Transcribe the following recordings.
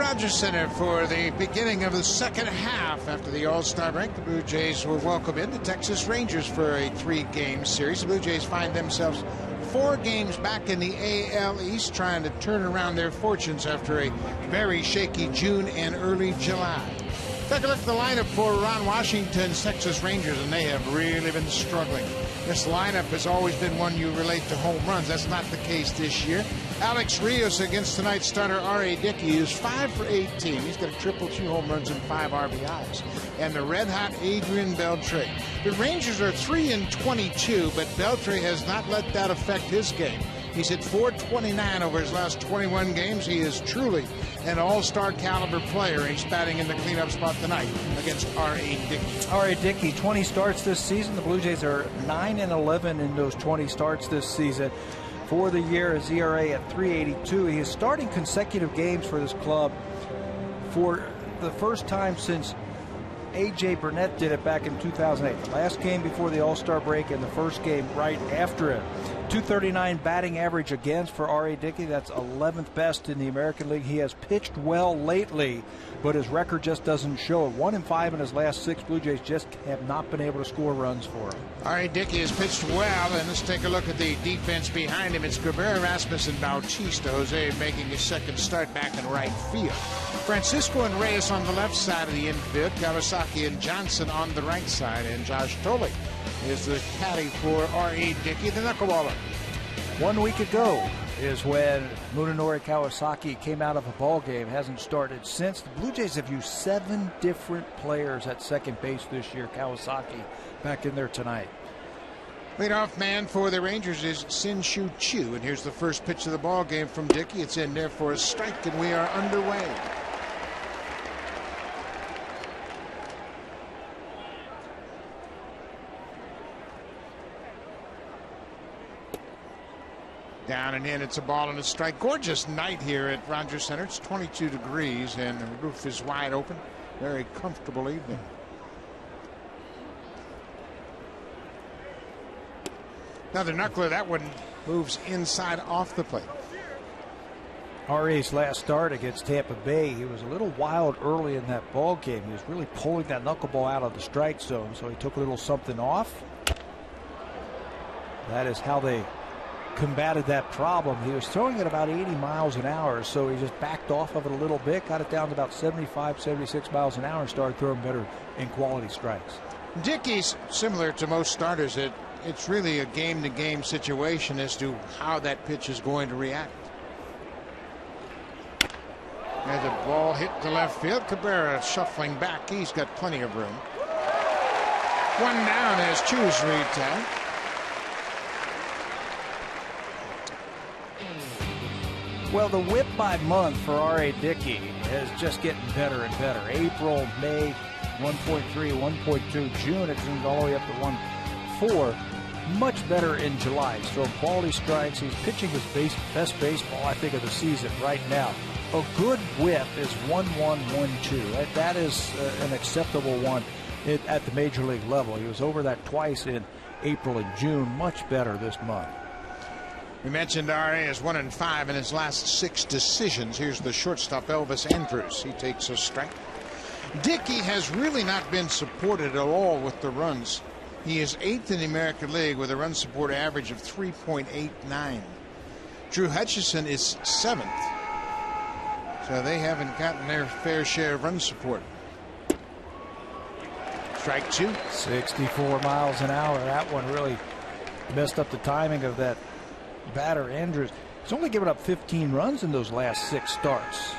Rogers Center for the beginning of the second half. After the All-Star break, the Blue Jays were welcomed in the Texas Rangers for a 3-game series. The Blue Jays find themselves 4 games back in the AL East, trying to turn around their fortunes after a very shaky June and early July. Take a look at the lineup for Ron Washington's Texas Rangers, and they have really been struggling. This lineup has always been one you relate to home runs. That's not the case this year. Alex Rios against tonight's starter R.A. Dickey is 5 for 18. He's got a triple, 2 home runs, and 5 RBIs. And the red-hot Adrian Beltre. The Rangers are 3-22, but Beltre has not let that affect his game. He's hit .429 over his last 21 games. He is truly an all-star caliber player. He's batting in the cleanup spot tonight against R.A. Dickey. R.A. Dickey, 20 starts this season. The Blue Jays are 9-11 in those 20 starts this season. For the year, his ERA at .382. He is starting consecutive games for this club for the first time since A.J. Burnett did it back in 2008. The last game before the All-Star break and the first game right after it. .239 batting average against for R.A. Dickey. That's 11th best in the American League. He has pitched well lately, but his record just doesn't show it. 1-5 in his last 6. Blue Jays just have not been able to score runs for him. R.A. Dickey has pitched well, and let's take a look at the defense behind him. It's Cabrera, Rasmussen, Bautista. Jose making his second start back in right field. Francisco and Reyes on the left side of the infield. Kawasaki and Johnson on the right side. And Josh Tolley is the caddy for R.A. Dickey, the knuckleballer. 1 week ago is when Munenori Kawasaki came out of a ball game. Hasn't started since. The Blue Jays have used 7 different players at second base this year. Kawasaki back in there tonight. Leadoff man for the Rangers is Sin-Shu Chu, and here's the first pitch of the ball game from Dickey. It's in there for a strike, and we are underway. Down and in, it's a ball and a strike. Gorgeous night here at Rogers Center. It's 22 degrees and the roof is wide open. Very comfortable evening. Another knuckler. That one moves inside off the plate. R.A.'s last start against Tampa Bay, he was a little wild early in that ball game. He was really pulling that knuckleball out of the strike zone, so he took a little something off. That is how they combated that problem. He was throwing it about 80 miles an hour, so he just backed off of it a little bit, got it down to about 75, 76 miles an hour, and started throwing better in quality strikes. Dickey's similar to most starters. It's really a game-to-game situation as to how that pitch is going to react. And the ball hit to left field. Cabrera shuffling back. He's got plenty of room. 1 down as Chu's retagged. Well, the whip by month for R.A. Dickey is just getting better and better. April, May, 1.3, 1.2. June, it's all the way up to 1.4. Much better in July. He's throwing quality strikes. He's pitching his best baseball, I think, of the season right now. A good whip is 1-1, 1-2. That is an acceptable one at the major league level. He was over that twice in April and June. Much better this month. We mentioned R.A. is 1-5 in his last 6 decisions. Here's the shortstop, Elvis Andrus. He takes a strike. Dickey has really not been supported at all with the runs. He is 8th in the American League with a run support average of 3.89. Drew Hutchison is 7th. So they haven't gotten their fair share of run support. Strike 2. 64 miles an hour. That one really messed up the timing of that batter, Andrews. He's only given up 15 runs in those last 6 starts.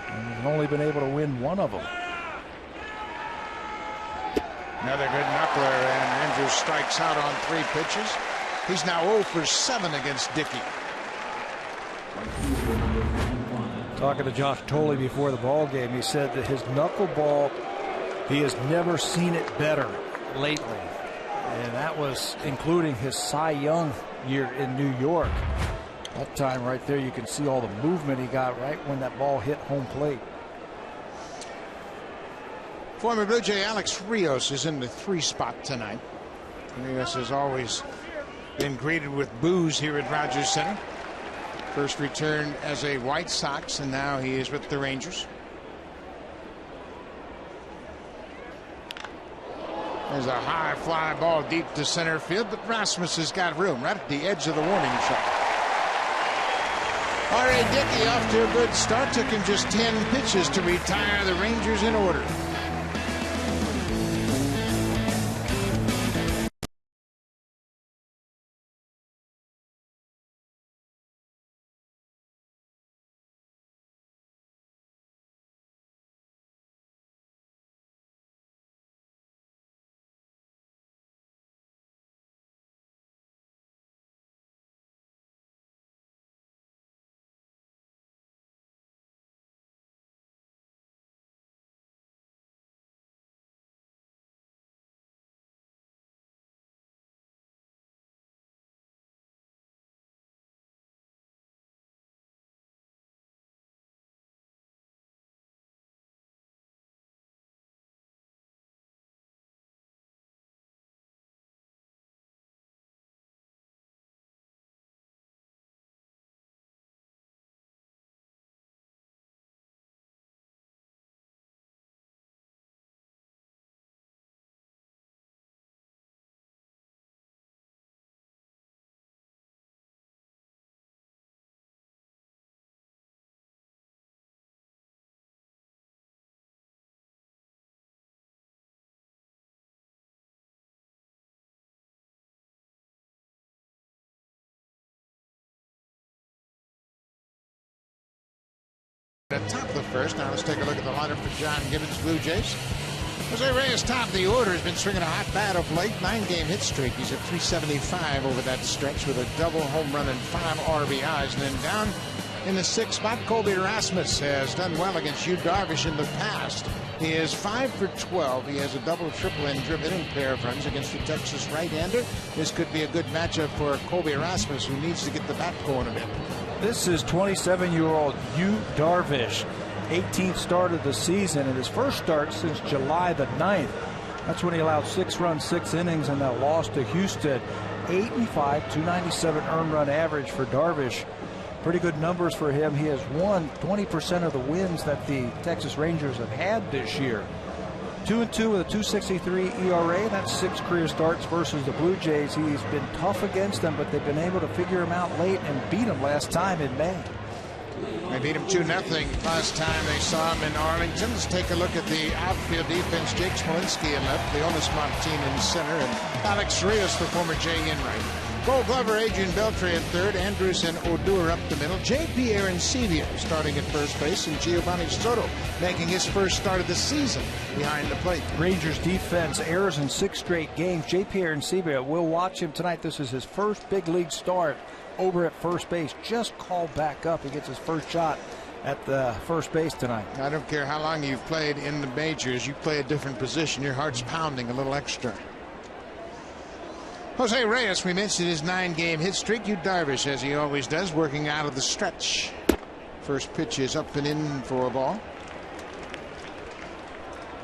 And he's only been able to win 1 of them. Another good knuckler, and Andrews strikes out on 3 pitches. He's now 0 for 7 against Dickey. Talking to Josh Tolley before the ball game, he said that his knuckleball, he has never seen it better lately. And that was including his Cy Young year in New York. That time right there, you can see all the movement he got right when that ball hit home plate. Former Blue Jay Alex Rios is in the 3 spot tonight. Rios has always been greeted with boos here at Rogers Center. First return as a White Sox, and now he is with the Rangers. There's a high fly ball deep to center field, but Rasmus has got room right at the edge of the warning shot. R.A. Dickey off to a good start. Took him just 10 pitches to retire the Rangers in order. At top of the first. Now let's take a look at the lineup for John Gibbons' Blue Jays. Jose Reyes top of the order, has been swinging a hot bat of late. 9-game hit streak. He's at 375 over that stretch with a double home run and 5 RBIs. And then down in the 6th spot, Colby Rasmus has done well against Yu Darvish in the past. He is 5 for 12. He has a double, triple, and driven pair of runs against the Texas right-hander. This could be a good matchup for Colby Rasmus, who needs to get the bat going a bit. This is 27-year-old Yu Darvish, 18th start of the season, and his first start since July the 9th. That's when he allowed 6 runs, 6 innings, and that loss to Houston. 8-5, 297 earned run average for Darvish. Pretty good numbers for him. He has won 20% of the wins that the Texas Rangers have had this year. 2-2 with a 2.63 ERA. That's 6 career starts versus the Blue Jays. He's been tough against them, but they've been able to figure him out late and beat him last time in May. They beat him 2-0 last time they saw him in Arlington. Let's take a look at the outfield defense. Jake Smolinski in left, Leonis Martin in center, and Alex Rios, the former Jay, in right. Gold Glover Adrian Beltre in third, Andrews and Odor up the middle, J.P. Arencibia starting at first base, and Giovanni Soto making his first start of the season behind the plate. Rangers defense errors in 6 straight games. J.P. Arencibia, we'll watch him tonight. This is his first big league start over at first base. Just called back up. He gets his first shot at the first base tonight. I don't care how long you've played in the majors, you play a different position, your heart's pounding a little extra. Jose Reyes, we mentioned his 9-game hit streak. Yu Darvish, as he always does, working out of the stretch. First pitch is up and in for a ball.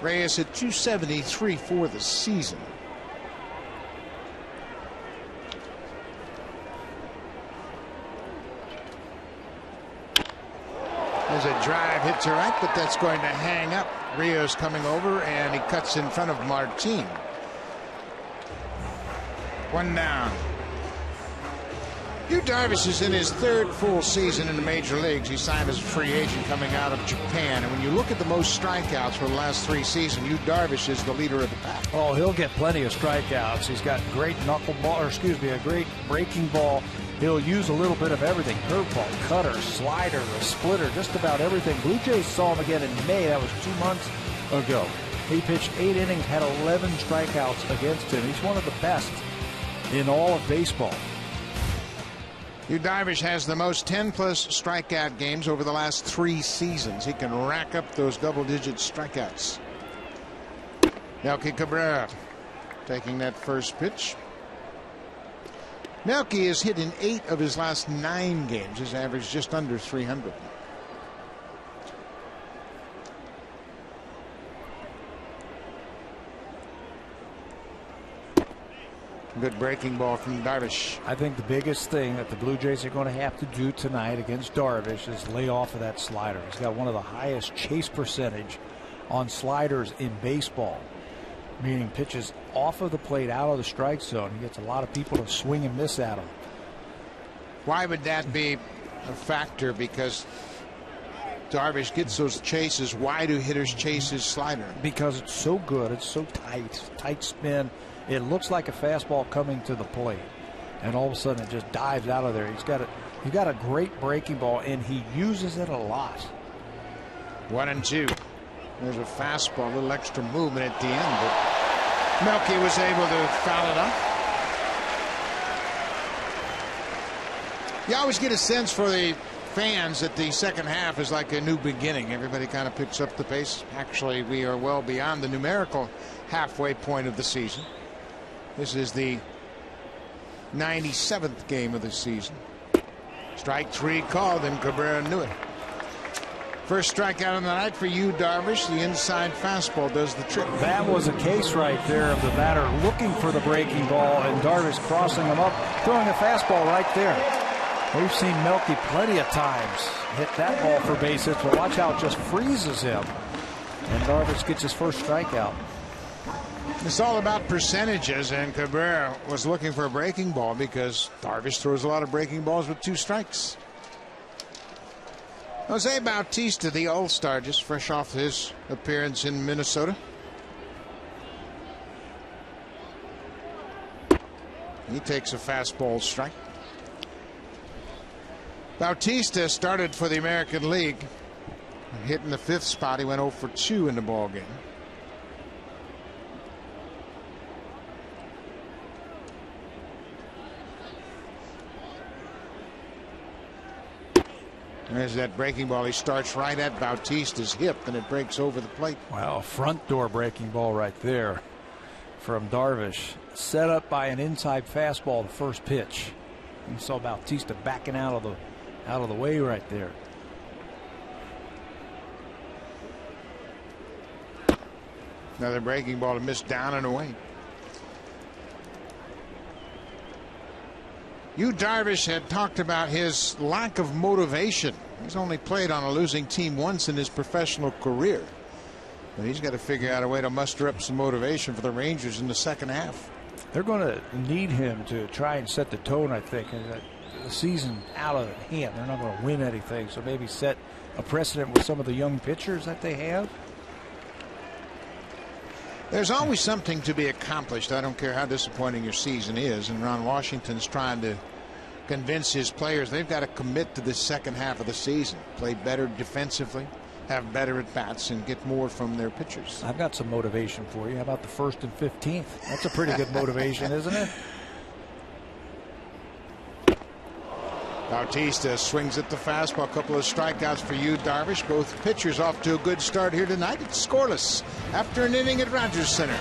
Reyes at 273 for the season. There's a drive hit to right, but that's going to hang up. Rios coming over, and he cuts in front of Martin. 1 down. Yu Darvish is in his 3rd full season in the major leagues. He signed as a free agent coming out of Japan. And when you look at the most strikeouts for the last 3 seasons, Yu Darvish is the leader of the pack. Oh, he'll get plenty of strikeouts. He's got great a great breaking ball. He'll use a little bit of everything. Curveball, cutter, slider, a splitter, just about everything. Blue Jays saw him again in May. That was 2 months ago. He pitched 8 innings, had 11 strikeouts against him. He's one of the best in all of baseball. Yu Darvish has the most 10-plus strikeout games over the last 3 seasons. He can rack up those double-digit strikeouts. Melky Cabrera taking that first pitch. Melky has hit in 8 of his last 9 games. His average just under 300. Good breaking ball from Darvish. I think the biggest thing that the Blue Jays are going to have to do tonight against Darvish is lay off of that slider. He's got one of the highest chase percentage on sliders in baseball, meaning pitches off of the plate, out of the strike zone. He gets a lot of people to swing and miss at him. Why would that be a factor? Because Darvish gets those chases. Why do hitters chase his slider? Because it's so good. It's so tight spin. It looks like a fastball coming to the plate, and all of a sudden it just dives out of there. He's got a great breaking ball, and he uses it a lot. 1-2. There's a fastball, a little extra movement at the end, but Melky was able to foul it up. You always get a sense for the fans that the second half is like a new beginning. Everybody kind of picks up the pace. Actually, we are well beyond the numerical halfway point of the season. This is the 97th game of the season. Strike 3 called, and Cabrera knew it. First strikeout of the night for you, Darvish. The inside fastball does the trick. That was a case right there of the batter looking for the breaking ball, and Darvish crossing him up, throwing a fastball right there. We've seen Melky plenty of times hit that ball for base hits, but watch how it just freezes him. And Darvish gets his first strikeout. It's all about percentages, and Cabrera was looking for a breaking ball because Darvish throws a lot of breaking balls with 2 strikes. Jose Bautista, the All-Star, just fresh off his appearance in Minnesota. He takes a fastball strike. Bautista started for the American League. Hitting the 5th spot, he went 0 for 2 in the ball game. There's that breaking ball. He starts right at Bautista's hip, and it breaks over the plate. Wow, front door breaking ball right there from Darvish. Set up by an inside fastball, the first pitch. You saw Bautista backing out of the way right there. Another breaking ball to miss down and away. You, Darvish, had talked about his lack of motivation. He's only played on a losing team once in his professional career. But he's got to figure out a way to muster up some motivation for the Rangers in the second half. They're going to need him to try and set the tone, I think. The season out of hand. They're not going to win anything. So maybe set a precedent with some of the young pitchers that they have. There's always something to be accomplished. I don't care how disappointing your season is. And Ron Washington's trying to convince his players they've got to commit to the second half of the season. Play better defensively, have better at bats, and get more from their pitchers. I've got some motivation for you. How about the 1st and 15th? That's a pretty good motivation, isn't it? Bautista swings at the fastball. A couple of strikeouts for you, Darvish. Both pitchers off to a good start here tonight. It's scoreless after an inning at Rogers Center.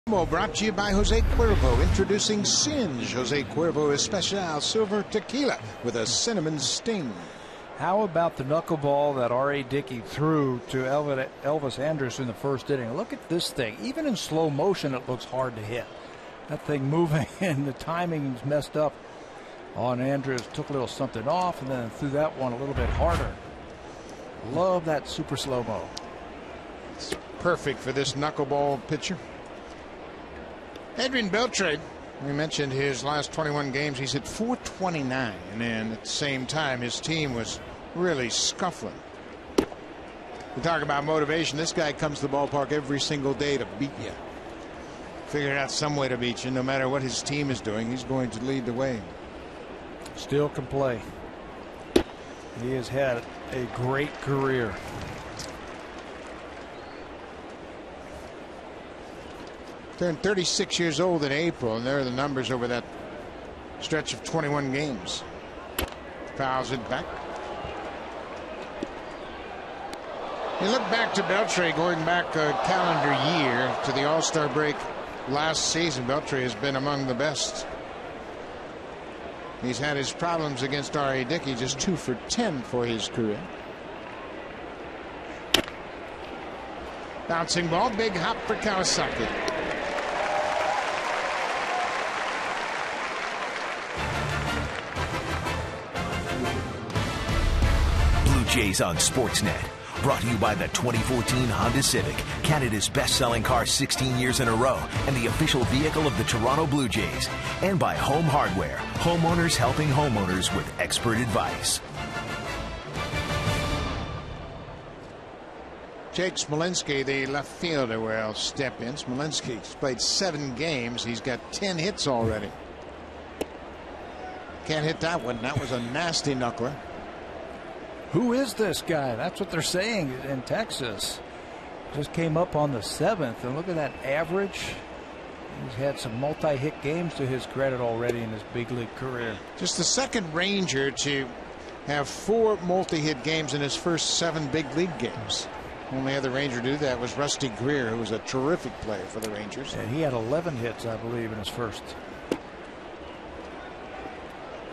Brought to you by Jose Cuervo, introducing Singe. Jose Cuervo Especial Silver Tequila with a cinnamon sting. How about the knuckleball that R.A. Dickey threw to Elvis Andrus in the first inning? Look at this thing. Even in slow motion, it looks hard to hit. That thing moving and the timing's messed up on Andrus. Took a little something off and then threw that one a little bit harder. Love that super slow-mo. It's perfect for this knuckleball pitcher. Adrian Beltre, we mentioned his last 21 games, he's hit .429, and at the same time his team was really scuffling. We talk about motivation. This guy comes to the ballpark every single day to beat you. Figured out some way to beat you. No matter what his team is doing, he's going to lead the way. Still can play. He has had a great career. Turned 36 years old in April, and there are the numbers over that stretch of 21 games. Fouls it back. You look back to Beltre, going back a calendar year to the All-Star break last season. Beltre has been among the best. He's had his problems against R.A. Dickey, just 2 for 10 for his career. Bouncing ball, big hop for Kawasaki. Jays on Sportsnet. Brought to you by the 2014 Honda Civic, Canada's best-selling car 16 years in a row, and the official vehicle of the Toronto Blue Jays. And by Home Hardware, homeowners helping homeowners with expert advice. Jake Smolinski, the left fielder, will step in. Smolinski's played 7 games. He's got 10 hits already. Can't hit that one. That was a nasty knuckler. Who is this guy? That's what they're saying in Texas. Just came up on the 7th, and look at that average. He's had some multi-hit games to his credit already in his big league career. Just the second Ranger to have 4 multi-hit games in his first 7 big league games. Only other Ranger to do that was Rusty Greer, who was a terrific player for the Rangers. And he had 11 hits, I believe, in his first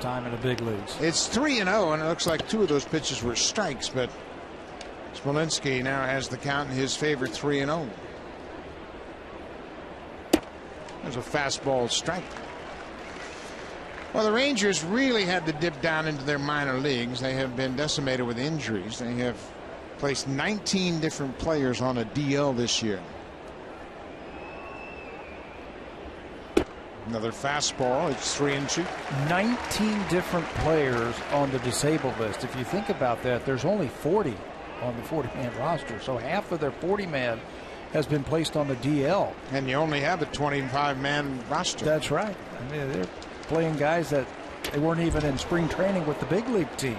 time in the big leagues. It's 3-0, and it looks like 2 of those pitches were strikes, but Smolinski now has the count in his favor, 3-0. There's a fastball strike. Well, the Rangers really had to dip down into their minor leagues. They have been decimated with injuries. They have placed 19 different players on a DL this year. Another fastball. It's 3-2. 19 different players on the disabled list. If you think about that, there's only 40 on the 40-man roster. So half of their 40-man has been placed on the DL. And you only have a 25-man roster. That's right. I mean, they're playing guys that they weren't even in spring training with the big league team.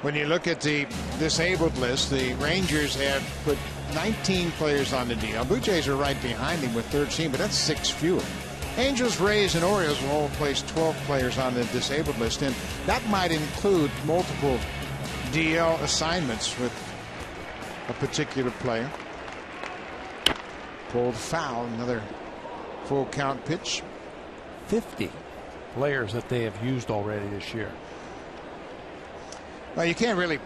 When you look at the disabled list, the Rangers have put 19 players on the DL. Blue Jays are right behind him with 13, but that's 6 fewer. Angels, Rays, and Orioles will all place 12 players on the disabled list, and that might include multiple DL assignments with a particular player. Pulled foul, another full count pitch. 50 players that they have used already this year. Well, you can't really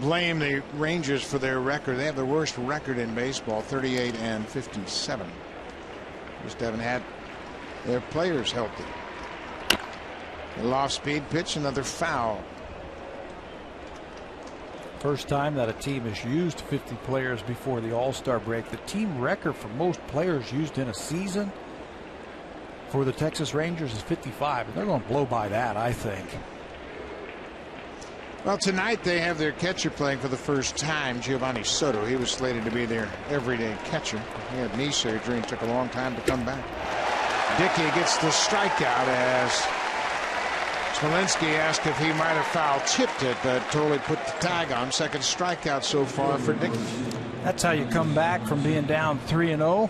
blame the Rangers for their record. They have the worst record in baseball, 38-57. Just haven't had their players healthy. A off-speed pitch, another foul. First time that a team has used 50 players before the All-Star break. The team record for most players used in a season for the Texas Rangers is 55, and they're going to blow by that, I think. Well, tonight they have their catcher playing for the first time, Giovanni Soto. He was slated to be their everyday catcher. He had knee surgery and took a long time to come back. Dickey gets the strikeout as Smolinski asked if he might have foul tipped it, but totally put the tag on. Second strikeout so far for Dickey. That's how you come back from being down 3-0.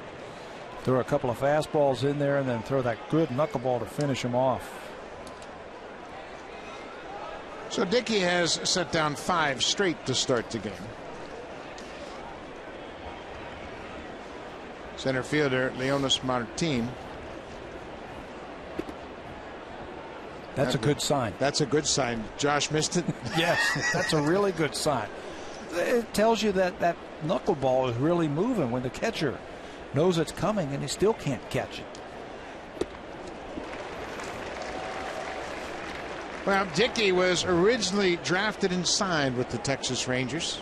Throw a couple of fastballs in there and then throw that good knuckleball to finish him off. So Dickey has set down 5 straight to start the game. Center fielder Leonis Martin. That's a good sign. That's a good sign. Josh missed it? Yes, that's a really good sign. It tells you that that knuckleball is really moving when the catcher knows it's coming and he still can't catch it. Well, Dickey was originally drafted and signed with the Texas Rangers.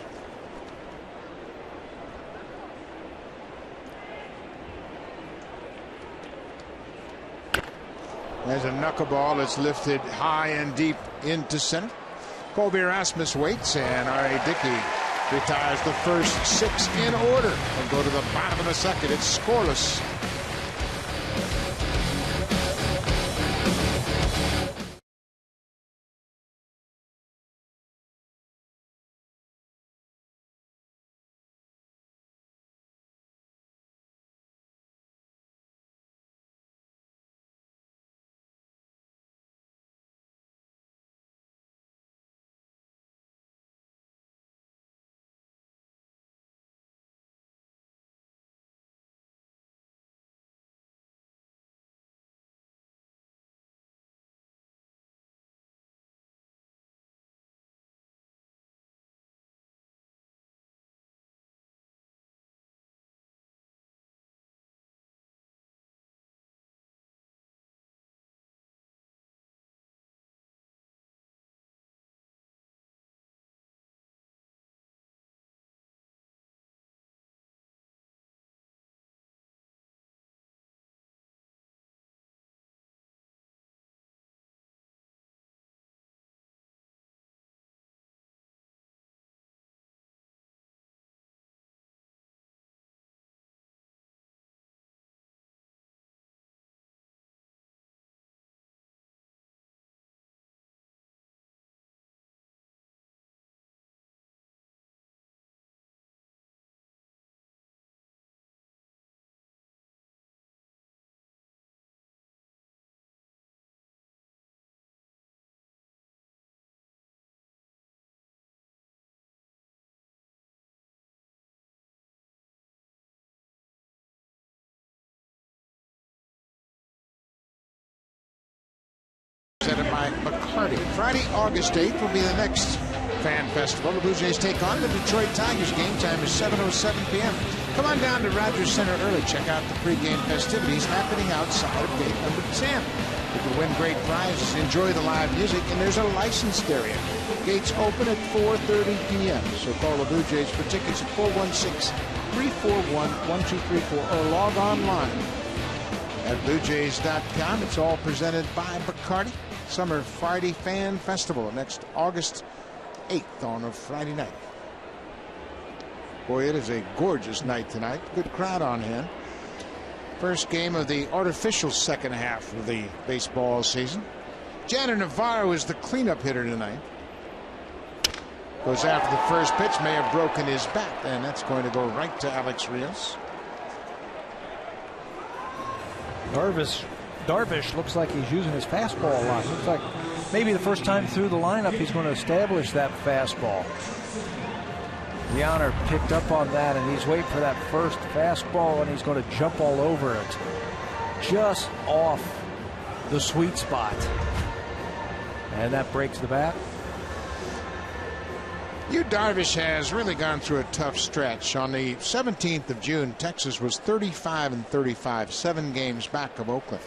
There's a knuckleball that's lifted high and deep into center. Colby Erasmus waits, and R.A. Dickey retires the first 6 in order. We'll go to the bottom of the second. It's scoreless. Presented by McCarty. Friday, August 8th will be the next fan festival. The Blue Jays take on the Detroit Tigers. Game time is 7:07 p.m. Come on down to Rogers Center early. Check out the pregame festivities happening outside of gate number 10. You can win great prizes, enjoy the live music, and there's a licensed area. Gates open at 4:30 p.m. So call the Blue Jays for tickets at 416-341-1234 or log online at BlueJays.com. It's all presented by Bacardi. Summer Friday Fan Festival next August 8th on a Friday night. Boy, it is a gorgeous night tonight. Good crowd on hand. First game of the artificial second half of the baseball season. Janner Navarro is the cleanup hitter tonight. Goes after the first pitch, may have broken his bat, and that's going to go right to Alex Rios. Darvish looks like he's using his fastball a lot. Looks like maybe the first time through the lineup he's going to establish that fastball. Leonard picked up on that, and he's waiting for that first fastball, and he's going to jump all over it. Just off the sweet spot. And that breaks the bat. Yu Darvish has really gone through a tough stretch. On the 17th of June, Texas was 35-35, 7 games back of Oakland.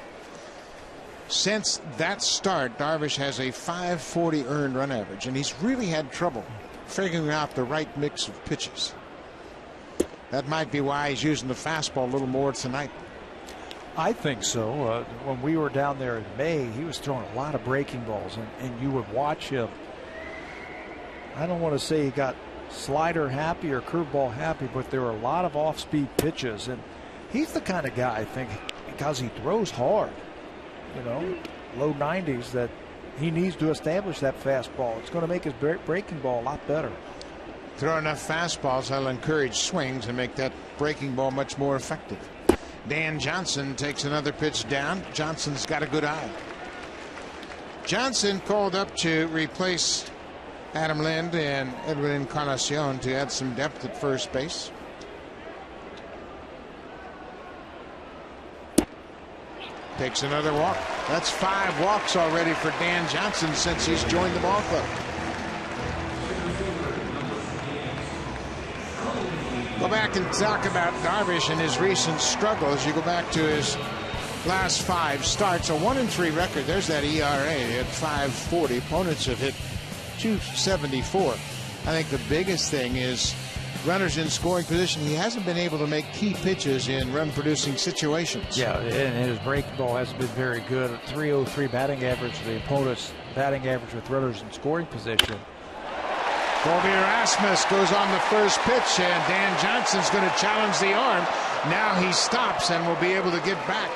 Since that start, Darvish has a .540 earned run average, and he's really had trouble figuring out the right mix of pitches. That might be why he's using the fastball a little more tonight. I think so. When we were down there in May, he was throwing a lot of breaking balls, and you would watch him. I don't want to say he got slider happy or curveball happy, but there were a lot of off-speed pitches, and he's the kind of guy, I think, because he throws hard, you know, low 90s, that he needs to establish that fastball. It's going to make his breaking ball a lot better. Throw enough fastballs, that'll encourage swings and make that breaking ball much more effective. Dan Johnson takes another pitch down. Johnson's got a good eye. Johnson called up to replace Adam Lind and Edwin Encarnacion to add some depth at first base. Takes another walk. That's 5 walks already for Dan Johnson since he's joined the ball club. Go back and talk about Darvish and his recent struggles. You go back to his last 5 starts, a 1-3 record. There's that ERA at 5.40. Opponents have hit 274. I think the biggest thing is runners in scoring position. He hasn't been able to make key pitches in run-producing situations. Yeah, and his breaking ball hasn't been very good. At 303 batting average, the opponent's batting average with runners in scoring position. Colby Rasmus goes on the first pitch, and Dan Johnson's going to challenge the arm. Now he stops and will be able to get back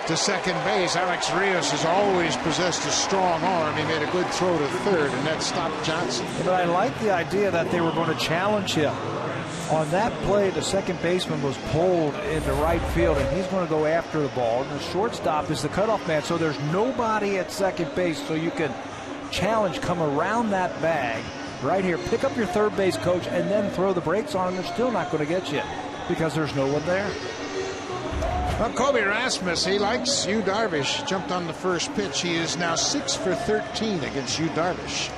to second base. Alex Rios has always possessed a strong arm. He made a good throw to third, and that stopped Johnson. But I like the idea that they were going to challenge him. On that play, the second baseman was pulled into right field, and he's going to go after the ball. And the shortstop is the cutoff man, so there's nobody at second base, so you can challenge, come around that bag right here, pick up your third base coach, and then throw the brakes on him. They're still not going to get you because there's no one there. Well, Colby Rasmus, he likes Yu Darvish. Jumped on the first pitch. He is now 6 for 13 against Yu Darvish.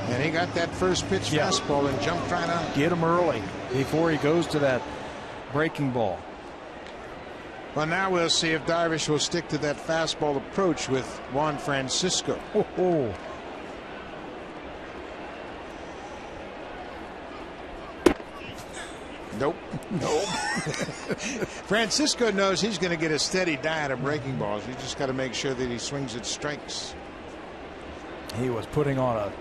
And he got that first pitch fastball and jumped right on. Get him early before he goes to that breaking ball. Well, now we'll see if Darvish will stick to that fastball approach with Juan Francisco. Oh. Nope. Francisco knows he's going to get a steady diet of breaking balls. You just got to make sure that he swings at strikes. He was putting on a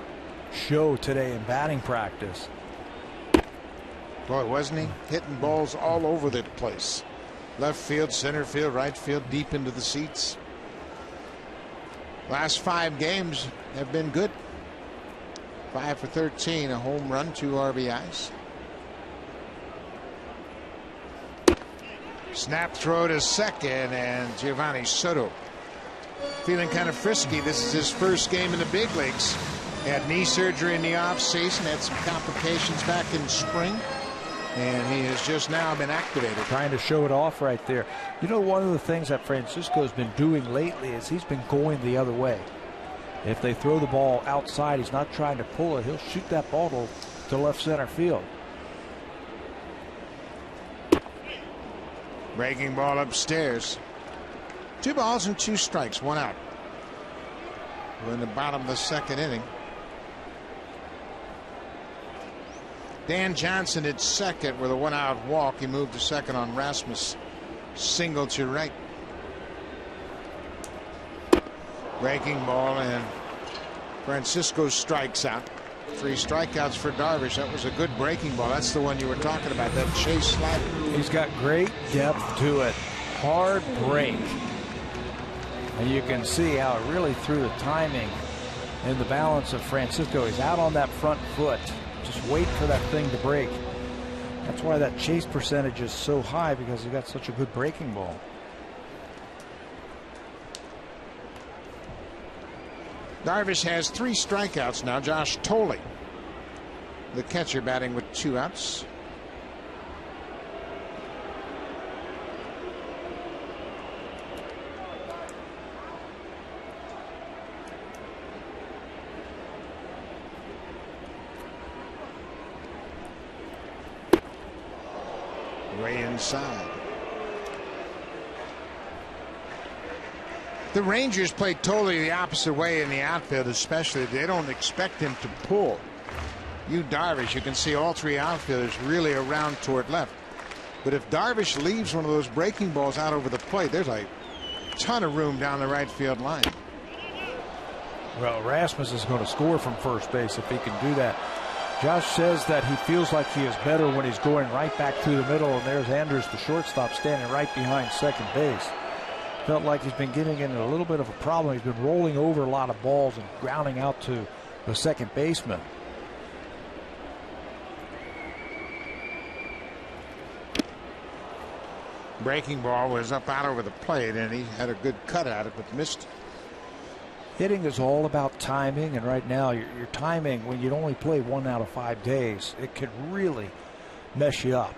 show today in batting practice. Boy, wasn't he? Hitting balls all over the place. Left field, center field, right field, deep into the seats. Last 5 games have been good. 5 for 13, a home run, 2 RBIs. Snap throw to second, and Giovanni Soto feeling kind of frisky. This is his first game in the big leagues. Had knee surgery in the offseason, had some complications back in spring, and he has just now been activated. Trying to show it off right there. You know, one of the things that Francisco has been doing lately is he's been going the other way. If they throw the ball outside, he's not trying to pull it. He'll shoot that ball to left center field. Breaking ball upstairs. 2 balls and 2 strikes, 1 out. We're in the bottom of the second inning. Dan Johnson at second with a 1-out walk. He moved to second on Rasmus. Single to right. Breaking ball, and Francisco strikes out. 3 strikeouts for Darvish. That was a good breaking ball. That's the one you were talking about, that chase slider. He's got great depth to it. Hard break. And you can see how it really threw the timing and the balance of Francisco. He's out on that front foot. Just wait for that thing to break. That's why that chase percentage is so high, because he got such a good breaking ball. Darvish has 3 strikeouts now. Josh Thole, the catcher, batting with 2 outs. Way inside. The Rangers play totally the opposite way in the outfield, especially. They don't expect him to pull. Yu Darvish, you can see all 3 outfielders really around toward left. But if Darvish leaves one of those breaking balls out over the plate, there's a ton of room down the right field line. Well, Rasmus is going to score from first base if he can do that. Josh says that he feels like he is better when he's going right back through the middle, and there's Andrews, the shortstop, standing right behind second base. Felt like he's been getting into a little bit of a problem. He's been rolling over a lot of balls and grounding out to the second baseman. Breaking ball was up out over the plate, and he had a good cut at it, but missed. Hitting is all about timing, and right now your timing, when you only play 1 out of 5 days, it can really mess you up.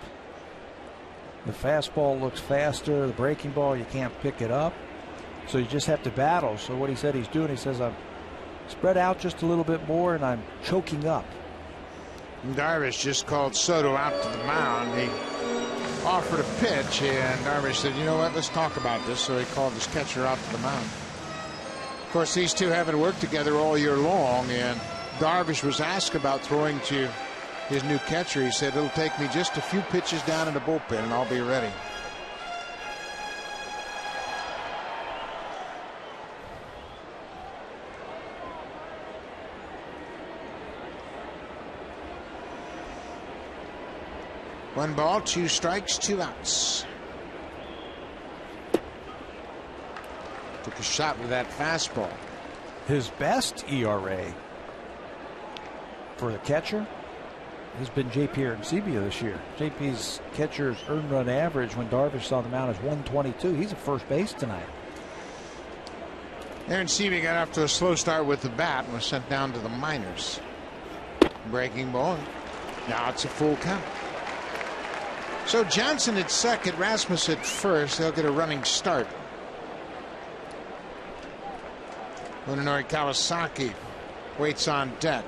The fastball looks faster. The breaking ball, you can't pick it up. So you just have to battle. So what he said he's doing, he says, I'm spread out just a little bit more and I'm choking up. Darvish just called Soto out to the mound. He offered a pitch, and Darvish said, you know what, let's talk about this. So he called his catcher out to the mound. Of course, these two haven't worked together all year long, and Darvish was asked about throwing to his new catcher. He said, it'll take me just a few pitches down in the bullpen, and I'll be ready. One ball, 2 strikes, 2 outs. Took a shot with that fastball. His best ERA for the catcher has been JP Arancibia this year. JP's catcher's earned run average when Darvish on the mound is 122. He's at first base tonight. Arancibia got off to a slow start with the bat and was sent down to the minors. Breaking ball. Now it's a full count. So Johnson at second, Rasmus at first. They'll get a running start. Munenori Kawasaki waits on deck.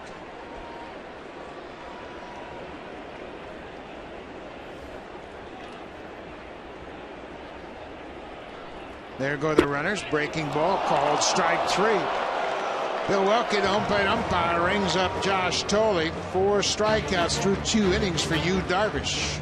There go the runners. Breaking ball called strike 3. Milwaukee, the home plate umpire, rings up Josh Tolley. 4 strikeouts through 2 innings for Yu Darvish.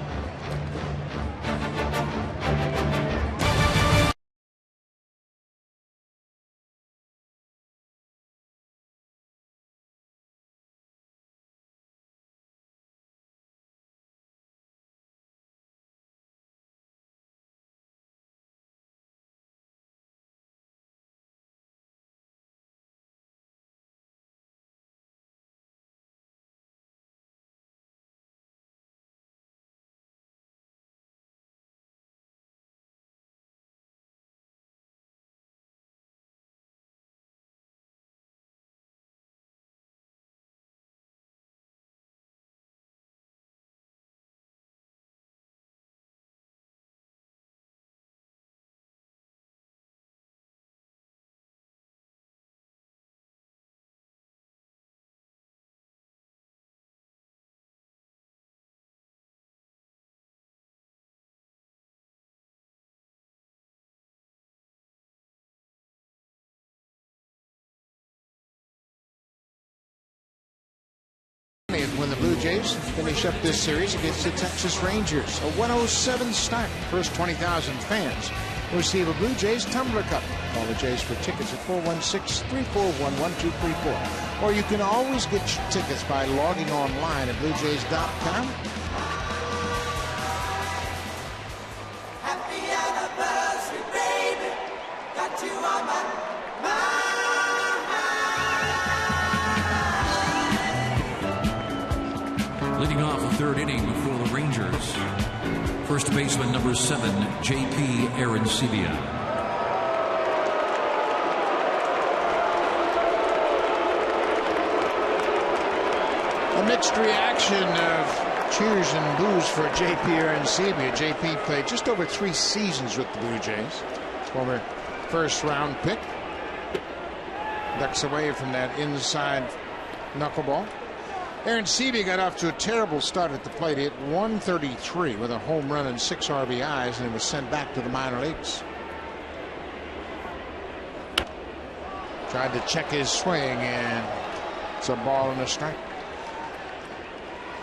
When the Blue Jays finish up this series against the Texas Rangers. A 107 start. First 20,000 fans receive a Blue Jays tumbler cup. Call the Jays for tickets at 416-341-1234. Or you can always get your tickets by logging online at bluejays.com. Happy anniversary, baby. Got you on my mind. Leading off the 3rd inning for the Rangers, first baseman number 7, JP Arancibia. A mixed reaction of cheers and boos for JP Arancibia. JP played just over 3 seasons with the Blue Jays. Former first-round pick. Ducks away from that inside knuckleball. Arancibia got off to a terrible start at the plate. He hit 133 with a home run and 6 RBIs, and was sent back to the minor leagues. Tried to check his swing, and it's a ball and a strike.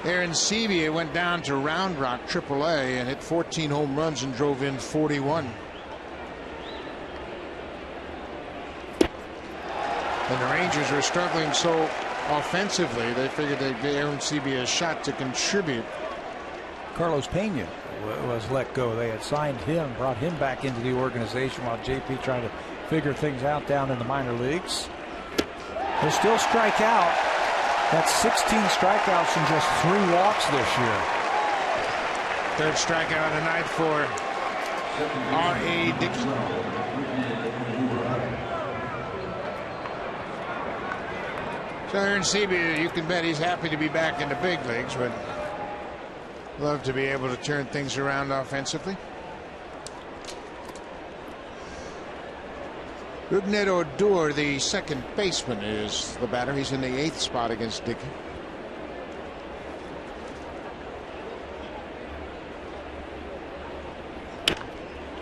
Arancibia went down to Round Rock AAA and hit 14 home runs and drove in 41. And the Rangers were struggling so offensively, they figured they'd give Arancibia a shot to contribute. Carlos Pena was let go. They had signed him, brought him back into the organization while JP trying to figure things out down in the minor leagues. He'll still strike out. That's 16 strikeouts and just 3 walks this year. 3rd strikeout of the night for R.A. Dickey. So Arancibia, you can bet he's happy to be back in the big leagues, but Love to be able to turn things around offensively. Rougned Odor, the second baseman, is the batter. He's in the 8th spot against Dickey.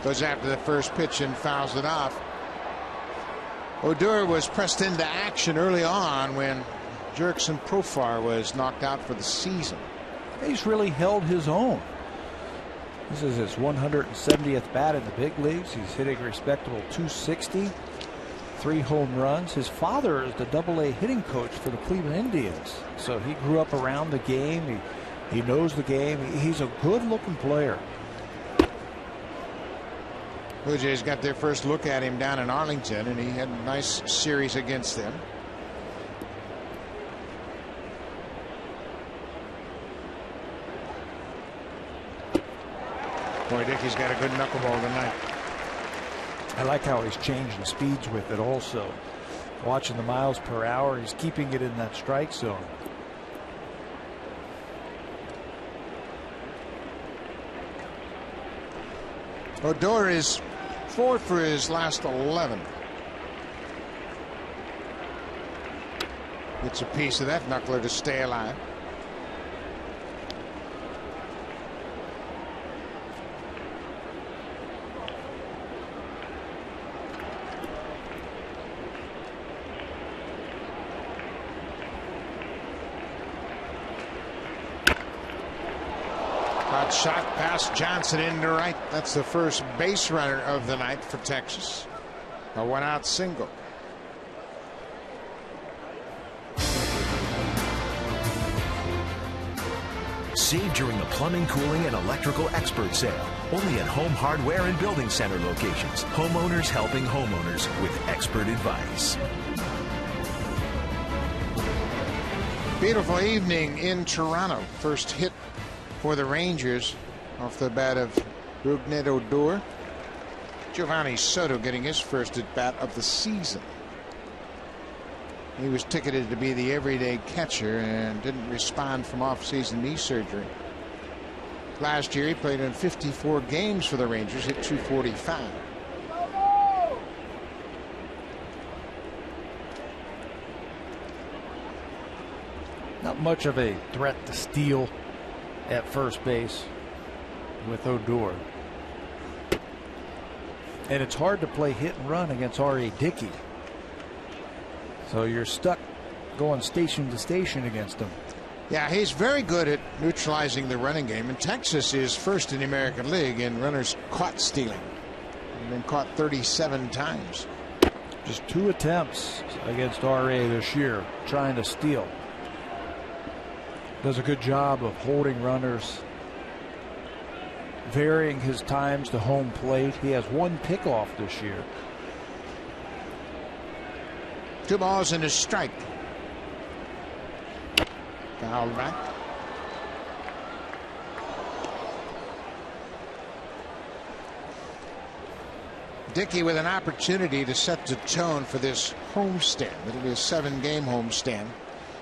Goes after the first pitch and fouls it off. Odor was pressed into action early on when Jurickson Profar was knocked out for the season. He's really held his own. This is his 170th bat in the big leagues. He's hitting a respectable 260, 3 home runs. His father is the AA hitting coach for the Cleveland Indians, so he grew up around the game. He knows the game. He's a good-looking player. Blue Jays got their first look at him down in Arlington, and he had a nice series against them. Boy, Dickey's got a good knuckleball tonight. I like how he's changing speeds with it also. Watching the miles per hour, he's keeping it in that strike zone. Odor is 4 for his last 11. Gets a piece of that knuckler to stay alive. Hot shot past Johnson into right. That's the first base runner of the night for Texas. A 1-out single. Save during the plumbing, cooling, and electrical expert sale. Only at Home Hardware and Building Center locations. Homeowners helping homeowners with expert advice. Beautiful evening in Toronto. First hit for the Rangers off the bat of Rougned Odor. Giovanni Soto getting his first at bat of the season. He was ticketed to be the everyday catcher and didn't respond from off-season knee surgery. Last year he played in 54 games for the Rangers, hit .245. Not much of a threat to steal at first base with Odor. And it's hard to play hit and run against R.A. Dickey. So you're stuck going station to station against him. Yeah, he's very good at neutralizing the running game, and Texas is first in the American League in runners caught stealing. They've been caught 37 times. Just 2 attempts against R.A. this year trying to steal. Does a good job of holding runners, varying his times to home plate. He has 1 pickoff this year. 2 balls and a strike. Foul back. Dickey with an opportunity to set the tone for this homestand. It'll be a 7-game homestand.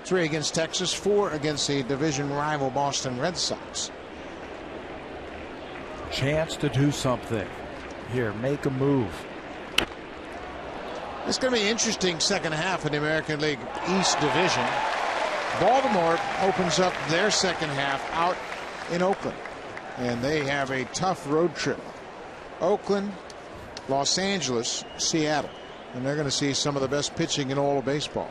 3 against Texas, 4 against the division rival Boston Red Sox. Chance to do something here, make a move. It's going to be an interesting second half in the American League East Division. Baltimore opens up their second half out in Oakland, and they have a tough road trip. Oakland, Los Angeles, Seattle, and they're going to see some of the best pitching in all of baseball.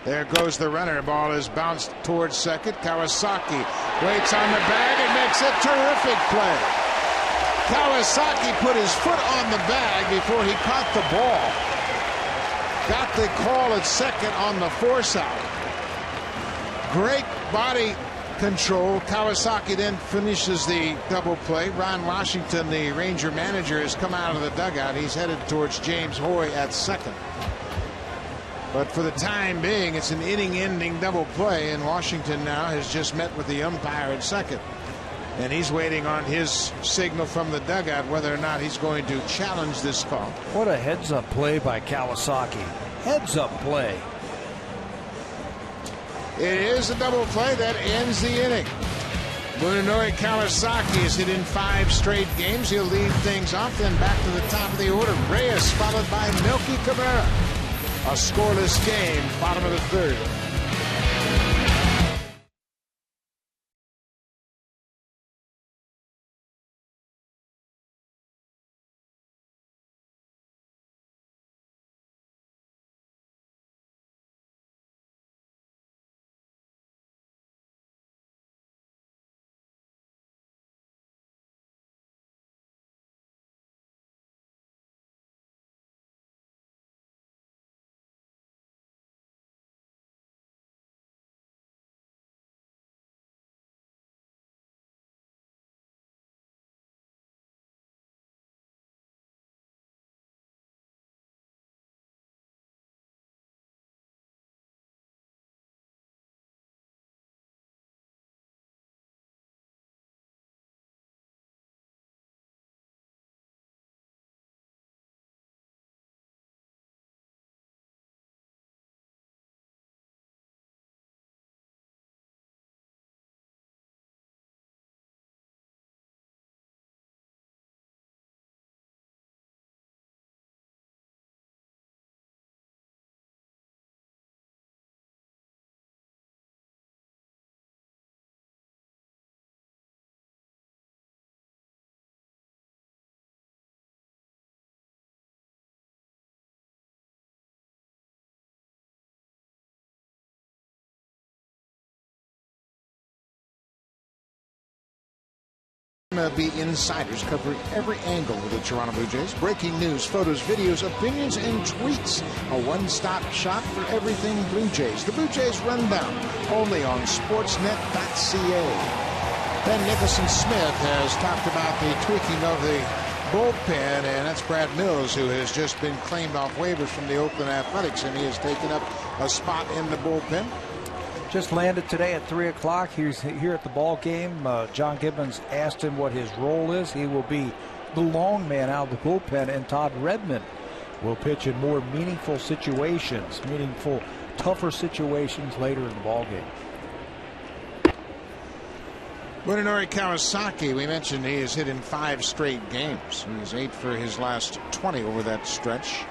There goes the runner. Ball is bounced towards second. Kawasaki waits on the bag and makes a terrific play. Kawasaki put his foot on the bag before he caught the ball. Got the call at second on the force out. Great body control. Kawasaki then finishes the double play. Ron Washington, the Ranger manager, has come out of the dugout. He's headed towards James Hoy at second. But for the time being, it's an inning-ending double play, and Washington now has just met with the umpire at second. And he's waiting on his signal from the dugout whether or not he's going to challenge this call. What a heads-up play by Kawasaki. Heads-up play. It is a double play that ends the inning. Munenori Kawasaki is hit in 5 straight games. He'll lead things off, then back to the top of the order. Reyes followed by Melky Cabrera. A scoreless game, bottom of the 3rd. MLB insiders covering every angle of the Toronto Blue Jays. Breaking news, photos, videos, opinions, and tweets. A one-stop shop for everything Blue Jays. The Blue Jays Rundown, only on sportsnet.ca. Ben Nicholson-Smith has talked about the tweaking of the bullpen, and that's Brad Mills, who has just been claimed off waivers from the Oakland Athletics, and he has taken up a spot in the bullpen. Just landed today at 3 o'clock. He's here at the ball game. John Gibbons asked him what his role is. He will be the long man out of the bullpen, and Todd Redmond will pitch in more meaningful situations, tougher situations later in the ball game. Munenori Kawasaki, we mentioned he has hit in 5 straight games. He's 8 for his last 20 over that stretch.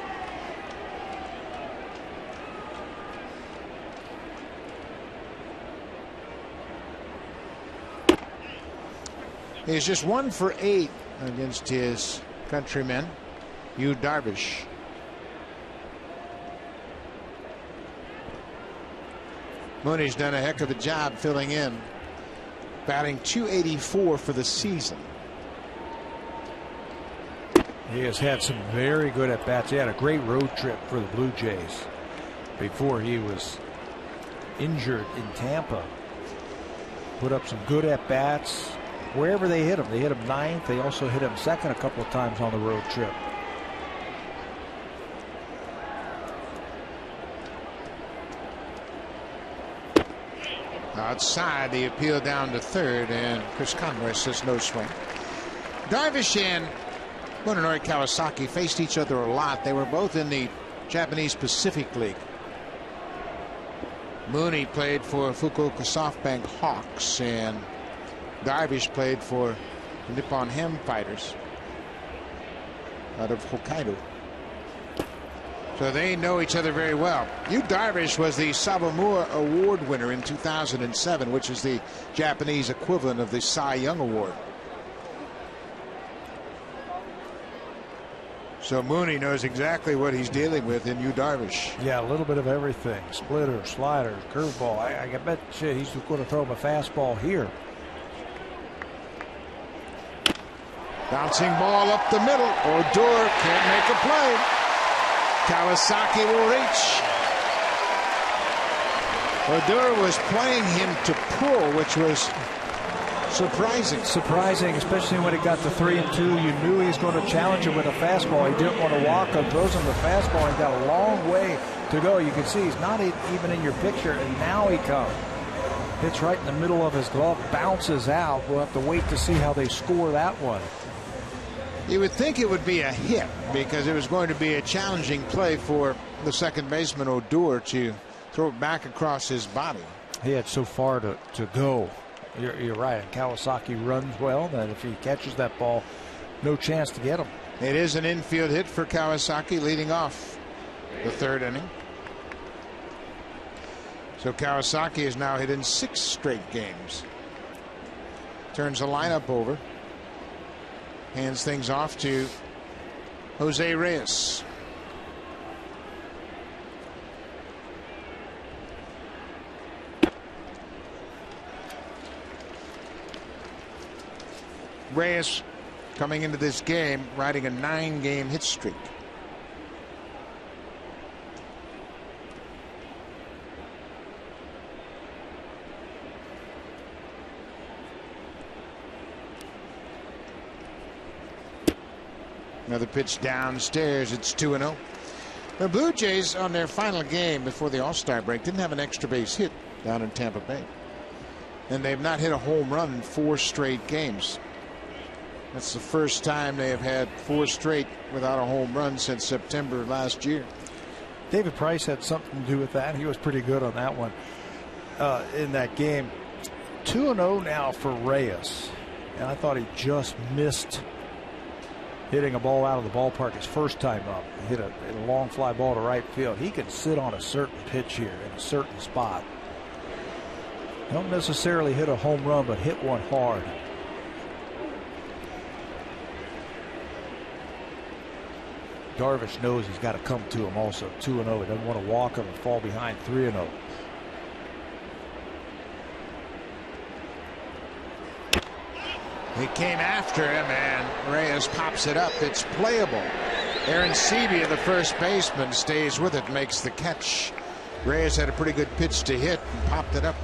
He's just 1 for 8 against his countrymen, Yu Darvish. Mooney's done a heck of a job filling in, batting .284 for the season. He has had some very good at-bats. He had a great road trip for the Blue Jays before he was injured in Tampa. Put up some good at-bats. Wherever they hit him 9th. They also hit him 2nd a couple of times on the road trip. Outside, the appeal down to 3rd, and Chris Conroy says no swing. Darvish and Munenori Kawasaki faced each other a lot. They were both in the Japanese Pacific League. Mooney played for Fukuoka SoftBank Hawks, and Darvish played for the Nippon Ham Fighters out of Hokkaido. So they know each other very well. Yu Darvish was the Sawamura Award winner in 2007, which is the Japanese equivalent of the Cy Young Award. So Mooney knows exactly what he's dealing with in Yu Darvish. Yeah, a little bit of everything. Splitter, slider, curveball. I bet you he's going to throw him a fastball here. Bouncing ball up the middle. Odor can't make a play. Kawasaki will reach. Odor was playing him to pull, which was surprising, especially when it got to 3-2. You knew he was going to challenge him with a fastball. He didn't want to walk him. Throws him the fastball. He got a long way to go. You can see he's not even in your picture, and now he comes. Hits right in the middle of his glove, bounces out. We'll have to wait to see how they score that one. You would think it would be a hit because it was going to be a challenging play for the second baseman Odor to throw it back across his body. He had so far to go. You're right. Kawasaki runs well. That if he catches that ball, no chance to get him. It is an infield hit for Kawasaki leading off the third inning. So Kawasaki is now hit in 6 straight games. Turns the lineup over. Hands things off to Jose Reyes. Reyes coming into this game riding a 9-game hit streak. Another pitch downstairs. It's 2-0. The Blue Jays on their final game before the All-Star break didn't have an extra base hit down in Tampa Bay. And they've not hit a home run in 4 straight games. That's the first time they have had 4 straight without a home run since September last year. David Price had something to do with that. He was pretty good on that one in that game. 2-0 now for Reyes. And I thought he just missed hitting a ball out of the ballpark his first time up. He hit a long fly ball to right field. He can sit on a certain pitch here in a certain spot. Don't necessarily hit a home run, but hit one hard. Darvish knows he's got to come to him also. 2-0. He doesn't want to walk him and fall behind 3-0. He came after him and Reyes pops it up. It's playable. Arancibia, the first baseman, stays with it, makes the catch. Reyes had a pretty good pitch to hit and popped it up.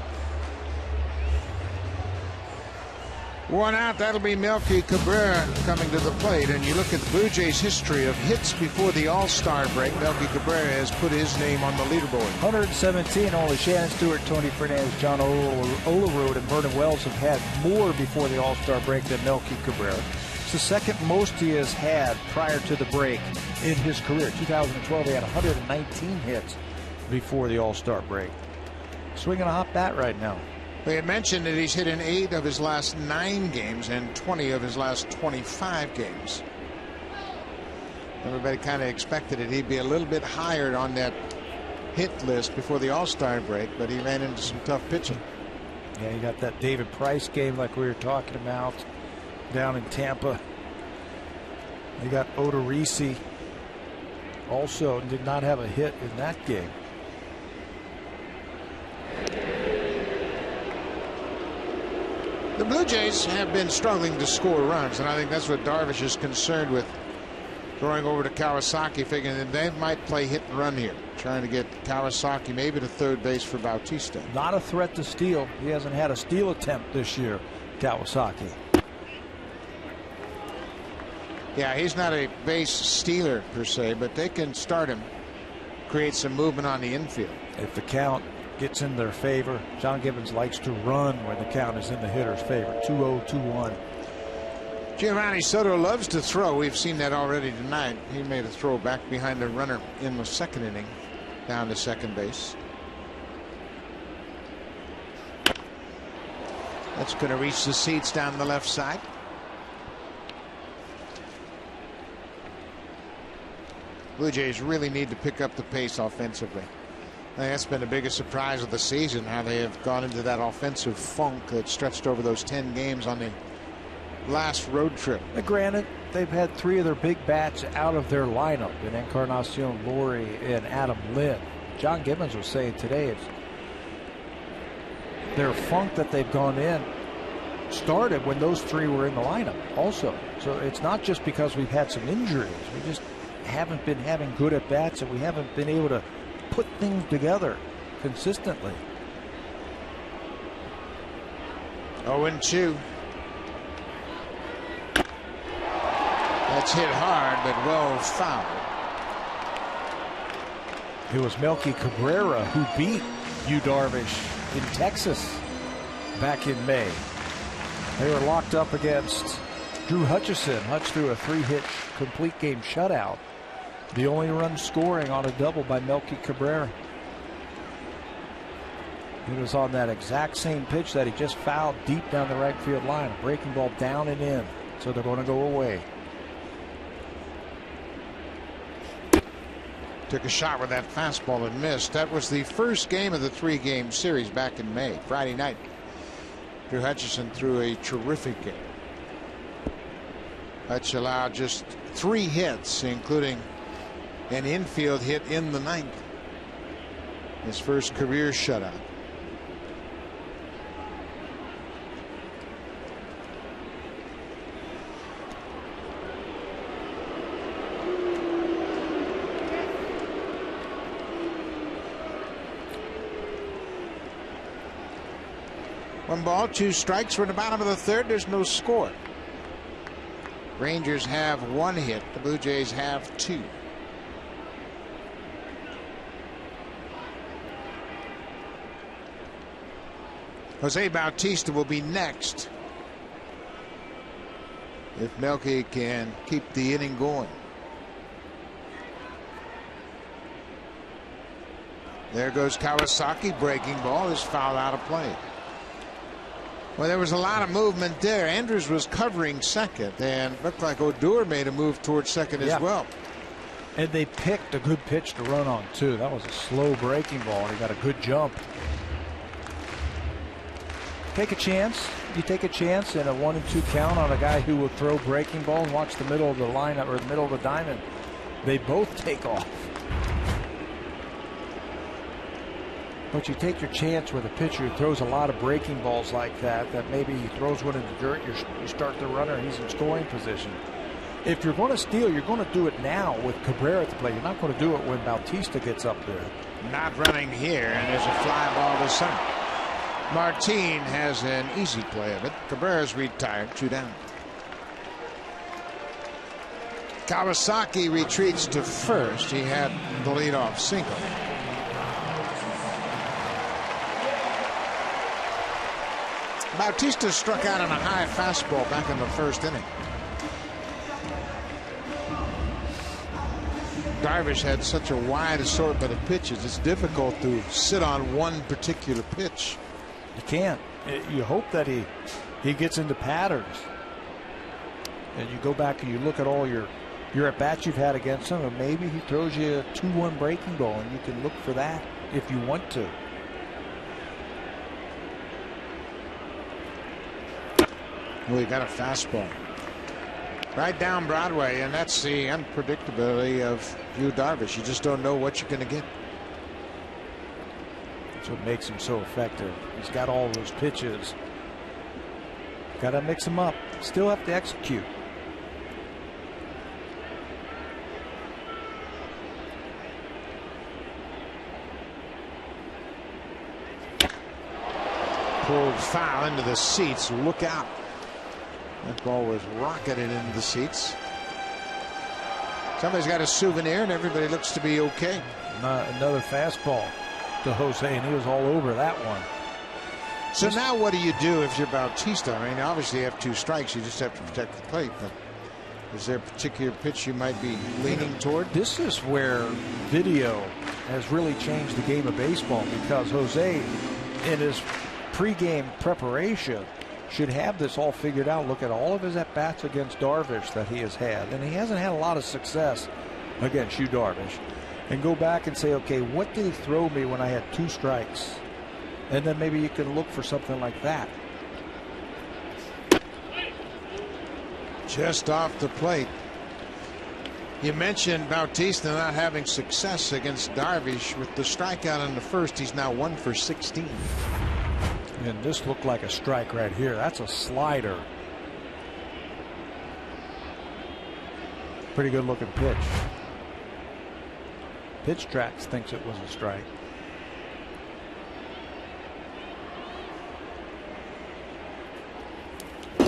1 out. That'll be Melky Cabrera coming to the plate. And you look at the Blue Jays' history of hits before the All-Star break. Melky Cabrera has put his name on the leaderboard. 117. Only Shannon Stewart, Tony Fernandez, John Olerud, and Vernon Wells have had more before the All-Star break than Melky Cabrera. It's the second most he has had prior to the break in his career. 2012, he had 119 hits before the All-Star break. Swinging a hot bat right now. We had mentioned that he's hit in 8 of his last 9 games and 20 of his last 25 games. Everybody kind of expected it. He'd be a little bit higher on that hit list before the All-Star break, but he ran into some tough pitching. Yeah, you got that David Price game like we were talking about down in Tampa. You got Odorizzi also did not have a hit in that game. The Blue Jays have been struggling to score runs, and I think that's what Darvish is concerned with. Throwing over to Kawasaki, figuring that they might play hit and run here, trying to get Kawasaki maybe to third base for Bautista. Not a threat to steal. He hasn't had a steal attempt this year, Kawasaki. Yeah, he's not a base stealer per se, but they can start him, create some movement on the infield. If the count gets in their favor, John Gibbons likes to run when the count is in the hitter's favor. 2-0, 2-1. Giovanni Soto loves to throw. We've seen that already tonight. He made a throw back behind the runner in the second inning down to second base. That's going to reach the seats down the left side. Blue Jays really need to pick up the pace offensively. I think that's been the biggest surprise of the season, how they have gone into that offensive funk that stretched over those 10 games on the last road trip. Granted, they've had 3 of their big bats out of their lineup in Encarnacion, Laurie, and Adam Lynn. John Gibbons was saying today it's their funk that they've gone in started when those 3 were in the lineup also. So it's not just because we've had some injuries. We just haven't been having good at bats, and we haven't been able to put things together consistently. 0-2. That's hit hard, but well fouled. It was Melky Cabrera who beat Yu Darvish in Texas back in May. They were locked up against Drew Hutchison. Hutch threw a 3-hit complete game shutout. The only run scoring on a double by Melky Cabrera. It was on that exact same pitch that he just fouled deep down the right field line. A breaking ball down and in. So they're going to go away. Took a shot with that fastball and missed. That was the first game of the 3-game series back in May. Friday night, Drew Hutchison threw a terrific game. Hutch allowed just 3 hits, including an infield hit in the 9th. His first career shutout. One ball, 2 strikes. We're in the bottom of the 3rd. There's no score. Rangers have 1 hit. The Blue Jays have 2. Jose Bautista will be next if Melky can keep the inning going. There goes Kawasaki. Breaking ball is fouled out of play. Well, there was a lot of movement there. Andrews was covering second, and looked like Odor made a move towards second as well. And they picked a good pitch to run on, too. That was a slow breaking ball, and he got a good jump. Take a chance. You take a chance in a 1-2 count on a guy who will throw breaking ball and watch the middle of the lineup or the middle of the diamond. They both take off. But you take your chance with a pitcher who throws a lot of breaking balls like that, that maybe he throws one in the dirt, you start the runner, he's in scoring position. If you're going to steal, you're going to do it now with Cabrera at the plate. You're not going to do it when Bautista gets up there. Not running here, and there's a fly ball to center. Martin has an easy play of it. Cabrera's retired, 2 down. Kawasaki retreats to first. He had the leadoff single. Bautista struck out on a high fastball back in the 1st inning. Darvish had such a wide assortment of pitches. It's difficult to sit on one particular pitch. You can't. You hope that he gets into patterns. And you go back and you look at all your at-bats you've had against him, and maybe he throws you a 2-1 breaking ball, and you can look for that if you want to. Well, he got a fastball right down Broadway, and that's the unpredictability of Yu Darvish. You just don't know what you're going to get. That's what makes him so effective. He's got all those pitches. Got to mix them up. Still have to execute. Pulled foul into the seats. Look out. That ball was rocketed into the seats. Somebody's got a souvenir, and everybody looks to be okay. Another fastball to Jose, and he was all over that one. So now what do you do if you're Bautista? I mean, obviously you have 2 strikes. You just have to protect the plate. But is there a particular pitch you might be leaning toward? This is where video has really changed the game of baseball, because Jose, in his pregame preparation, should have this all figured out. Look at all of his at-bats against Darvish that he has had, and he hasn't had a lot of success against Yu Darvish, and go back and say, okay, what did he throw me when I had 2 strikes? And then maybe you can look for something like that. Just off the plate. You mentioned Bautista not having success against Darvish. With the strikeout in the 1st, he's now 1 for 16. And this looked like a strike right here. That's a slider. Pretty good looking pitch. Pitch Tracks thinks it was a strike.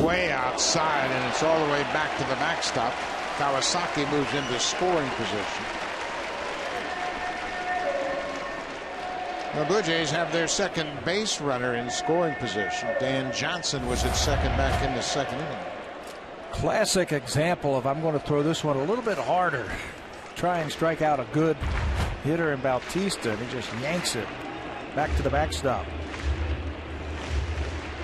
Way outside, and it's all the way back to the backstop. Kawasaki moves into scoring position. The Blue Jays have their second base runner in scoring position. Dan Johnson was at second back in the 2nd inning. Classic example of, I'm going to throw this one a little bit harder. Try and strike out a good hitter in Bautista, and he just yanks it back to the backstop.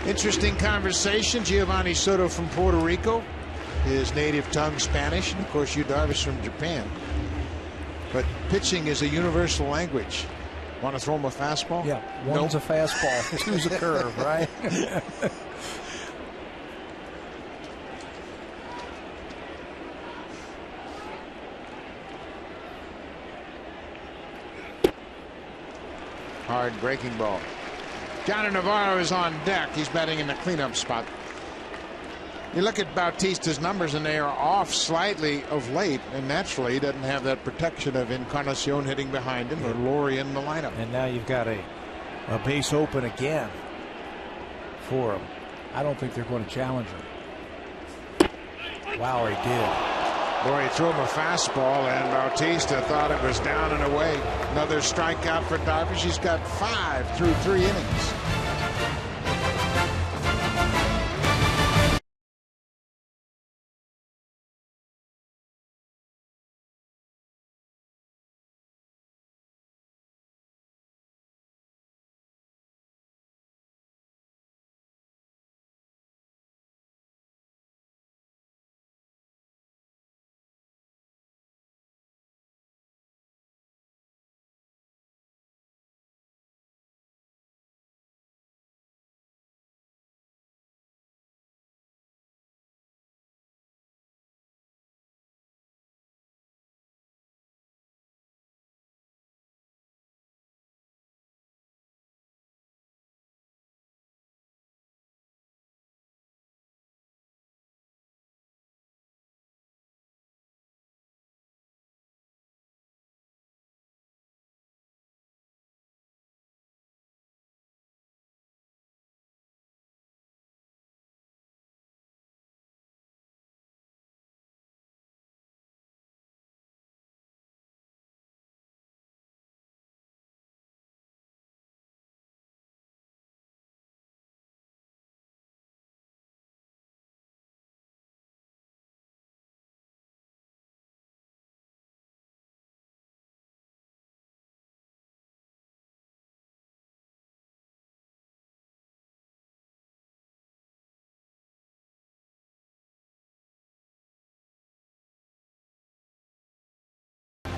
Interesting conversation. Giovanni Soto from Puerto Rico, his native tongue Spanish, and of course Yu Darvish from Japan. But pitching is a universal language. Want to throw him a fastball? Yeah, one's a fastball, two's a curve, right? Hard breaking ball. Johnny Navarro is on deck. He's batting in the cleanup spot. You look at Bautista's numbers, and they are off slightly of late, and naturally he doesn't have that protection of Encarnacion hitting behind him or Laurie in the lineup. And now you've got a base open again for him. I don't think they're going to challenge him. Wow, he did. Boy, he threw him a fastball, and Bautista thought it was down and away. Another strikeout for Darvish. He's got 5 through 3 innings.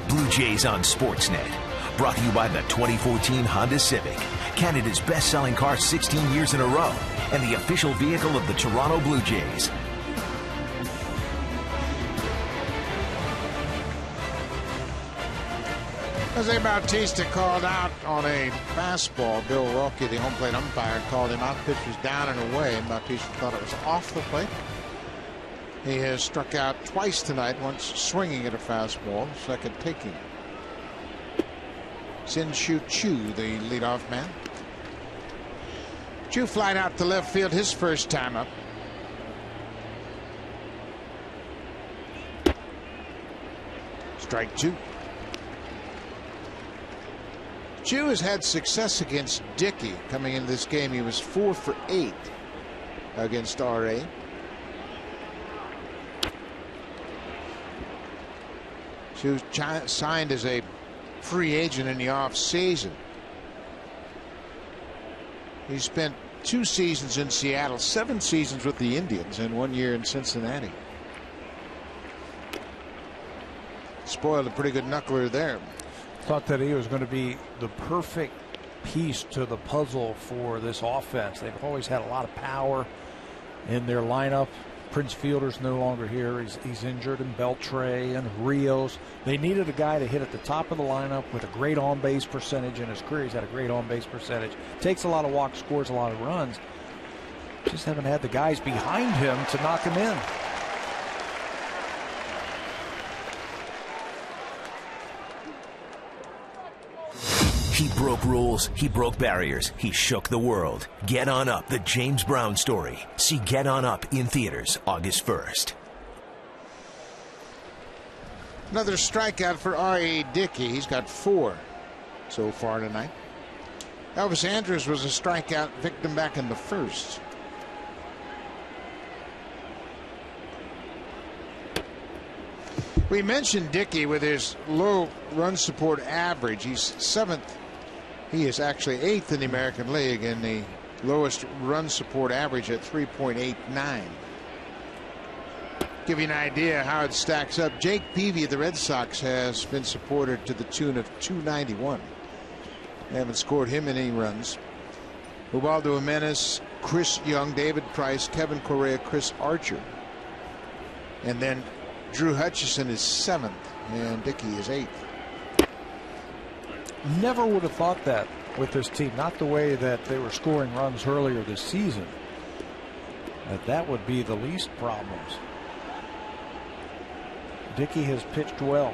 Blue Jays on Sportsnet. Brought to you by the 2014 Honda Civic, Canada's best-selling car 16 years in a row, and the official vehicle of the Toronto Blue Jays. Jose Bautista called out on a fastball. Bill Rocky, the home plate umpire, called him out. Pitch was down and away, and Bautista thought it was off the plate. He has struck out twice tonight, once swinging at a fastball, second taking. Sin-Shu Chu, the leadoff man. Chu flied out to left field his first time up. Strike 2. Chu has had success against Dickey. Coming into this game, he was 4 for 8 against R.A. She was signed as a free agent in the offseason. He spent 2 seasons in Seattle, 7 seasons with the Indians, and 1 year in Cincinnati. Spoiled a pretty good knuckler there. Thought that he was going to be the perfect piece to the puzzle for this offense. They've always had a lot of power in their lineup. Prince Fielder's no longer here. He's injured, and Beltre and Rios. They needed a guy to hit at the top of the lineup with a great on-base percentage in his career. He's had a great on-base percentage. Takes a lot of walks, scores a lot of runs. Just haven't had the guys behind him to knock him in. He broke rules, he broke barriers, he shook the world. Get On Up, the James Brown story. See Get On Up in theaters August 1st. Another strikeout for R.A. Dickey. He's got 4 so far tonight. Elvis Andrus was a strikeout victim back in the first. We mentioned Dickey with his low run support average. He's 7th. He is actually 8th in the American League in the lowest run support average at 3.89. Give you an idea how it stacks up. Jake Peavy of the Red Sox has been supported to the tune of 291. They haven't scored him any runs. Ubaldo Jimenez, Chris Young, David Price, Kevin Correa, Chris Archer. And then Drew Hutchison is 7th and Dickey is 8th. Never would have thought that with this team. Not the way that they were scoring runs earlier this season. That would be the least problems. Dickey has pitched well.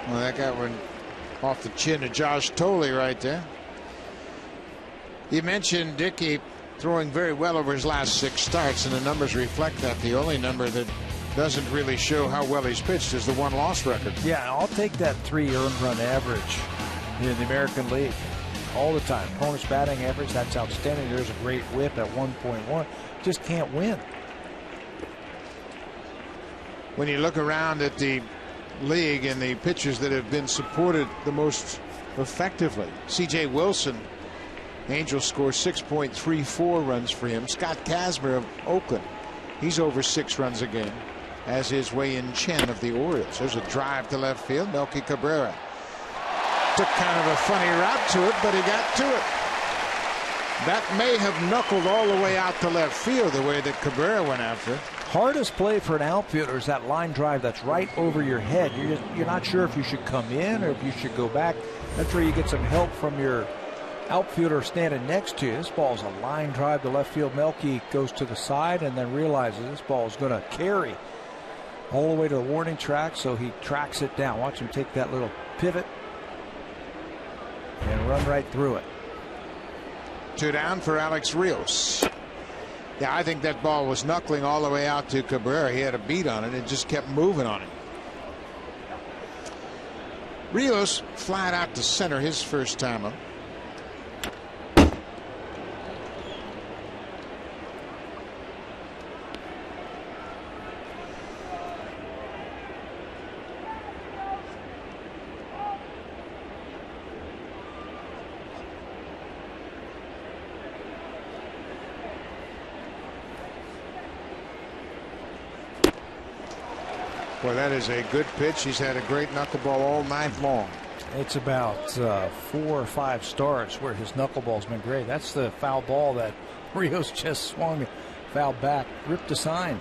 Well, that got one off the chin of Josh Tolley right there. You mentioned Dickey throwing very well over his last 6 starts, and the numbers reflect that. The only number that doesn't really show how well he's pitched is the 1-loss record. Yeah, I'll take that 3 earned run average in the American League all the time. Opponent's batting average, that's outstanding. There's a great whip at 1.1. Just can't win. When you look around at the league and the pitchers that have been supported the most effectively, C.J. Wilson, Angels score 6.34 runs for him. Scott Kazmir of Oakland, he's over 6 runs a game, as is Wei-Yin Chen of the Orioles. There's a drive to left field. Melky Cabrera took kind of a funny route to it, but he got to it. That may have knuckled all the way out to left field, the way that Cabrera went after it. Hardest play for an outfielder is that line drive that's right over your head. You're not sure if you should come in or if you should go back. That's where you get some help from your outfielder standing next to you. This ball's a line drive to left field. Melky goes to the side and then realizes this ball is going to carry all the way to the warning track, so he tracks it down. Watch him take that little pivot and run right through it. 2 down for Alex Rios. Yeah, I think that ball was knuckling all the way out to Cabrera. He had a beat on it and just kept moving on it. Rios flat out to center his first time up. Well, that is a good pitch. He's had a great knuckleball all night long. It's about 4 or 5 starts where his knuckleball's been great. That's the foul ball that Rios just swung, fouled back, ripped a sign.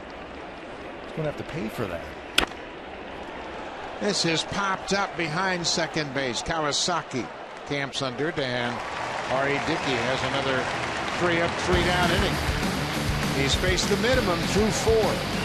He's going to have to pay for that. This is popped up behind second base. Kawasaki camps under it, and R.A. Dickey has another 3-up, 3-down inning. He's faced the minimum through 4.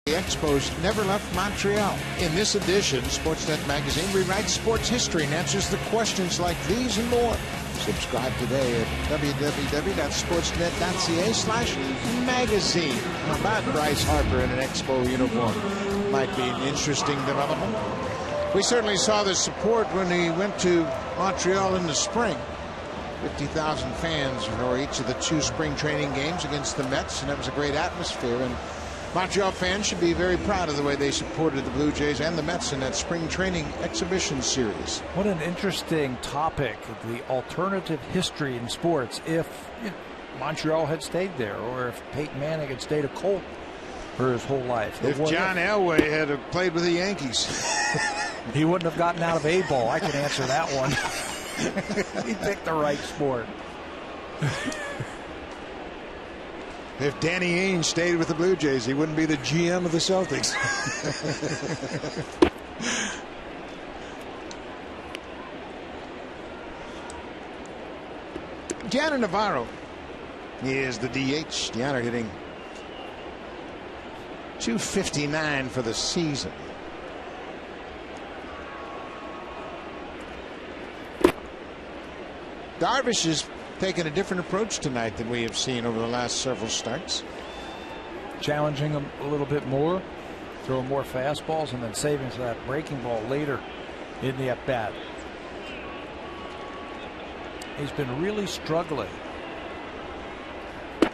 The Expos never left Montreal. In this edition, Sportsnet magazine rewrites sports history and answers the questions like these and more. Subscribe today at www.sportsnet.ca/magazine. How about Bryce Harper in an Expo uniform? Might be an interesting development. We certainly saw the support when he went to Montreal in the spring. 50,000 fans for each of the 2 spring training games against the Mets, and that was a great atmosphere. And Montreal fans should be very proud of the way they supported the Blue Jays and the Mets in that spring training exhibition series. What an interesting topic, the alternative history in sports if Montreal had stayed there, or if Peyton Manning had stayed a Colt for his whole life. If John Elway had played with the Yankees. He wouldn't have gotten out of A-ball. I can answer that one. He picked the right sport. If Danny Ainge stayed with the Blue Jays, he wouldn't be the GM of the Celtics. Gianna Navarro is the DH. Gianna hitting .259 for the season. Darvish is taking a different approach tonight than we have seen over the last several starts. Challenging him a little bit more, throwing more fastballs, and then saving for that breaking ball later in the at-bat. He's been really struggling.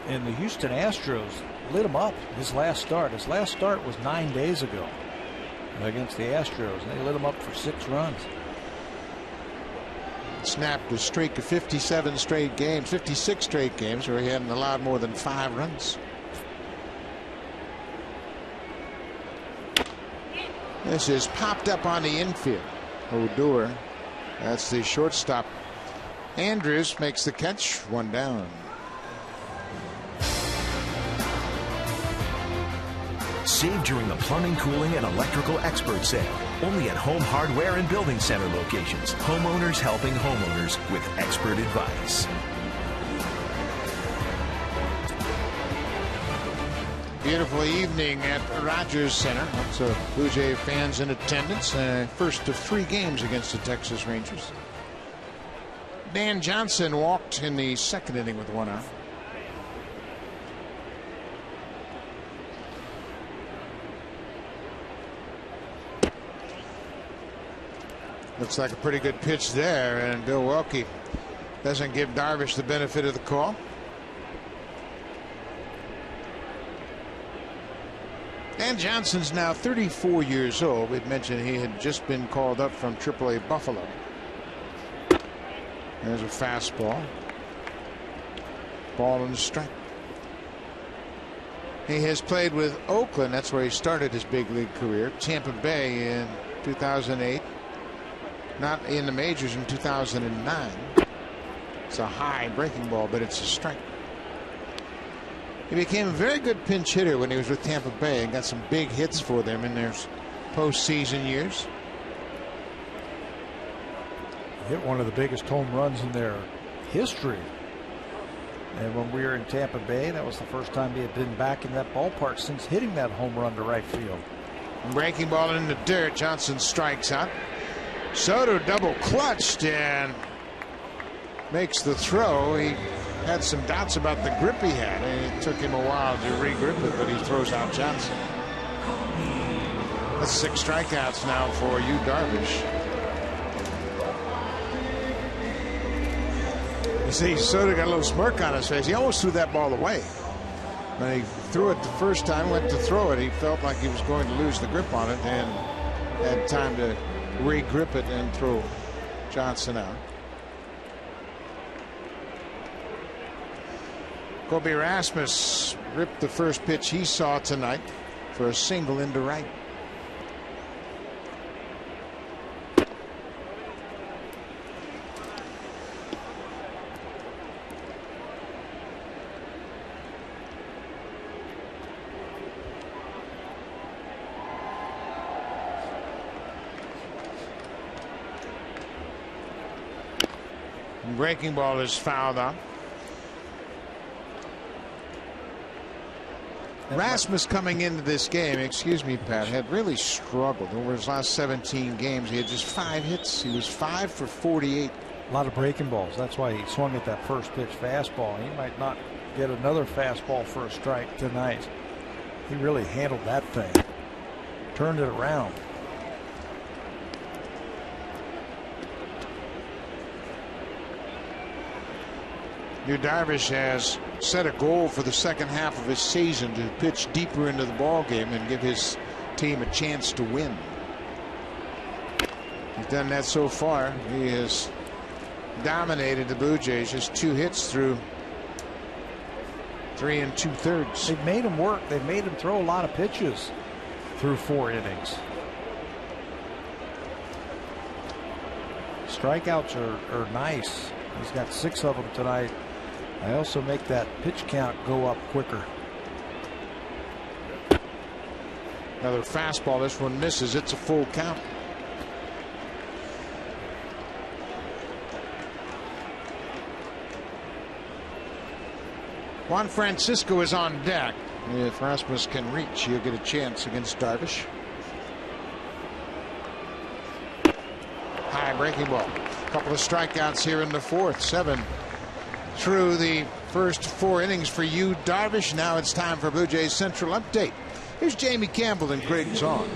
And the Houston Astros lit him up his last start. His last start was 9 days ago against the Astros, and they lit him up for 6 runs. Snapped a streak of 57 straight games, 56 straight games where he hadn't allowed more than 5 runs. This is popped up on the infield. Odor, that's the shortstop. Andrews makes the catch, 1 down. Save during the plumbing, cooling, and electrical expert sale. Only at Home Hardware and Building Center locations. Homeowners helping homeowners with expert advice. Beautiful evening at Rogers Center. Lots of Blue Jay fans in attendance. First of 3 games against the Texas Rangers. Dan Johnson walked in the 2nd inning with 1 out. Looks like a pretty good pitch there, and Bill Welke doesn't give Darvish the benefit of the call. Dan Johnson's now 34 years old. We'd mentioned he had just been called up from AAA Buffalo. There's a fastball. Ball and strike. He has played with Oakland. That's where he started his big league career. Tampa Bay in 2008. Not in the majors in 2009. It's a high breaking ball, but it's a strike. He became a very good pinch hitter when he was with Tampa Bay and got some big hits for them in their postseason years. Hit one of the biggest home runs in their history. And when we were in Tampa Bay, that was the first time he had been back in that ballpark since hitting that home run to right field. Breaking ball in the dirt. Johnson strikes out. Soto double clutched and makes the throw. He had some doubts about the grip he had, and it took him a while to re-grip it, but he throws out Johnson. That's 6 strikeouts now for Yu Darvish. You see, Soto got a little smirk on his face. He almost threw that ball away. When he threw it the first time, went to throw it, he felt like he was going to lose the grip on it and had time to re-grip it and throw Johnson out. Kobe Rasmus ripped the first pitch he saw tonight for a single into right. Breaking ball is fouled out. Rasmus coming into this game, excuse me, Pat, had really struggled over his last 17 games. He had just 5 hits. He was 5 for 48 A lot of breaking balls. That's why he swung at that first pitch fastball. He might not get another fastball for a strike tonight. He really handled that thing. Turned it around. Yu Darvish has set a goal for the second half of his season to pitch deeper into the ball game and give his team a chance to win. He's done that so far. He has dominated the Blue Jays. Just 2 hits through 3 2/3. They've made him work. They've made him throw a lot of pitches through 4 innings. Strikeouts are nice. He's got 6 of them tonight. I also make that pitch count go up quicker. Another fastball. This one misses. It's a full count. Juan Francisco is on deck. If Rasmus can reach, he'll get a chance against Darvish. High breaking ball. A couple of strikeouts here in the 4th. 7 through the first 4 innings for Yu Darvish. Now it's time for Blue Jays Central Update. Here's Jamie Campbell and Craig Zahn.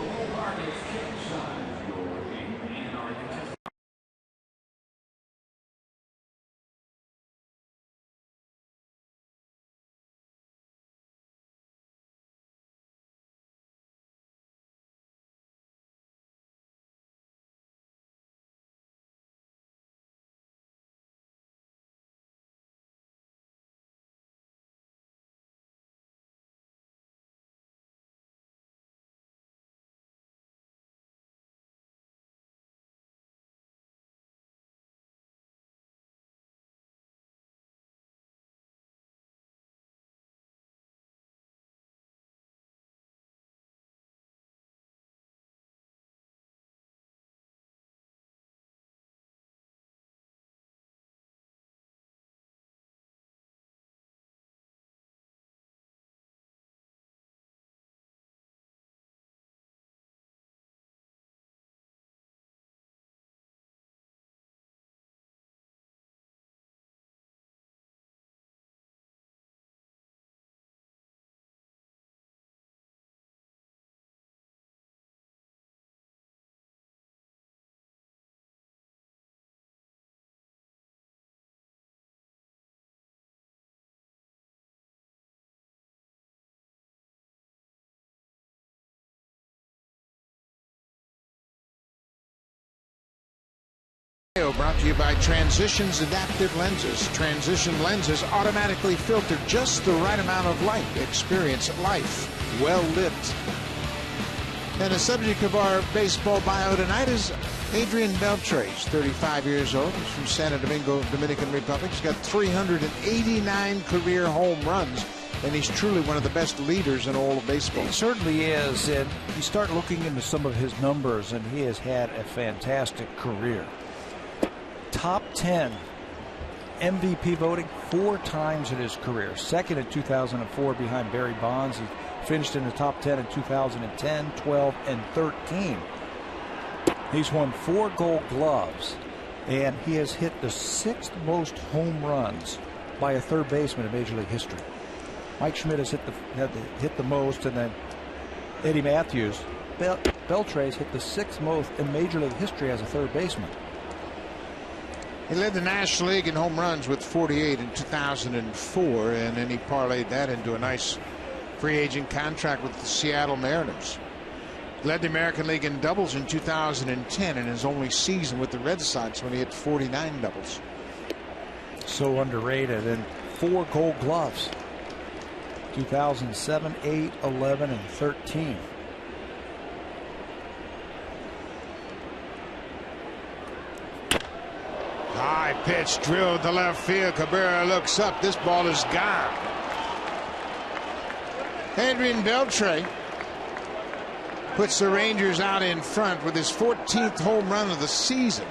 Brought to you by Transitions Adaptive Lenses. Transition lenses automatically filter just the right amount of light. Experience life well lit. And the subject of our baseball bio tonight is Adrian Beltre. He's 35 years old. He's from Santo Domingo, Dominican Republic. He's got 389 career home runs, and he's truly one of the best leaders in all of baseball. He certainly is, and you start looking into some of his numbers, and he has had a fantastic career. Top 10 MVP voting 4 times in his career. Second in 2004 behind Barry Bonds. He finished in the top 10 in 2010, 12, and 13. He's won 4 Gold Gloves, and he has hit the 6th most home runs by a third baseman in Major League history. Mike Schmidt has hit the most, and then Eddie Matthews. Beltre's hit the 6th most in Major League history as a third baseman. He led the National League in home runs with 48 in 2004, and then he parlayed that into a nice free agent contract with the Seattle Mariners. Led the American League in doubles in 2010 in his only season with the Red Sox when he hit 49 doubles. So underrated. And 4 Gold Gloves. 2007, 8, 11, and 13. High pitch drilled to left field. Cabrera looks up. This ball is gone. Adrian Beltre puts the Rangers out in front with his 14th home run of the season.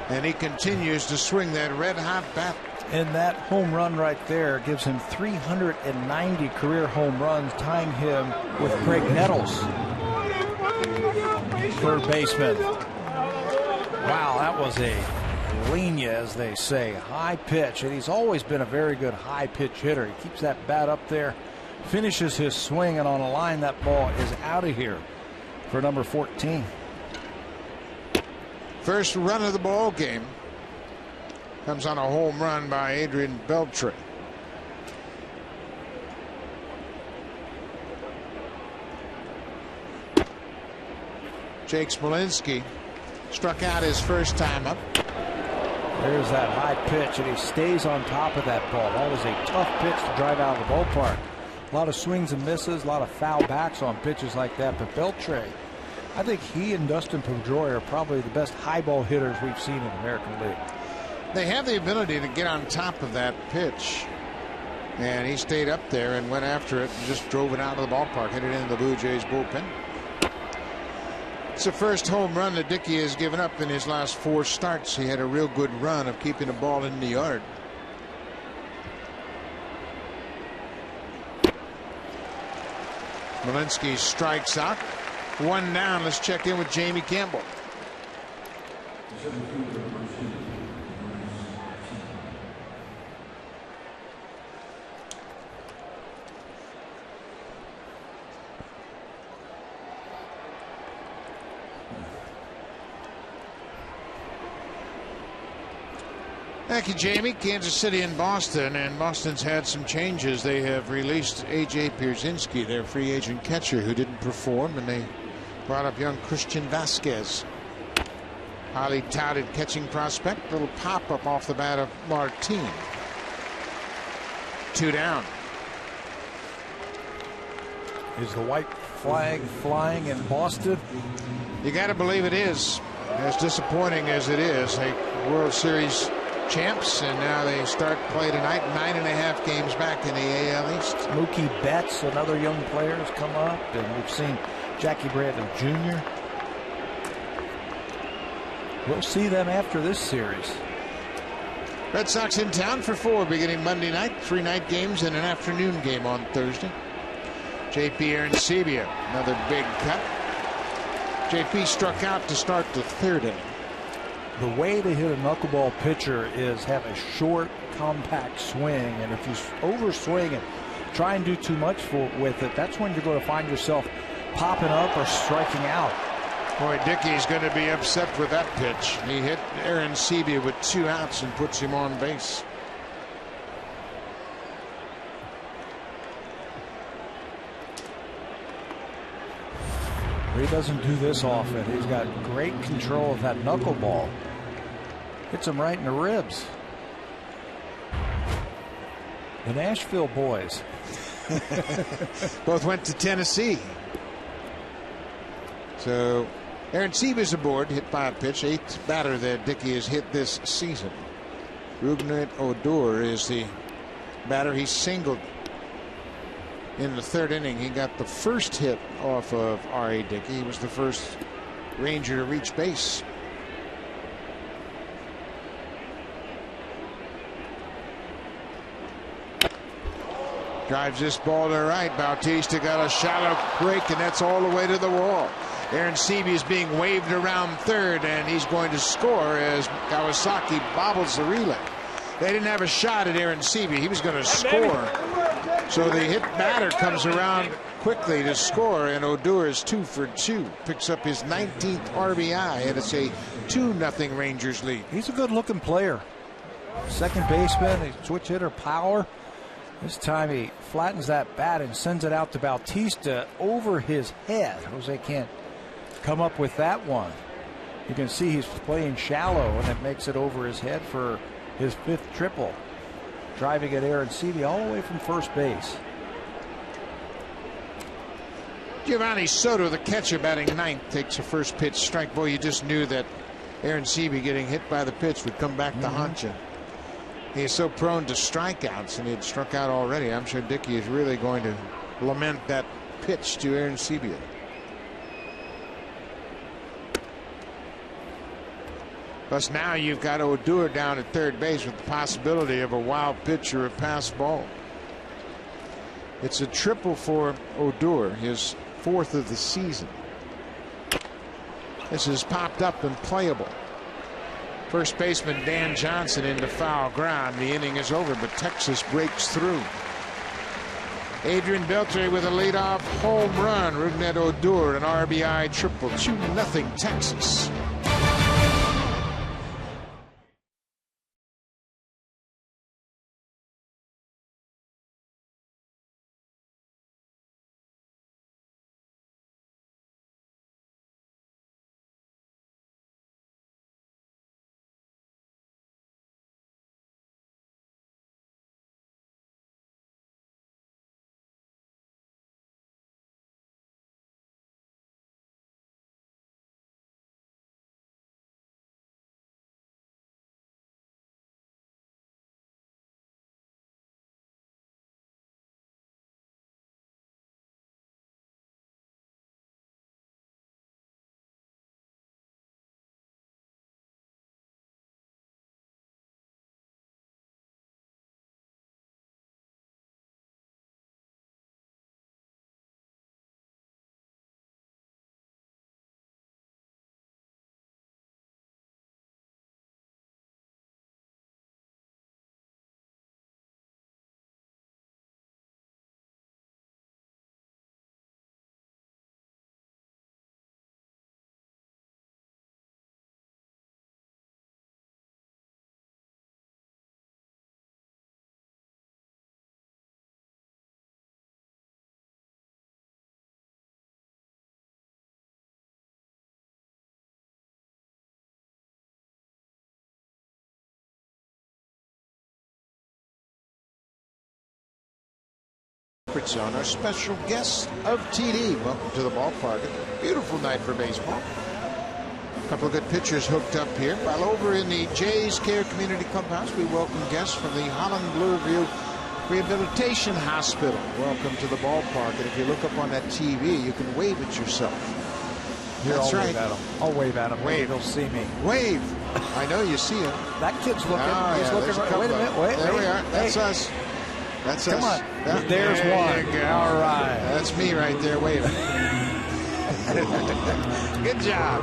And he continues to swing that red-hot bat. And that home run right there gives him 390 career home runs, tying him with Craig Nettles, third baseman. Wow, that was a linea, as they say, high pitch, and he's always been a very good high pitch hitter. He keeps that bat up there, finishes his swing, and on a line that ball is out of here for number 14. First run of the ball game comes on a home run by Adrian Beltre. Jake Smolinski struck out his first time up. There's that high pitch, and he stays on top of that ball. Always a tough pitch to drive out of the ballpark. A lot of swings and misses, a lot of foul backs on pitches like that. But Beltre, I think he and Dustin Pedroia are probably the best high ball hitters we've seen in the American League. They have the ability to get on top of that pitch. And he stayed up there and went after it and just drove it out of the ballpark, hit it into the Blue Jays bullpen. It's the first home run that Dickey has given up in his last 4 starts. He had a real good run of keeping the ball in the yard. Malinsky strikes out. 1 down. Let's check in with Jamie Campbell. Thank you, Jamie. Kansas City and Boston, and Boston's had some changes. They have released A.J. Pierzynski, their free agent catcher, who didn't perform, and they brought up young Christian Vasquez. Highly touted catching prospect. Little pop-up off the bat of Martin. 2 down. Is the white flag flying in Boston? You got to believe it is. As disappointing as it is, a World Series champs, and now they start play tonight. 9.5 games back in the AL East. Mookie Betts, another young player, has come up, and we've seen Jackie Bradley Jr. We'll see them after this series. Red Sox in town for 4 beginning Monday night. 3 night games and an afternoon game on Thursday. JP Arencibia, another big cut. JP struck out to start the 3rd inning. The way to hit a knuckleball pitcher is have a short, compact swing, and if you overswing it, try and do too much with it, that's when you're going to find yourself popping up or striking out. Boy, Dickey's going to be upset with that pitch. He hit Arencibia with 2 outs and puts him on base. He doesn't do this often. He's got great control of that knuckleball. Hits him right in the ribs. The Nashville boys. Both went to Tennessee. So Arencibia's aboard, hit by a pitch. 8th batter that Dickey has hit this season. Rougned Odor is the batter. He singled in the 3rd inning. He got the first hit off of R.A. Dickey. He was the first Ranger to reach base. Drives this ball to right. Bautista got a shallow break, and that's all the way to the wall. Arencibia is being waved around 3rd, and he's going to score as Kawasaki bobbles the relay. They didn't have a shot at Arencibia. He was going to score. So the hit batter comes around quickly to score, and Odor is 2 for 2. Picks up his 19th RBI, and it's a 2-0 Rangers lead. He's a good-looking player. Second baseman, a switch hitter, power. This time he flattens that bat and sends it out to Bautista over his head. Jose can't come up with that one. You can see he's playing shallow, and it makes it over his head for his 5th triple. Driving at Arencibia all the way from first base. Giovanni Soto, the catcher, batting 9th, takes a first pitch strike. Boy, you just knew that Arencibia getting hit by the pitch would come back to haunt you. He is so prone to strikeouts, and he had struck out already. I'm sure Dickey is really going to lament that pitch to Arencibia. Plus now you've got Odor down at 3rd base with the possibility of a wild pitch or a pass ball. It's a triple for Odor, his 4th of the season. This is popped up and playable. First baseman Dan Johnson into foul ground. The inning is over, but Texas breaks through. Adrian Beltre with a leadoff home run. Rougned Odor an RBI triple. 2-0 Texas. Zone, our special guest of TD. Welcome to the ballpark. Beautiful night for baseball. A couple of good pitchers hooked up here. While over in the Jays Care Community Clubhouse, we welcome guests from the Holland Bloorview Rehabilitation Hospital. Welcome to the ballpark. And if you look up on that TV, you can wave at yourself. Here, That's I'll right. Wave at him. I'll wave at him. Wave. He'll see me. Wave. I know you see him. That kid's looking. Oh, He's yeah, looking right. Wait a minute. Wait. There wait. we are. That's Hey. us. That's Come us. on. There's one. You go. All right. That's me right there waving. Good job.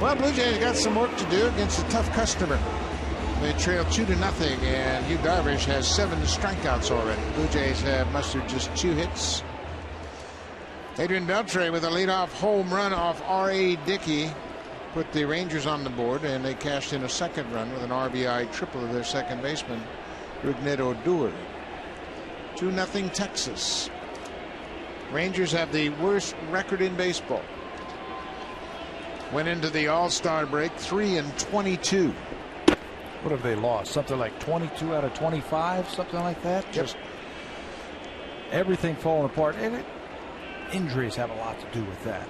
Well, Blue Jays got some work to do against a tough customer. They trail 2-0, and Hugh Darvish has 7 strikeouts already. Blue Jays have mustered just 2 hits. Adrian Beltre with a leadoff home run off R.A. Dickey put the Rangers on the board, and they cashed in a second run with an RBI triple of their second baseman, Rougned Odor. 2-0 Texas. Rangers have the worst record in baseball. Went into the All-Star break 3-22. What have they lost? Something like 22 out of 25, something like that. Yep. Just everything falling apart. And injuries have a lot to do with that.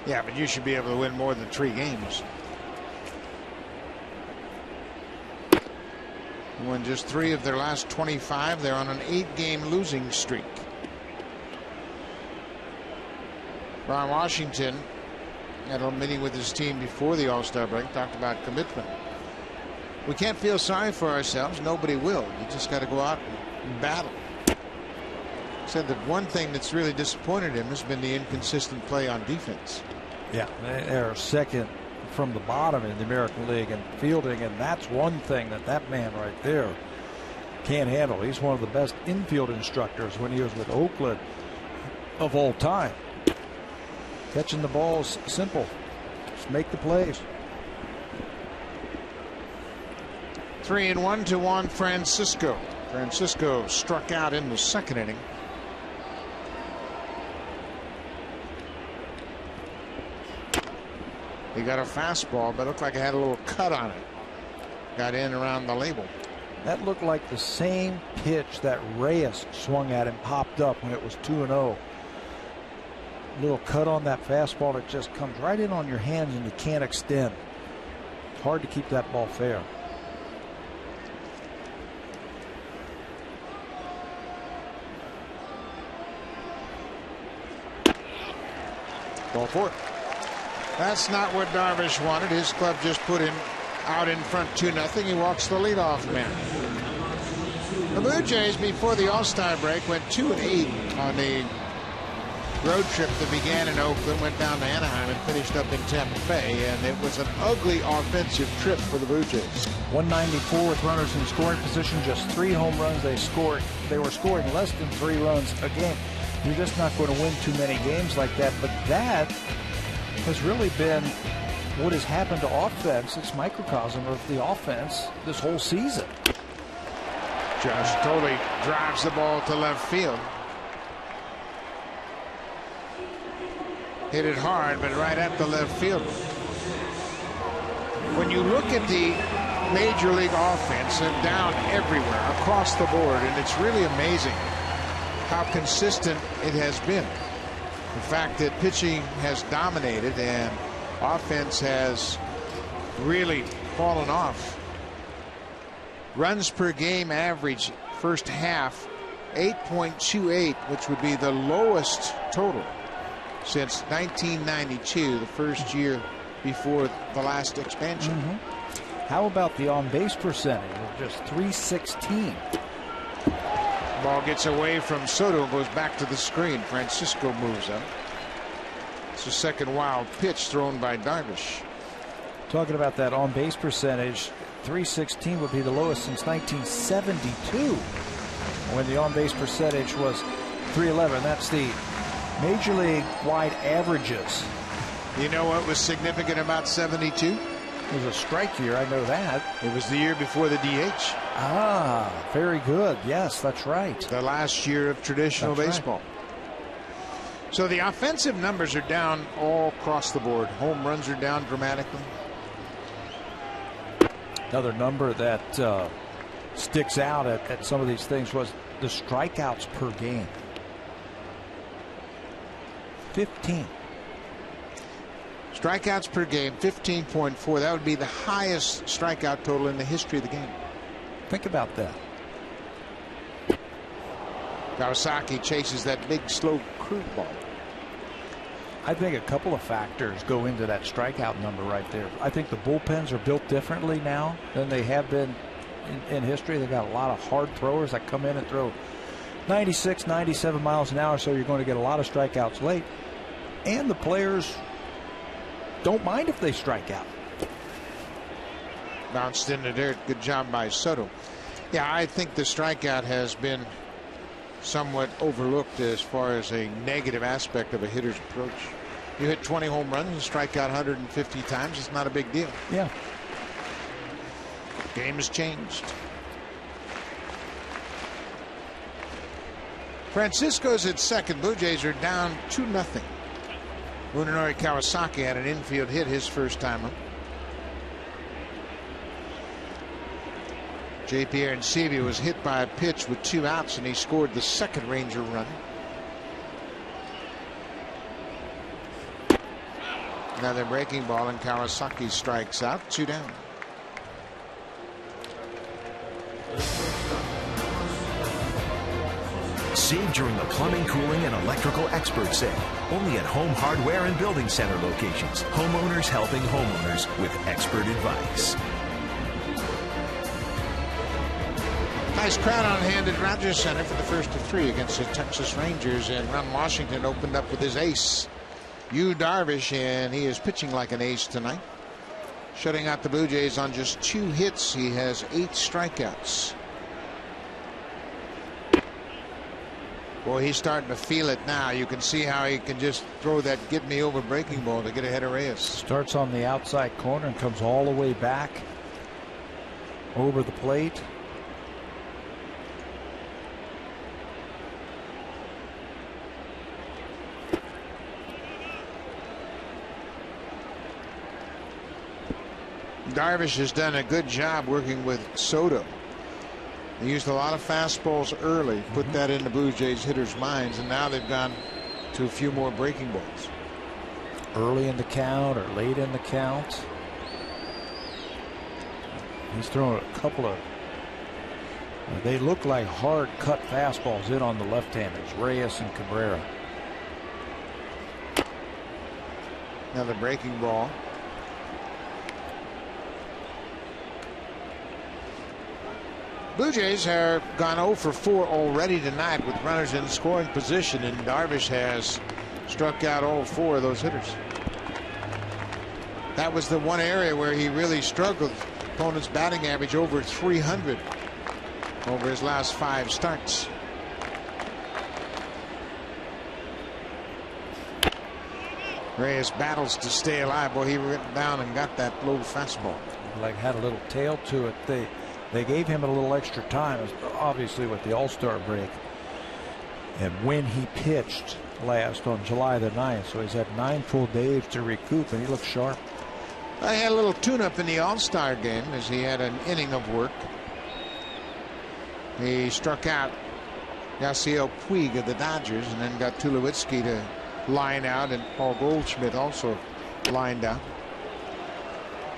Yeah, but you should be able to win more than 3 games. Won just 3 of their last 25. They're on an 8-game losing streak. Ron Washington had a meeting with his team before the All-Star break, talked about commitment. We can't feel sorry for ourselves. Nobody will. You just got to go out and battle. Said that one thing that's really disappointed him has been the inconsistent play on defense. Yeah, they're second from the bottom in the American League in fielding, and that's one thing that man right there can't handle. He's one of the best infield instructors when he was with Oakland of all time. Catching the ball's simple. Just make the plays. 3-1 to Juan Francisco. Francisco struck out in the second inning. He got a fastball, but it looked like it had a little cut on it. Got in around the label. That looked like the same pitch that Reyes swung at and popped up when it was 2-0. Little cut on that fastball that just comes right in on your hands and you can't extend. It's hard to keep that ball fair. Ball 4. That's not what Darvish wanted. His club just put him out in front 2-0. He walks the leadoff man. The Blue Jays before the All-Star break went 2-8 on the road trip that began in Oakland, went down to Anaheim, and finished up in Tampa Bay, and it was an ugly offensive trip for the Blue Jays. 194 with runners in scoring position, just 3 home runs they scored. They were scoring less than 3 runs a game. You're just not going to win too many games like that, but that has really been what has happened to offense. It's microcosm of the offense this whole season. Josh Thole drives the ball to left field. Hit it hard, but right at the left field. When you look at the Major League offense, and down everywhere across the board, and it's really amazing how consistent it has been. The fact that pitching has dominated and offense has really fallen off. Runs per game average first half 8.28, which would be the lowest total since 1992, the first year before the last expansion. How about the on-base percentage of just .316? Ball gets away from Soto and goes back to the screen. Francisco moves up. It's the second wild pitch thrown by Darvish. Talking about that on-base percentage, .316 would be the lowest since 1972, when the on-base percentage was .311. That's the Major League wide averages. You know what was significant about 72? It was a strike year, I know that. It was the year before the DH. Ah, very good. Yes, that's right. The last year of traditional baseball. Right. So the offensive numbers are down all across the board. Home runs are down dramatically. Another number that sticks out at some of these things was the strikeouts per game. 15. Strikeouts per game, 15.4. That would be the highest strikeout total in the history of the game. Think about that. Kawasaki chases that big, slow curveball. I think a couple of factors go into that strikeout number right there. I think the bullpens are built differently now than they have been in history. They've got a lot of hard throwers that come in and throw 96, 97 miles an hour, so you're going to get a lot of strikeouts late. And the players don't mind if they strike out. Bounced into there. Good job by Soto. Yeah, I think the strikeout has been somewhat overlooked as far as a negative aspect of a hitter's approach. You hit 20 home runs and strike out 150 times. It's not a big deal. Yeah. Game has changed. Francisco's at second. Blue Jays are down 2-0. Munenori Kawasaki had an infield hit his first time up. JP Arencibia was hit by a pitch with 2 outs, and he scored the second Ranger run. Another breaking ball, and Kawasaki strikes out. 2 down. Save during the plumbing, cooling, and electrical expert sale. Only at Home Hardware and Building Center locations. Homeowners helping homeowners with expert advice. Nice crowd on hand at Rogers Center for the first of 3 against the Texas Rangers, and Ron Washington opened up with his ace, Yu Darvish, and he is pitching like an ace tonight. Shutting out the Blue Jays on just 2 hits. He has 8 strikeouts. Boy, he's starting to feel it now. You can see how he can just throw that get me over breaking ball to get ahead of Reyes. Starts on the outside corner and comes all the way back over the plate. Darvish has done a good job working with Soto. They used a lot of fastballs early, put that in the Blue Jays hitters' minds, and now they've gone to a few more breaking balls. Early in the count or late in the count. He's throwing a couple of, they look like hard cut fastballs in on the left-handers, Reyes and Cabrera. Another breaking ball. Blue Jays have gone 0 for 4 already tonight with runners in scoring position, and Darvish has Struck out all 4 of those hitters. That was the one area where he really struggled. Opponent's batting average over 300 over his last 5 starts. Reyes battles to stay alive. Boy, he went down and got that low fastball. Like had a little tail to it. They gave him a little extra time, obviously with the All-Star break. And when he pitched last on July the 9th, so he's had 9 full days to recoup, and he looks sharp. I had a little tune-up in the All-Star game as he had an inning of work. He struck out Yasiel Puig of the Dodgers and then got Tulowitzki to line out, and Paul Goldschmidt also lined out.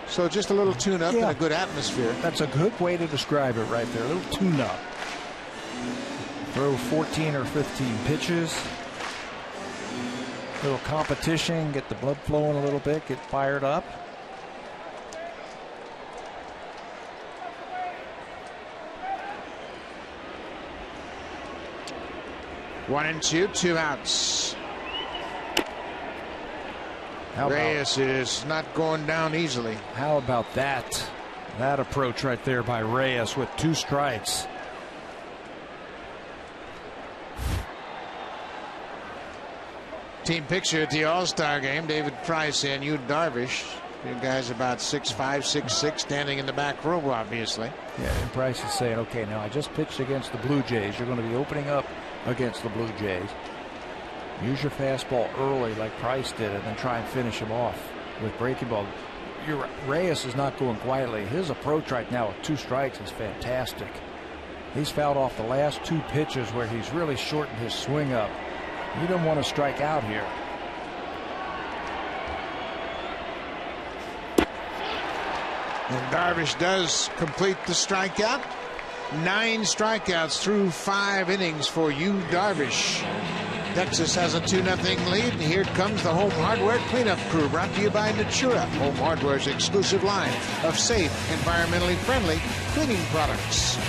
So just a little tune-up and a good atmosphere. That's a good way to describe it right there. A little tune-up. Throw 14 or 15 pitches. A little competition, get the blood flowing a little bit, get fired up. One and two outs. Reyes is not going down easily. How about that? That approach right there by Reyes with 2 strikes. Team picture at the All-Star game. David Price and Yu Darvish. You guys about 6'5", 6'6", standing in the back row, obviously. Yeah, and Price is saying, okay, now I just pitched against the Blue Jays. You're going to be opening up against the Blue Jays. Use your fastball early like Price did, and then try and finish him off with breaking ball. Reyes is not going quietly. His approach right now with 2 strikes is fantastic. He's fouled off the last 2 pitches where he's really shortened his swing up. You don't want to strike out here. And Darvish does complete the strikeout. 9 strikeouts through 5 innings for Yu Darvish. Texas has a 2-0 lead, and here comes the Home Hardware Cleanup Crew, brought to you by Natura, Home Hardware's exclusive line of safe, environmentally friendly cleaning products.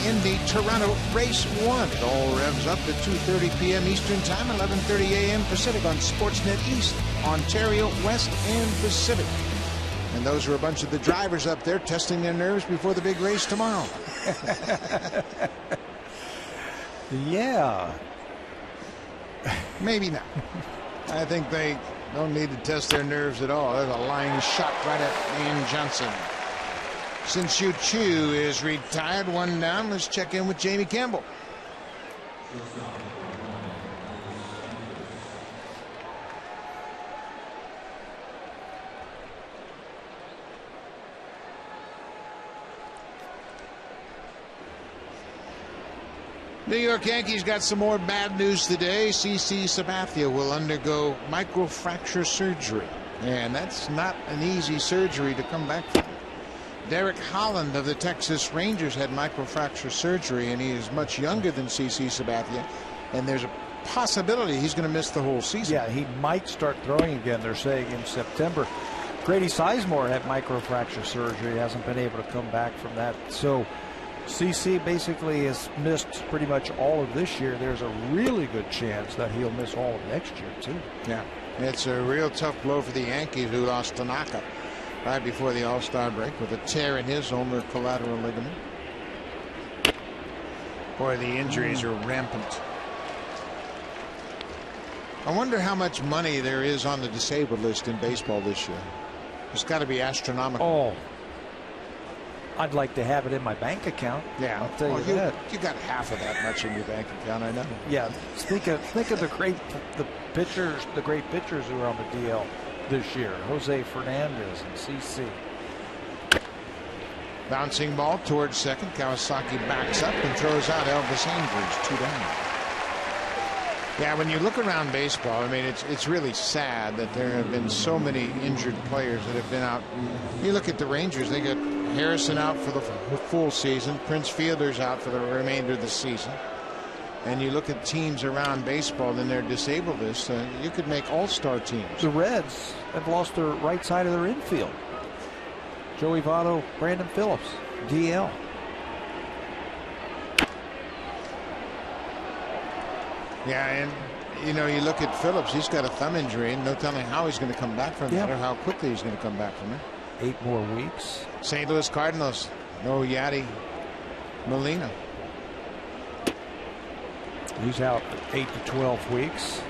In the Toronto Race 1. It all revs up at 2:30 p.m. Eastern Time, 11:30 a.m. Pacific on Sportsnet East, Ontario, West, and Pacific. And those are a bunch of the drivers up there testing their nerves before the big race tomorrow. Yeah. Maybe not. I think they don't need to test their nerves at all. There's a line shot right at Ian Johnson. Since Yu Chu is retired, 1 down, let's check in with Jamie Campbell. New York Yankees got some more bad news today. CC Sabathia will undergo microfracture surgery, and that's not an easy surgery to come back from. Derek Holland of the Texas Rangers had microfracture surgery, and he is much younger than CC Sabathia, and there's a possibility he's going to miss the whole season. Yeah, he might start throwing again, they're saying, in September. Grady Sizemore had microfracture surgery, hasn't been able to come back from that. So CC basically has missed pretty much all of this year. There's a really good chance that he'll miss all of next year, too. Yeah, it's a real tough blow for the Yankees, who lost Tanaka right before the All-Star break with a tear in his ulnar collateral ligament. Boy, the injuries are rampant. I wonder how much money there is on the disabled list in baseball this year. It's got to be astronomical. Oh, I'd like to have it in my bank account. Yeah, I'll tell you that. You got half of that much in your bank account, I know. Yeah, think of the great pitchers who are on the DL this year. Jose Fernandez and CC. Bouncing ball towards second. Kawasaki backs up and throws out Elvis Andrews, 2 down. Yeah, when you look around baseball, I mean, it's really sad that there have been so many injured players that have been out. You look at the Rangers, they got Harrison out for the full season. Prince Fielder's out for the remainder of the season. And you look at teams around baseball and their disabled list, you could make all-star teams. The Reds have lost their right side of their infield. Joey Votto, Brandon Phillips, DL. Yeah, and you know, you look at Phillips, he's got a thumb injury, and no telling how he's going to come back from that or how quickly he's going to come back from it. 8 more weeks. St. Louis Cardinals, no Yadi Molina. He's out 8 to 12 weeks.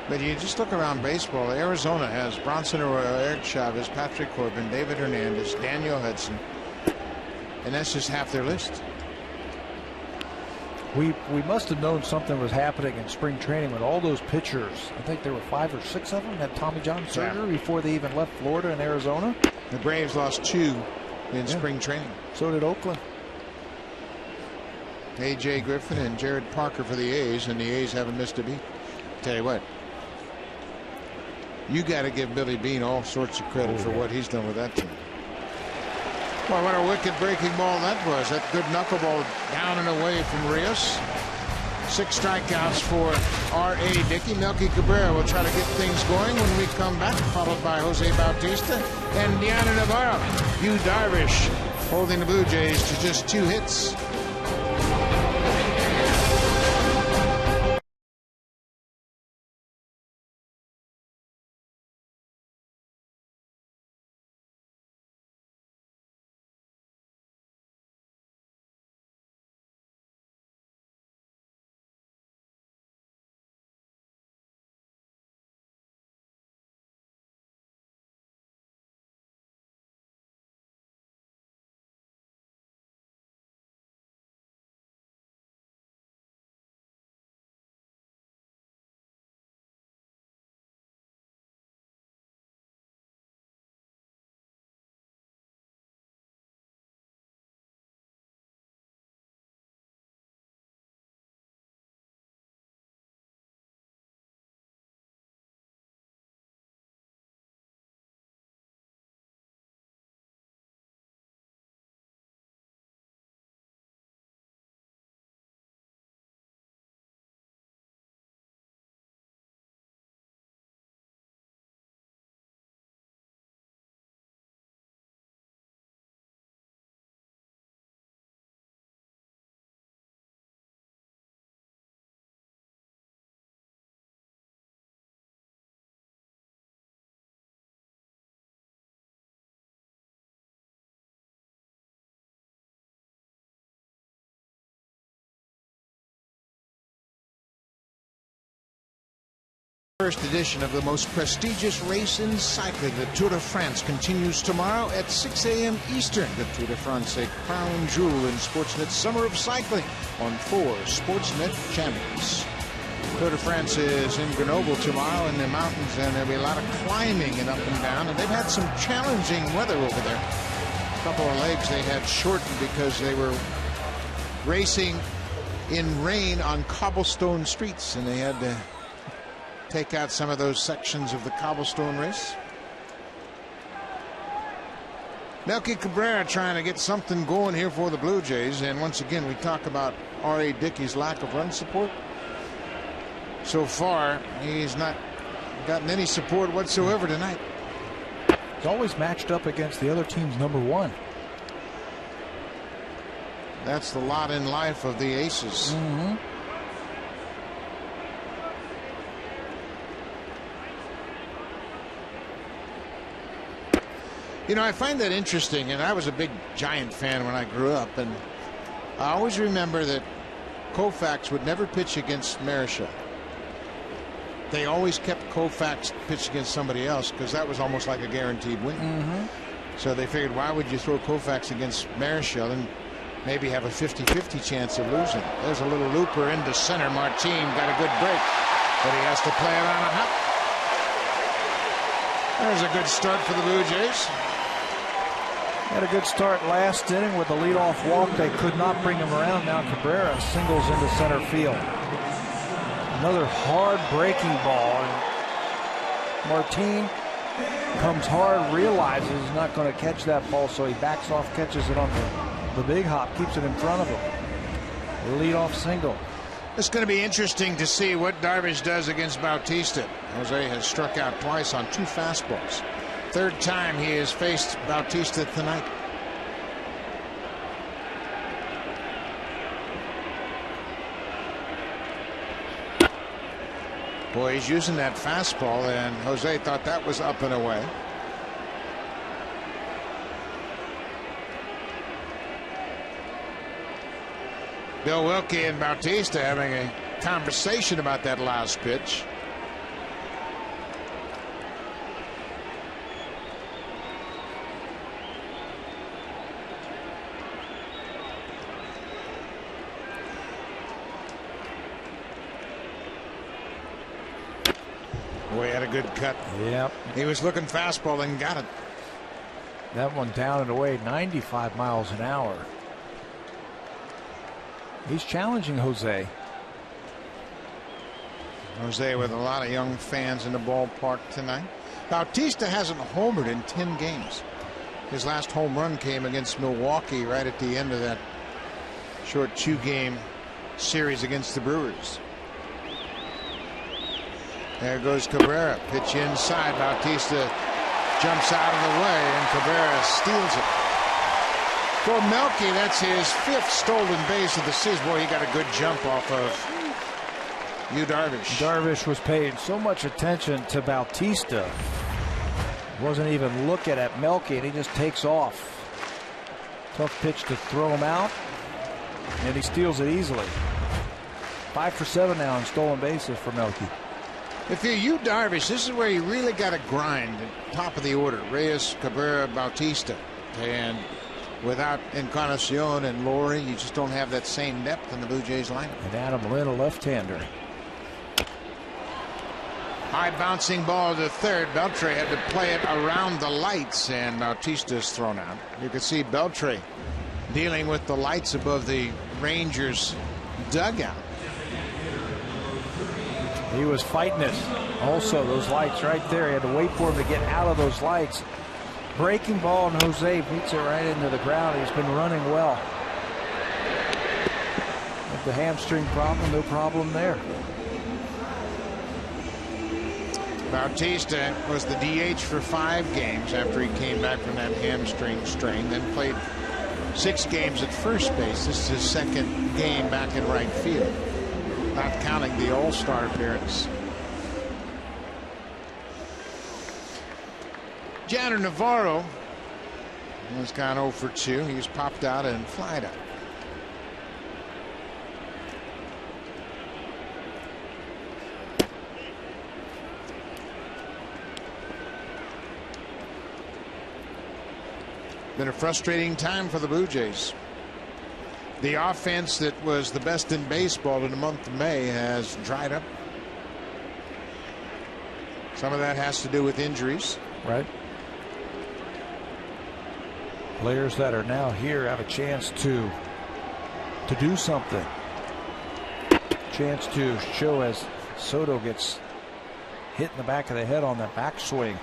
But you just look around baseball. Arizona has Bronson Arroyo, Eric Chavez, Patrick Corbin, David Hernandez, Daniel Hudson, and that's just half their list. We must have known something was happening in spring training when all those pitchers, I think there were 5 or 6 of them, had Tommy John surgery before they even left Florida and Arizona. The Braves lost 2 in spring training. So did Oakland. A.J. Griffin and Jared Parker for the A's, and the A's haven't missed a beat. Tell you what, you got to give Billy Beane all sorts of credit for what he's done with that team. Well, what a wicked breaking ball that was. That good knuckleball down and away from Rios. 6 strikeouts for R.A. Dickey. Melky Cabrera will try to get things going when we come back, followed by Jose Bautista and Deanna Navarro. Yu Darvish holding the Blue Jays to just 2 hits. First edition of the most prestigious race in cycling, the Tour de France, continues tomorrow at 6 a.m. Eastern. The Tour de France, a crown jewel in Sportsnet's Summer of Cycling on 4 Sportsnet channels. Tour de France is in Grenoble tomorrow in the mountains, and there'll be a lot of climbing and up and down, and they've had some challenging weather over there. A couple of legs they had shortened because they were racing in rain on cobblestone streets, and they had to take out some of those sections of the cobblestone race. Melky Cabrera trying to get something going here for the Blue Jays. And once again, we talk about R.A. Dickey's lack of run support. So far, he's not gotten any support whatsoever tonight. He's always matched up against the other team's number one. That's the lot in life of the aces. Mm-hmm. You know, I find that interesting, and I was a big Giant fan when I grew up, and I always remember that Koufax would never pitch against Marichal. They always kept Koufax pitch against somebody else because that was almost like a guaranteed win. Mm-hmm. So they figured, why would you throw Koufax against Marichal and maybe have a 50-50 chance of losing? There's a little looper into center. Martin got a good break, but he has to play it on a hop. There's a good start for the Blue Jays. Had a good start last inning with a leadoff walk. They could not bring him around. Now Cabrera singles into center field. Another hard breaking ball. And Martin comes hard, realizes he's not going to catch that ball, so he backs off, catches it on the big hop, keeps it in front of him. Leadoff single. It's going to be interesting to see what Darvish does against Bautista. Jose has struck out twice on 2 fastballs. Third time he has faced Bautista tonight. Boy, he's using that fastball, and Jose thought that was up and away. Bill Wilkie and Bautista having a conversation about that last pitch. Boy, had a good cut. Yep. He was looking fastball and got it. That one down and away, 95 miles an hour. He's challenging Jose. Jose with a lot of young fans in the ballpark tonight. Bautista hasn't homered in 10 games. His last home run came against Milwaukee right at the end of that short 2-game series against the Brewers. There goes Cabrera. Pitch inside. Bautista jumps out of the way, and Cabrera steals it. For Melky, that's his 5th stolen base of the season. Boy, he got a good jump off of Darvish. Darvish was paying so much attention to Bautista. Wasn't even looking at Melky, and he just takes off. Tough pitch to throw him out, and he steals it easily. 5 for 7 now in stolen bases for Melky. If you're Darvish, this is where you really got to grind at top of the order. Reyes, Cabrera, Bautista. And without Encarnacion and Laurie, you just don't have that same depth in the Blue Jays lineup. And Adam Lynn, a left-hander. High bouncing ball to third. Beltre had to play it around the lights, and Bautista's thrown out. You can see Beltre dealing with the lights above the Rangers dugout. He was fighting it. Also, those lights right there. He had to wait for him to get out of those lights. Breaking ball, and Jose beats it right into the ground. He's been running well. With the hamstring problem, no problem there. Bautista was the DH for 5 games after he came back from that hamstring strain, then played 6 games at first base. This is his 2nd game back in right field, not counting the All-Star appearance. Janner Navarro has gone 0 for 2. He was popped out and flied out. Been a frustrating time for the Blue Jays. The offense that was the best in baseball in the month of May has dried up. Some of that has to do with injuries. Right. Players that are now here have a chance to do something. Chance to show as Soto gets hit in the back of the head on that backswing.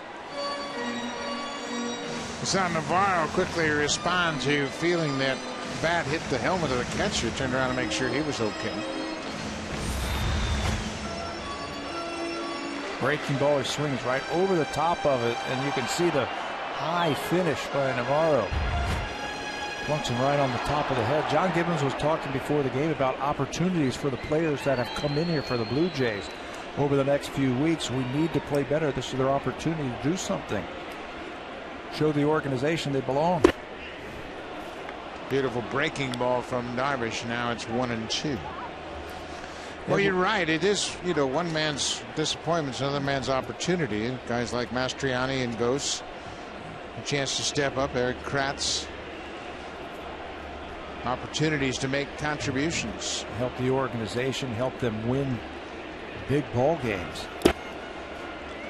Saw Navarro quickly respond to feeling that bat hit the helmet of the catcher. Turned around to make sure he was okay. Breaking ball, he swings right over the top of it, and you can see the high finish by Navarro. Plunks him right on the top of the head. John Gibbons was talking before the game about opportunities for the players that have come in here for the Blue Jays. Over the next few weeks, we need to play better. This is their opportunity to do something. Show the organization they belong. Beautiful breaking ball from Darvish. Now it's 1-2. Well, you're right. It is, one man's disappointment, another man's opportunity. Guys like Mastriani and Gose, a chance to step up. Eric Kratz, opportunities to make contributions. Help the organization, help them win big ball games.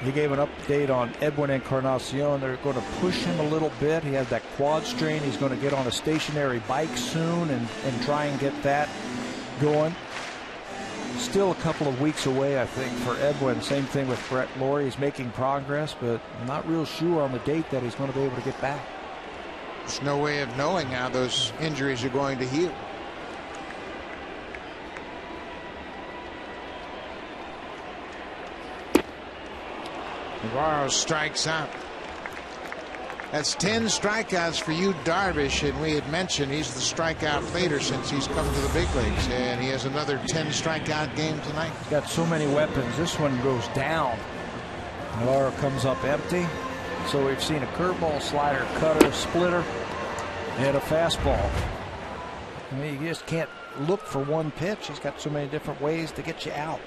He gave an update on Edwin Encarnacion. They're going to push him a little bit. He has that quad strain. He's going to get on a stationary bike soon and try and get that going. Still a couple of weeks away, I think, for Edwin. Same thing with Brett Lawrie. He's making progress, but I'm not real sure on the date that he's going to be able to get back. There's no way of knowing how those injuries are going to heal. Navarro strikes out. That's 10 strikeouts for you, Darvish, and we had mentioned he's the strikeout leader since he's come to the big leagues, and he has another 10 strikeout game tonight. He's got so many weapons. This one goes down. Navarro comes up empty. So we've seen a curveball, slider, cutter, splitter, and a fastball. I mean, you just can't look for one pitch. He's got so many different ways to get you out.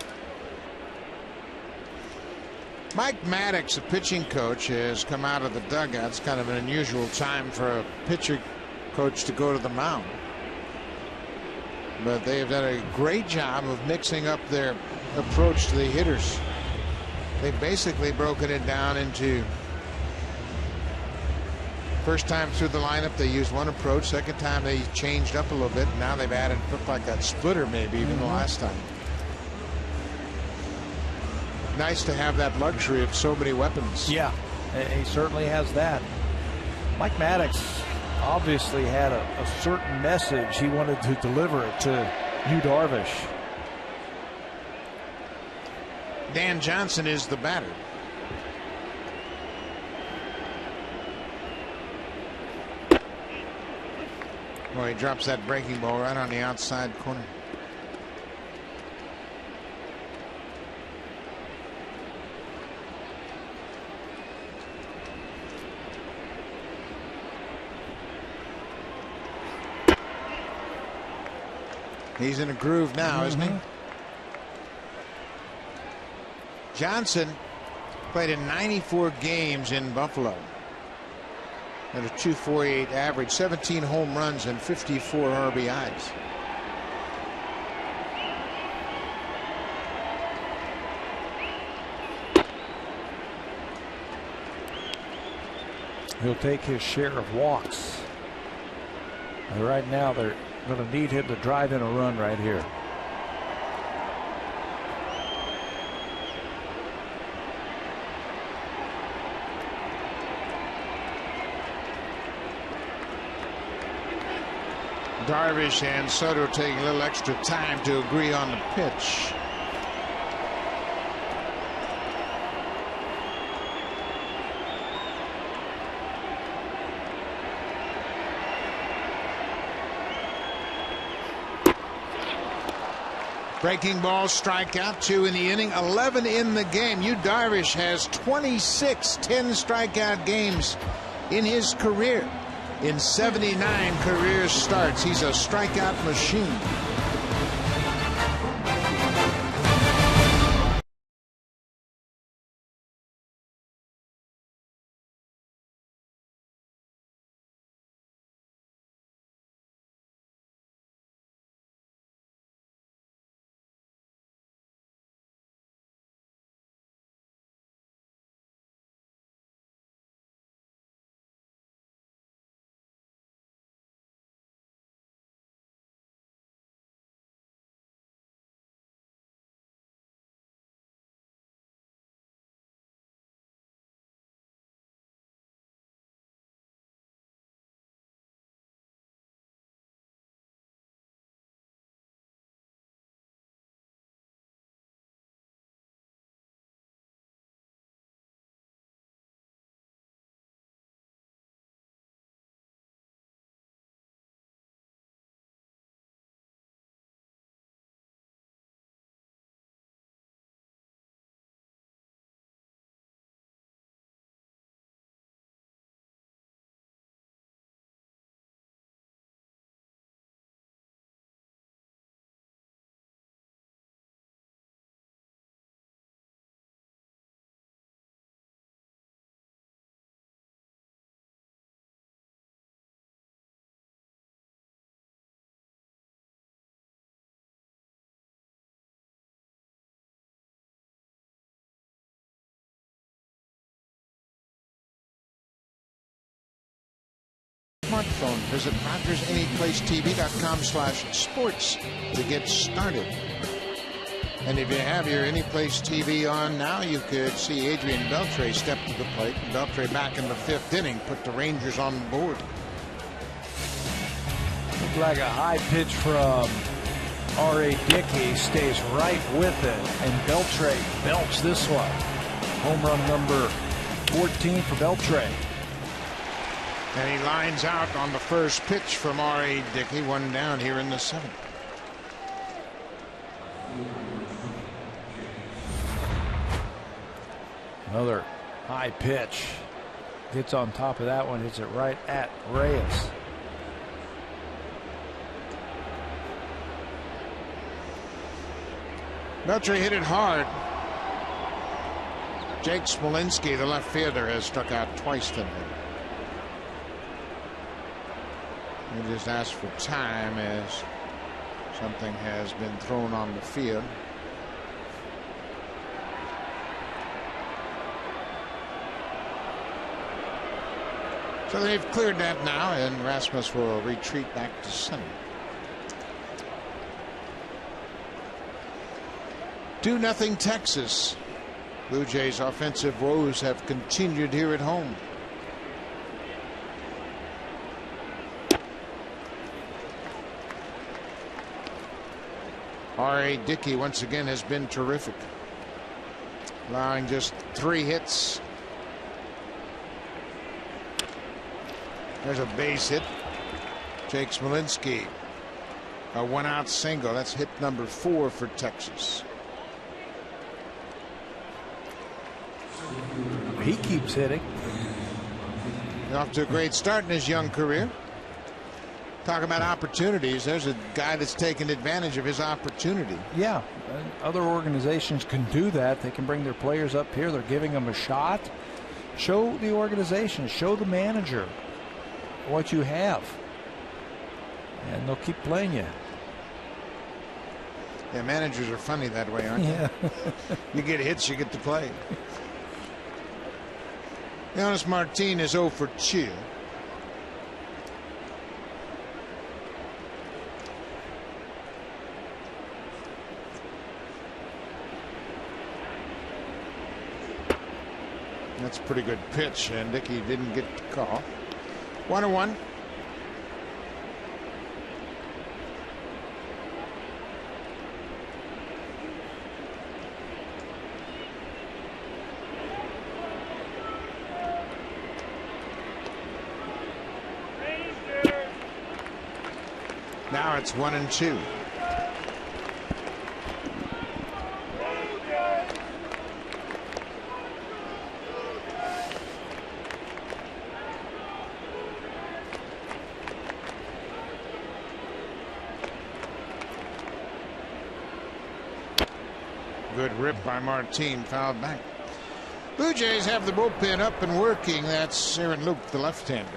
Mike Maddox, a pitching coach, has come out of the dugout. It's kind of an unusual time for a pitcher coach to go to the mound. But they have done a great job of mixing up their approach to the hitters. They've basically broken it down into first time through the lineup they used one approach. Second time they changed up a little bit. Now they've added, looked like that splitter maybe even the last time. Nice to have that luxury of so many weapons. Yeah, he certainly has that. Mike Maddox obviously had a certain message he wanted to deliver it to Yu Darvish. Dan Johnson is the batter. Well, he drops that breaking ball right on the outside corner. He's in a groove now, isn't he? Johnson played in 94 games in Buffalo at a .248 average, 17 home runs and 54 RBIs. He'll take his share of walks. And right now they're going to need him to drive in a run right here. Darvish and Soto taking a little extra time to agree on the pitch. Breaking ball, strikeout, 2 in the inning, 11 in the game. Yu Darvish has 26 10 strikeout games in his career. In 79 career starts, he's a strikeout machine. smartphone. Visit RogersAnyPlaceTV.com/sports to get started. And if you have your Anyplace TV on now, you could see Adrian Beltre step to the plate. Beltre back in the 5th inning, put the Rangers on the board. Looked like a high pitch from R.A. Dickey, stays right with it, and Beltre belts this one. Home run number 14 for Beltre. And he lines out on the first pitch from R.A. Dickey, 1 down here in the 7th. Another high pitch. Gets on top of that one, hits it right at Reyes. Beltre hit it hard. Jake Smolinski, the left fielder, has struck out twice tonight. He just asked for time as something has been thrown on the field. So they've cleared that now, and Rasmus will retreat back to center. 2-0 Texas. Blue Jays' offensive woes have continued here at home. R.A. Dickey once again has been terrific, allowing just 3 hits. There's a base hit. Jake Smolinski, a 1-out single. That's hit number 4 for Texas. He keeps hitting. Off to a great start in his young career. Talk about opportunities. There's a guy that's taken advantage of his opportunity. Yeah, other organizations can do that. They can bring their players up here. They're giving them a shot. Show the organization, show the manager what you have, and they'll keep playing you. Yeah, managers are funny that way, aren't they? You get hits, you get to play. Yoenis Martin is 0 for 2. That's a pretty good pitch, and Dickey didn't get the call. 1-1. Now it's 1-2. Good rip by Martin, fouled back. Blue Jays have the bullpen up and working. That's Aaron Luke, the left-hander.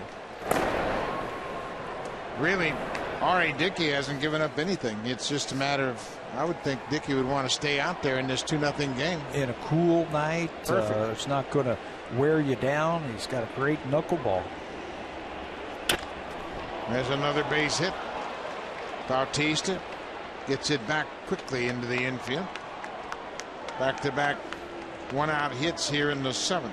Really, R.A. Dickey hasn't given up anything. It's just a matter of, I would think Dickey would want to stay out there in this 2-0 game. In a cool night. Perfect. It's not going to wear you down. He's got a great knuckleball. There's another base hit. Bautista gets it back quickly into the infield. Back-to-back 1-out hits here in the 7th.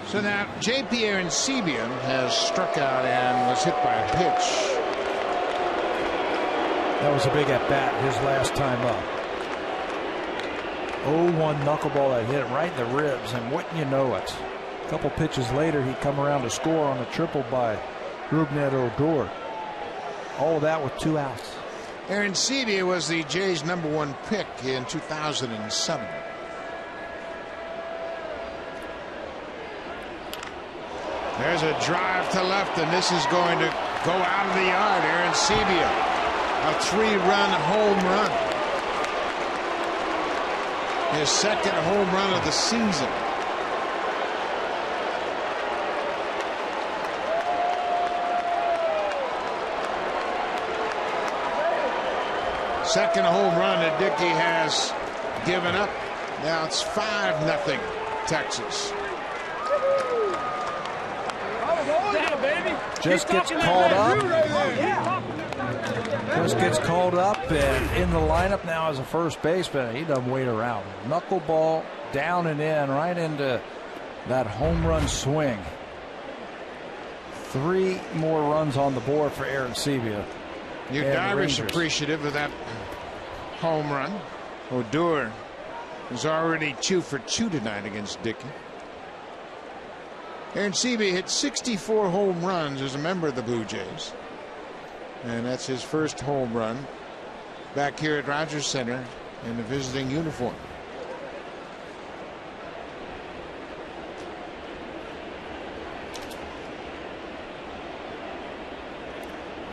So now J.P. Arancibia has struck out and was hit by a pitch. That was a big at-bat his last time up. 0-1 knuckleball that hit him right in the ribs, and wouldn't you know it, a couple pitches later he'd come around to score on a triple by Rougned Odor. All of that with 2 outs. Arancibia was the Jays' #1 pick in 2007. There's a drive to left, and this is going to go out of the yard. Arancibia, a 3-run home run. His 2nd home run of the season. Second home run that Dickey has given up. Now it's 5-0 Texas. Just gets called up. Just gets called up and in the lineup now as a first baseman. He doesn't wait around. Knuckleball down and in, right into that home run swing. 3 more runs on the board for Arancibia. You're Irish appreciative of that home run. Odor is already 2 for 2 tonight against Dickey. Arancibia hit 64 home runs as a member of the Blue Jays. And that's his first home run back here at Rogers Center in the visiting uniform.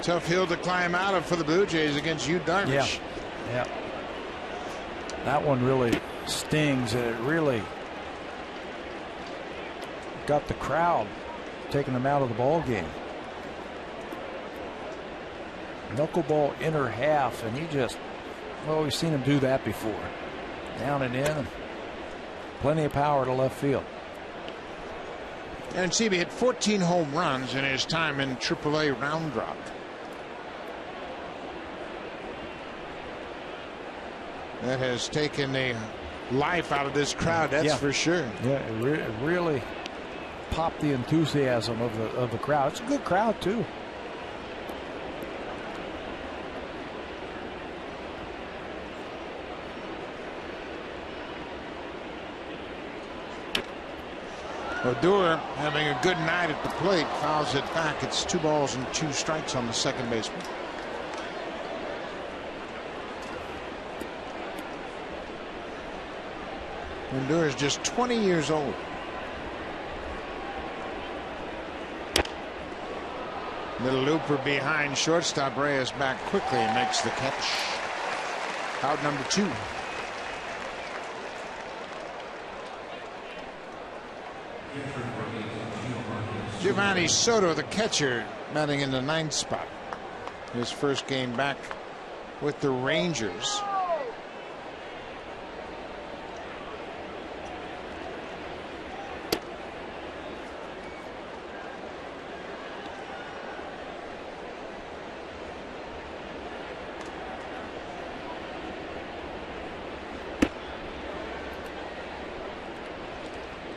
Tough hill to climb out of for the Blue Jays against Yu Darvish. Yeah. That one really stings, and it really got the crowd taking them out of the ball game. Knuckleball inner half, and he just, well, we've seen him do that before. Down and in, and plenty of power to left field. And Arancibia hit 14 home runs in his time in AAA Round Drop. That has taken the life out of this crowd, that's for sure. Yeah, it really popped the enthusiasm of the crowd. It's a good crowd too. Odor having a good night at the plate, fouls it back. It's 2 balls and 2 strikes on the second baseman. Odor is just 20 years old. Little looper behind shortstop. Reyes back quickly and makes the catch. Out number 2. Giovanni Soto, the catcher, batting in the 9th spot. His first game back with the Rangers.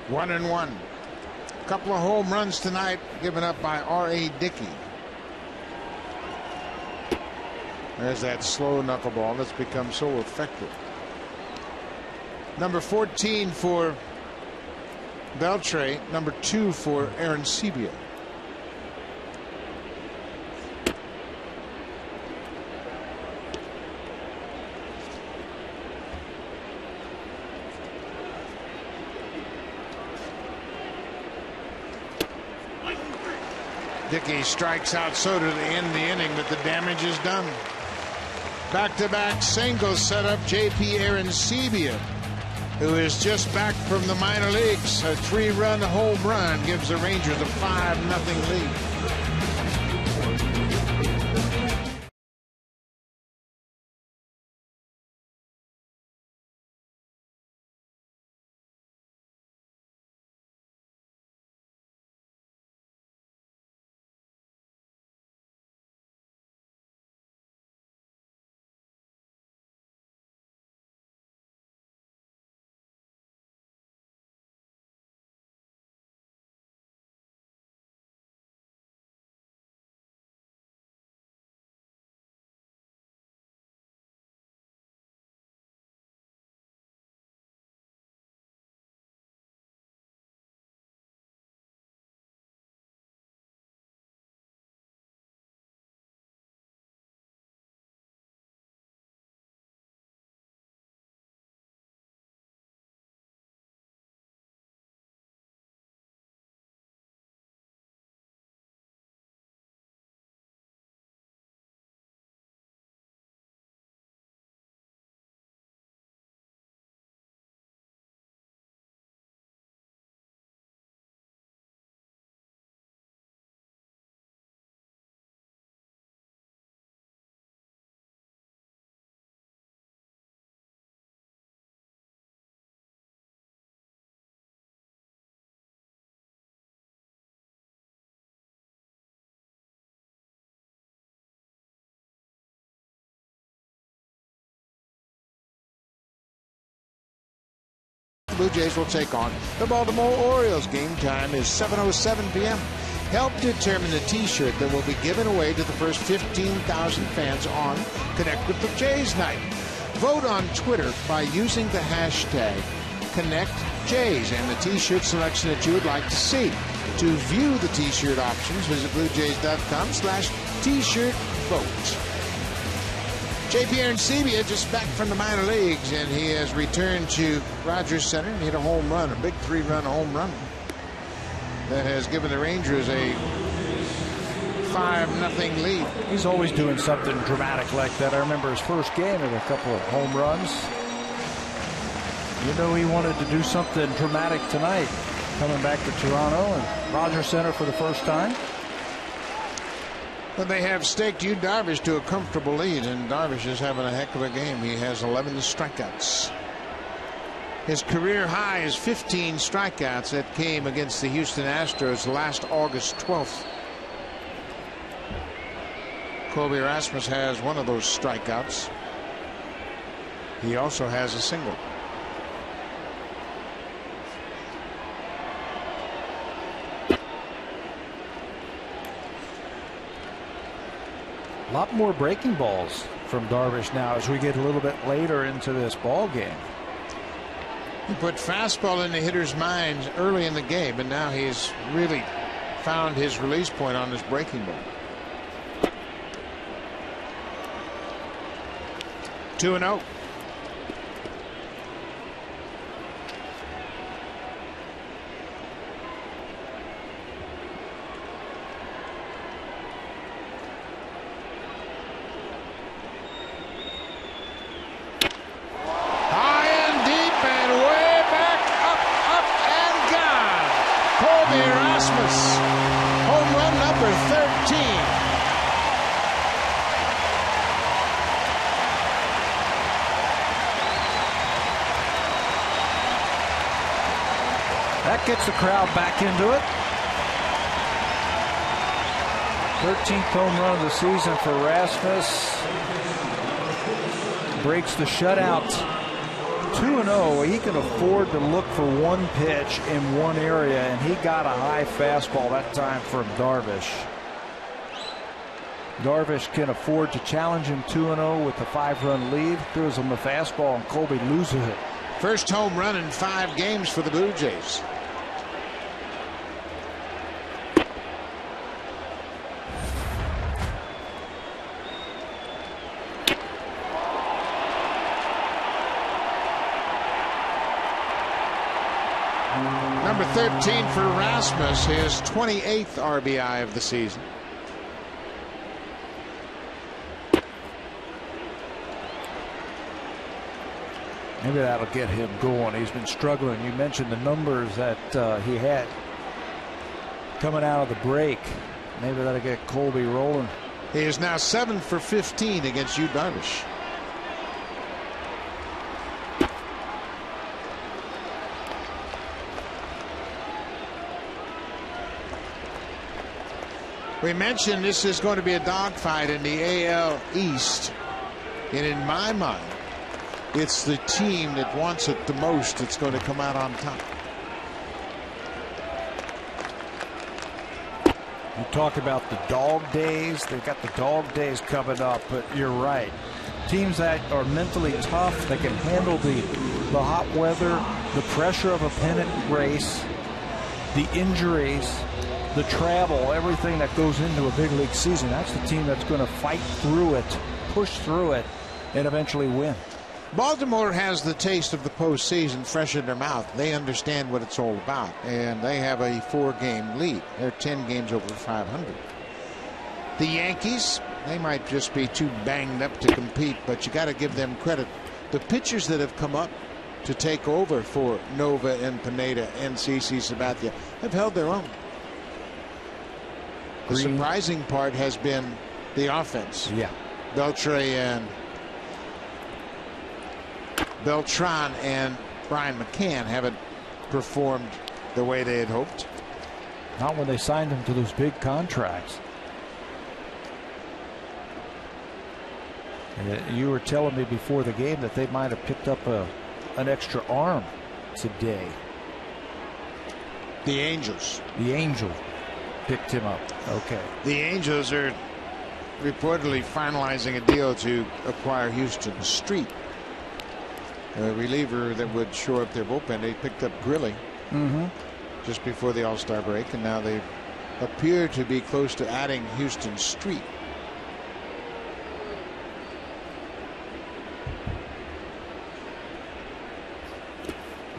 One and one. Couple of home runs tonight given up by R.A. Dickey. There's that slow knuckleball that's become so effective. Number 14 for Beltre. Number 2 for Arancibia. Dickey strikes out Soto to end the inning, but the damage is done. Back-to-back singles set up J.P. Arancibia, who is just back from the minor leagues. A 3-run home run gives the Rangers a 5-0 lead. Blue Jays will take on the Baltimore Orioles. Game time is 7:07 p.m. Help determine the T-shirt that will be given away to the first 15,000 fans on Connect with the Jays night. Vote on Twitter by using the hashtag ConnectJays and the T-shirt selection that you would like to see. To view the T-shirt options, visit BlueJays.com/T-shirt vote. JP Arancibia just back from the minor leagues, and he has returned to Rogers Center and hit a home run, a big 3-run home run that has given the Rangers a 5-0 lead. He's always doing something dramatic like that. I remember his first game with a couple of home runs. You know, he wanted to do something dramatic tonight, coming back to Toronto and Rogers Center for the first time. But they have staked Yu Darvish to a comfortable lead, and Darvish is having a heck of a game. He has 11 strikeouts. His career high is 15 strikeouts. That came against the Houston Astros last August 12th. Colby Rasmus has one of those strikeouts. He also has a single. A lot more breaking balls from Darvish now as we get a little bit later into this ball game. He put fastball in the hitter's minds early in the game, and now he's really found his release point on this breaking ball. 2-0. Home run number 13. That gets the crowd back into it. 13th home run of the season for Rasmus. Breaks the shutout. 2-0. He can afford to look for one pitch in one area, and he got a high fastball that time from Darvish. Darvish can afford to challenge him 2-0 with the 5-run lead. Throws him the fastball, and Colby loses it. First home run in 5 games for the Blue Jays. Number 13 for Rasmus, his 28th RBI of the season. Maybe that'll get him going. He's been struggling. You mentioned the numbers that he had coming out of the break. Maybe that'll get Colby rolling. He is now 7 for 15 against Yu Darvish. We mentioned this is going to be a dogfight in the AL East, and in my mind, it's the team that wants it the most that's going to come out on top. You talk about the dog days. They've got the dog days coming up, but you're right. Teams that are mentally tough, that can handle the hot weather, the pressure of a pennant race, the injuries, the travel, everything that goes into a big league season. That's the team that's going to fight through it, push through it, and eventually win. Baltimore has the taste of the postseason fresh in their mouth. They understand what it's all about, and they have a 4-game lead. They're 10 games over 500. The Yankees, they might just be too banged up to compete, but you got to give them credit. The pitchers that have come up to take over for Nova and Pineda and CC Sabathia have held their own. The surprising part has been the offense. Yeah. Beltran and Brian McCann haven't performed the way they had hoped. Not when they signed them to those big contracts. You were telling me before the game that they might have picked up an extra arm hits a day. The Angels. The Angels picked him up. Okay. The Angels are reportedly finalizing a deal to acquire Houston Street, a reliever that would shore up their bullpen. They picked up Grilly just before the All-Star break, and now they appear to be close to adding Houston Street.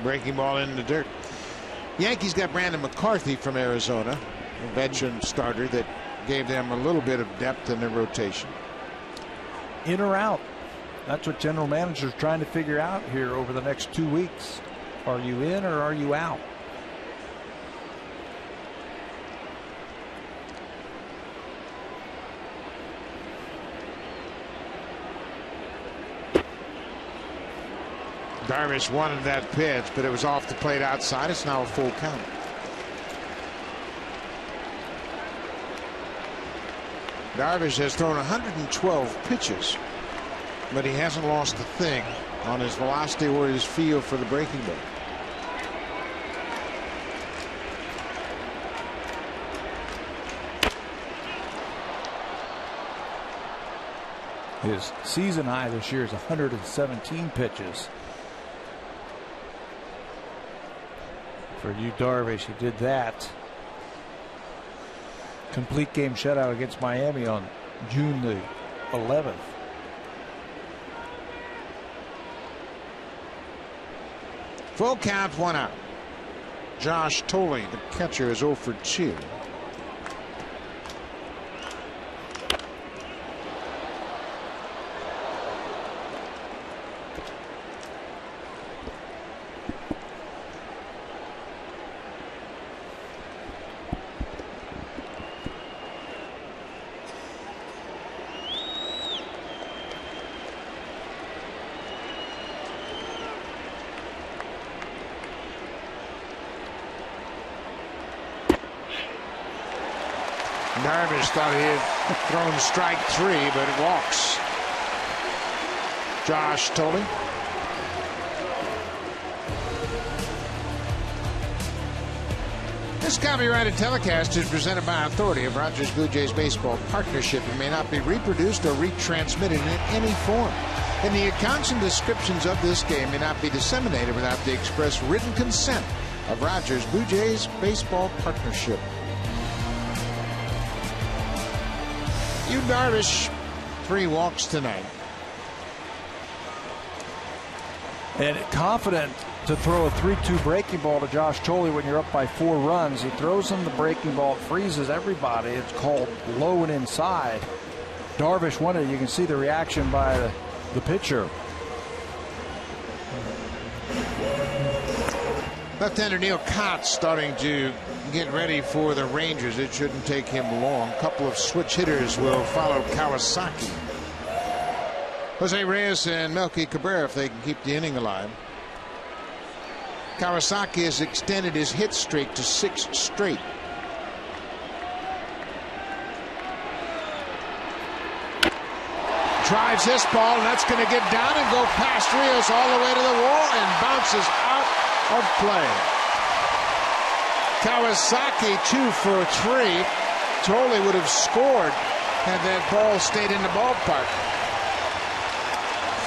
Breaking ball in the dirt. Yankees got Brandon McCarthy from Arizona, a veteran starter that gave them a little bit of depth in their rotation. In or out? That's what general managers are trying to figure out here over the next 2 weeks. Are you in or are you out? Darvish wanted that pitch, but it was off the plate outside. It's now a full count. Darvish has thrown 112 pitches, but he hasn't lost a thing on his velocity or his feel for the breaking ball. His season high this year is 117 pitches. For you, Darvish, he did that. Complete game shutout against Miami on June the 11th. Full count, 1 out. Josh Thole, the catcher, is 0 for 2. Darvish thought he had thrown strike 3, but it walks. Josh Thole. This copyrighted telecast is presented by authority of Rogers Blue Jays Baseball Partnership and may not be reproduced or retransmitted in any form. And the accounts and descriptions of this game may not be disseminated without the express written consent of Rogers Blue Jays Baseball Partnership. Yu Darvish, 3 walks tonight. And confident to throw a 3-2 breaking ball to Josh Thole when you're up by 4 runs. He throws him the breaking ball, it freezes everybody. It's called low and inside. Darvish wanted it. You can see the reaction by the pitcher. Left-hander Neil Kotz starting to get ready for the Rangers. It shouldn't take him long. A couple of switch hitters will follow Kawasaki. Jose Reyes and Melky Cabrera if they can keep the inning alive. Kawasaki has extended his hit streak to 6 straight. Drives this ball, and that's going to get down and go past Rios all the way to the wall and bounces out of play. Kawasaki 2 for 3. Thole would have scored had that ball stayed in the ballpark.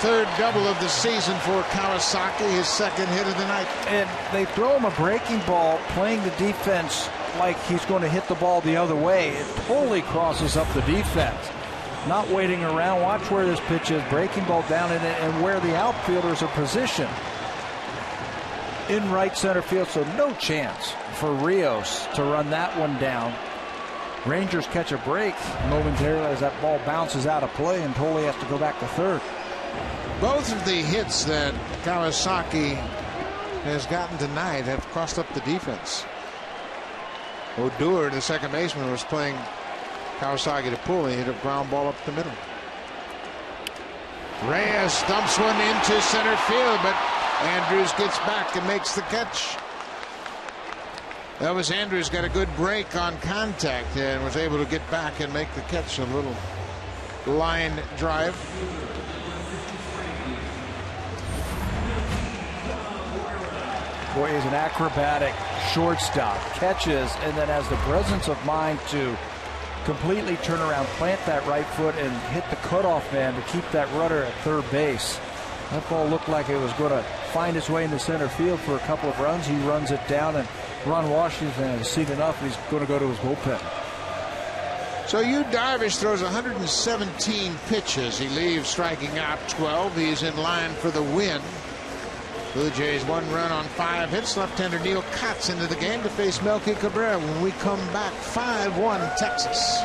3rd double of the season for Kawasaki, his 2nd hit of the night. And they throw him a breaking ball, playing the defense like he's going to hit the ball the other way. It totally crosses up the defense. Not waiting around. Watch where this pitch is. Breaking ball down in it and where the outfielders are positioned. In right center field, so no chance for Rios to run that one down. Rangers catch a break momentarily as that ball bounces out of play, and Thole has to go back to 3rd. Both of the hits that Kawasaki has gotten tonight have crossed up the defense. Odor, the second baseman, was playing Kawasaki to pull. He hit a ground ball up the middle. Reyes dumps one into center field, but Andrews gets back and makes the catch. Elvis Andrews got a good break on contact and was able to get back and make the catch. A little line drive. Boy, he's an acrobatic shortstop. Catches and then has the presence of mind to completely turn around, plant that right foot, and hit the cutoff man to keep that runner at third base. That ball looked like it was going to find its way into center field for a couple of runs. He runs it down, and Ron Washington has seen enough. He's going to go to his bullpen. So Yu Darvish throws 117 pitches. He leaves striking out 12. He's in line for the win. Blue Jays 1 run on 5 hits. Left-hander Neil Kotz into the game to face Melky Cabrera. When we come back, 5-1 Texas.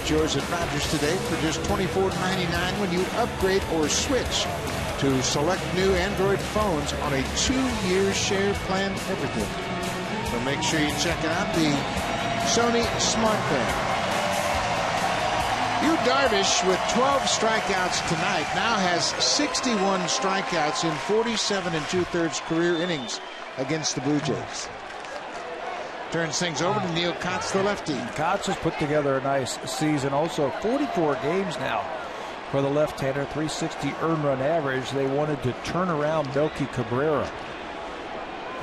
Yours at Rogers today for just $24.99 when you upgrade or switch to select new Android phones on a 2-year share plan everything. So make sure you check it out, the Sony Smart Band. Yu Darvish with 12 strikeouts tonight now has 61 strikeouts in 47 2/3 career innings against the Blue Jays. Turns things over to Neil Kotz, the lefty. Kotz has put together a nice season. Also 44 games now for the left-hander, 360 earned run average. They wanted to turn around Melky Cabrera.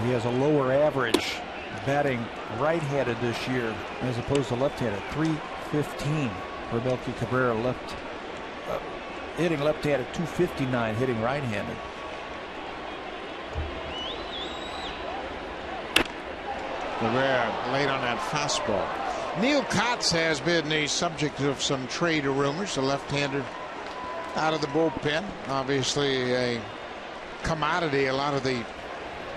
He has a lower average batting right-handed this year as opposed to left-handed. 315 for Melky Cabrera, hitting left-handed, 259 hitting right-handed. Cabrera late on that fastball. Neil Kotz has been the subject of some trade rumors. The left-hander out of the bullpen. Obviously a commodity. A lot of the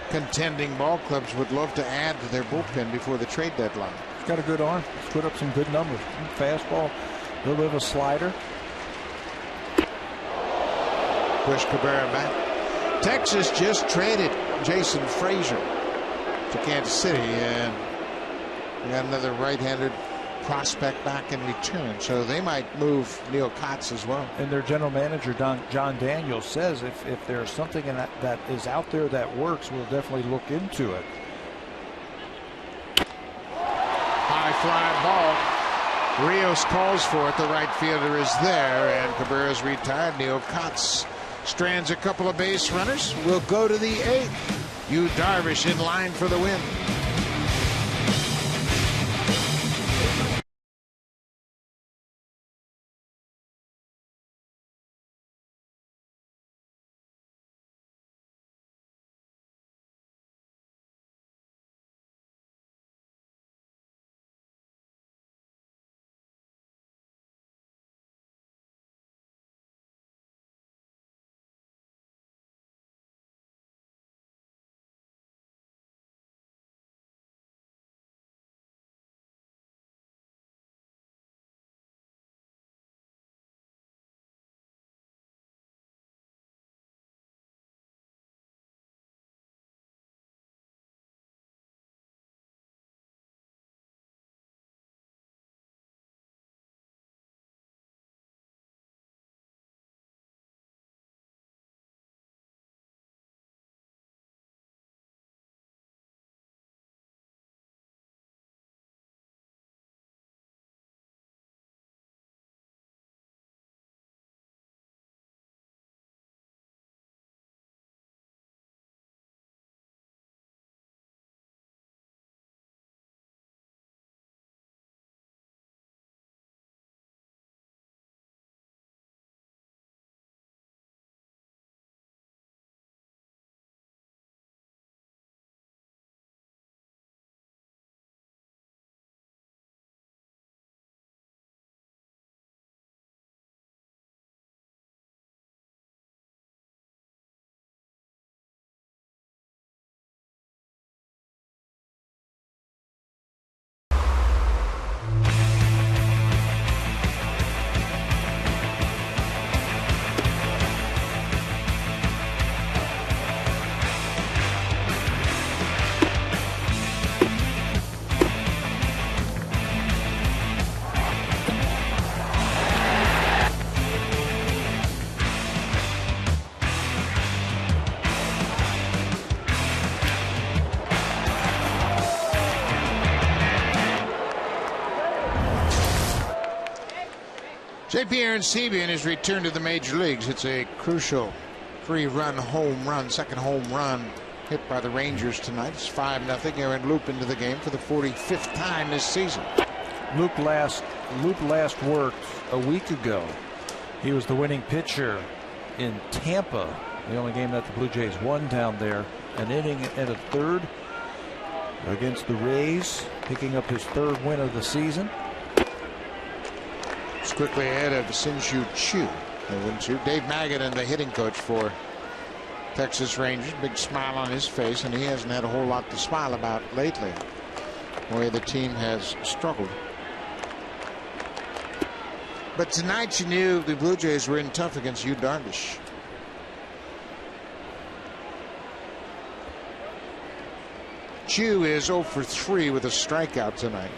contending ball clubs would love to add to their bullpen before the trade deadline. He's got a good arm. He's put up some good numbers. Fastball, a little bit of a slider. Push Cabrera back. Texas just traded Jason Frazier to Kansas City, and we got another right-handed prospect back in return, so they might move Neil Kotz as well. And their general manager John Daniels says if there's something in that is out there that works, we'll definitely look into it. High fly ball. Rios calls for it. The right fielder is there, and Cabrera's retired. Neil Kotz strands a couple of base runners. Will go to the 8th. Yu Darvish in line for the win. J.P. Arencibia in his return to the major leagues. It's a crucial 3-run home run, second home run hit by the Rangers tonight. It's 5-0. Aaron Loup into the game for the 45th time this season. Loup last worked a week ago. He was the winning pitcher in Tampa, the only game that the Blue Jays won down there. An inning and a third against the Rays, picking up his 3rd win of the season. It's quickly ahead of Shin-Soo Choo. Dave Magadan, the hitting coach for Texas Rangers, big smile on his face, and he hasn't had a whole lot to smile about lately. The way the team has struggled. But tonight you knew the Blue Jays were in tough against Yu Darvish. Choo is 0 for 3 with a strikeout tonight.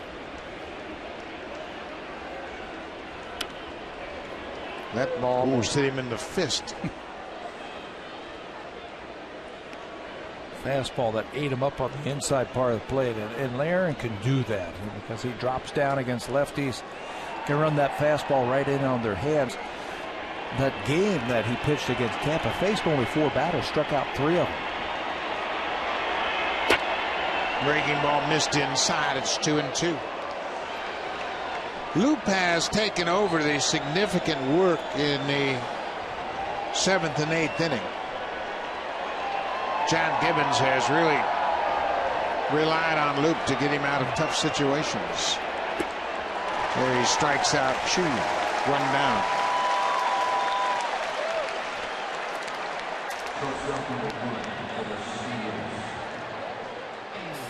That ball almost hit him in the fist. Fastball that ate him up on the inside part of the plate, and Aaron can do that because he drops down against lefties, can run that fastball right in on their hands. That game that he pitched against Tampa, faced only 4 batters, struck out 3 of them. Breaking ball missed inside. It's 2-2. Loup has taken over the significant work in the 7th and 8th inning. John Gibbons has really relied on Loup to get him out of tough situations. There he strikes out Choo. 1 down.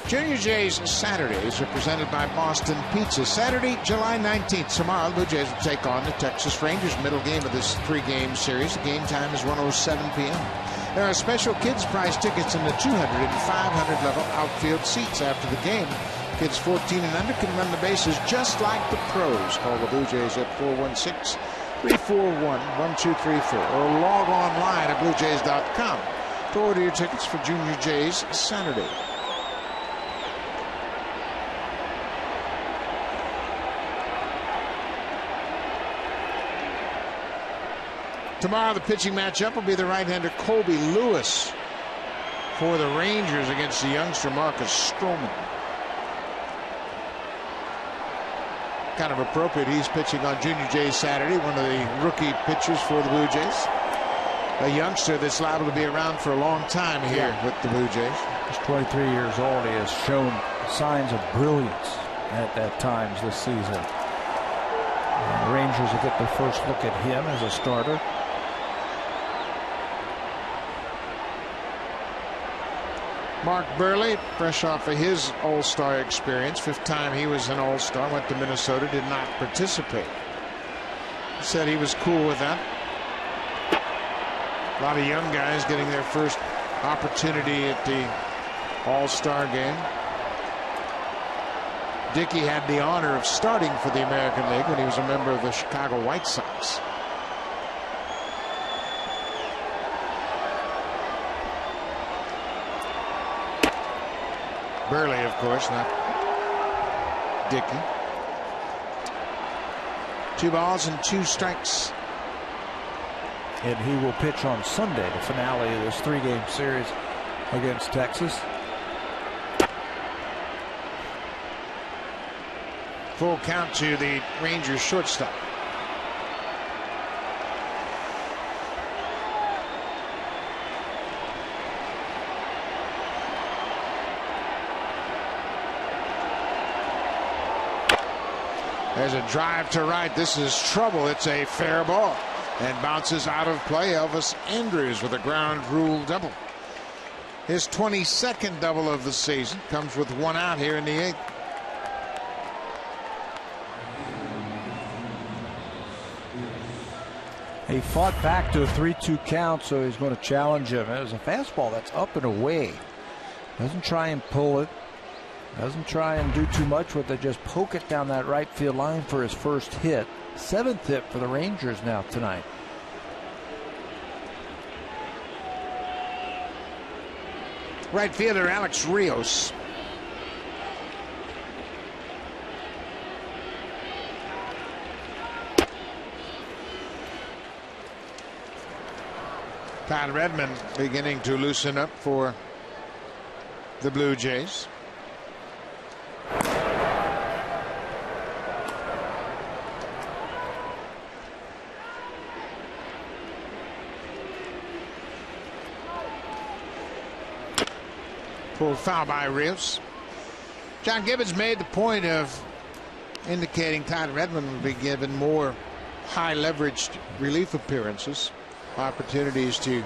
Junior Jays Saturdays are presented by Boston Pizza. Saturday, July 19th. Tomorrow, the Blue Jays will take on the Texas Rangers. Middle game of this 3-game series. The game time is 1:07 p.m. There are special kids prize tickets in the 200 and 500 level outfield seats after the game. Kids 14 and under can run the bases just like the pros. Call the Blue Jays at 416-341-1234 or log online at bluejays.com to order your tickets for Junior Jays Saturday. Tomorrow, the pitching matchup will be the right-hander Colby Lewis for the Rangers against the youngster Marcus Stroman. Kind of appropriate. He's pitching on Junior Jays Saturday, one of the rookie pitchers for the Blue Jays. A youngster that's liable to be around for a long time here with the Blue Jays. He's 23 years old. He has shown signs of brilliance at times this season. The Rangers will get their first look at him as a starter. Mark Burley, fresh off of his All-Star experience, 5th time he was an All-Star, went to Minnesota, did not participate. He said he was cool with that. A lot of young guys getting their first opportunity at the All-Star game. Dickey had the honor of starting for the American League when he was a member of the Chicago White Sox. Burley, of course, not Dickey. 2 balls and 2 strikes. And he will pitch on Sunday, the finale of this 3-game series against Texas. Full count to the Rangers shortstop. There's a drive to right. This is trouble. It's a fair ball and bounces out of play. Elvis Andrus with a ground rule double. His 22nd double of the season comes with 1 out here in the 8th. He fought back to a 3-2 count, so he's going to challenge him. It was a fastball that's up and away. Doesn't try and pull it. Doesn't try and do too much with it. Just poke it down that right field line for his first hit. 7th hit for the Rangers now tonight. Right fielder Alex Rios. Todd Redmond beginning to loosen up for the Blue Jays. Pulled foul by Rios. John Gibbons made the point of indicating Todd Redmond would be given more high leveraged relief appearances, opportunities to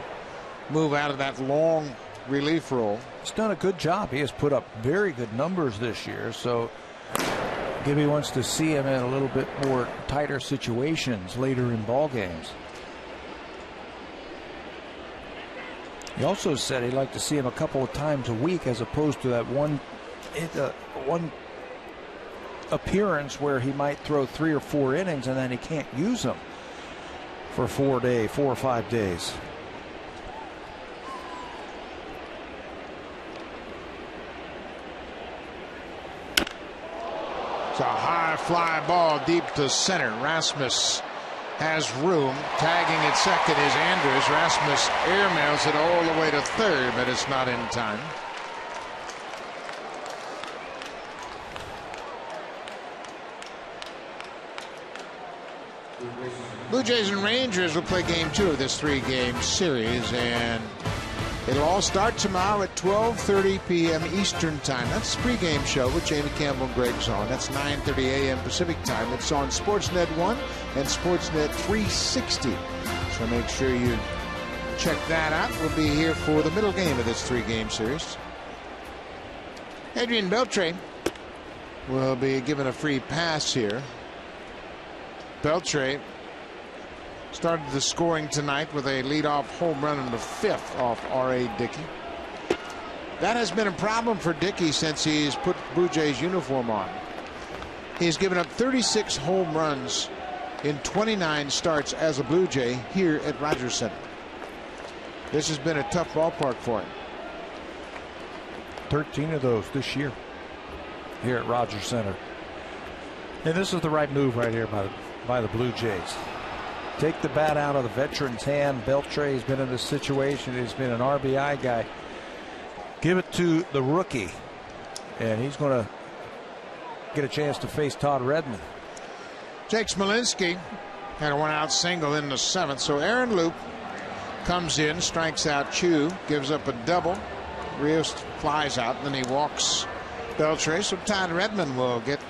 move out of that long relief role. He's done a good job. He has put up very good numbers this year, so Gibby wants to see him in a little bit more tighter situations later in ball games. He also said he'd like to see him a couple of times a week as opposed to that one appearance where he might throw 3 or 4 innings and then he can't use them for 4 or 5 days. It's a high fly ball deep to center. Rasmus has room. Tagging at second is Andrews. Rasmus airmails it all the way to third, but it's not in time. Blue Jays and Rangers will play game 2 of this 3-game series, and it'll all start tomorrow at 12:30 p.m. Eastern Time. That's the pregame show with Jamie Campbell and Greg Zahn. That's 9:30 a.m. Pacific Time. It's on Sportsnet 1 and Sportsnet 360. So make sure you check that out. We'll be here for the middle game of this 3-game series. Adrian Beltre will be given a free pass here. Beltre started the scoring tonight with a leadoff home run in the 5th off R.A. Dickey. That has been a problem for Dickey since he's put Blue Jays uniform on. He's given up 36 home runs in 29 starts as a Blue Jay here at Rogers Center. This has been a tough ballpark for him. 13 of those this year here at Rogers Center. And this is the right move right here by the Blue Jays. Take the bat out of the veteran's hand. Beltre has been in this situation. He's been an RBI guy. Give it to the rookie, and he's going to get a chance to face Todd Redmond. Jake Smolinski had a 1-out single in the 7th. So Aaron Loop comes in, strikes out Chu, gives up a double. Rios flies out, and then he walks Beltre. So Todd Redmond will get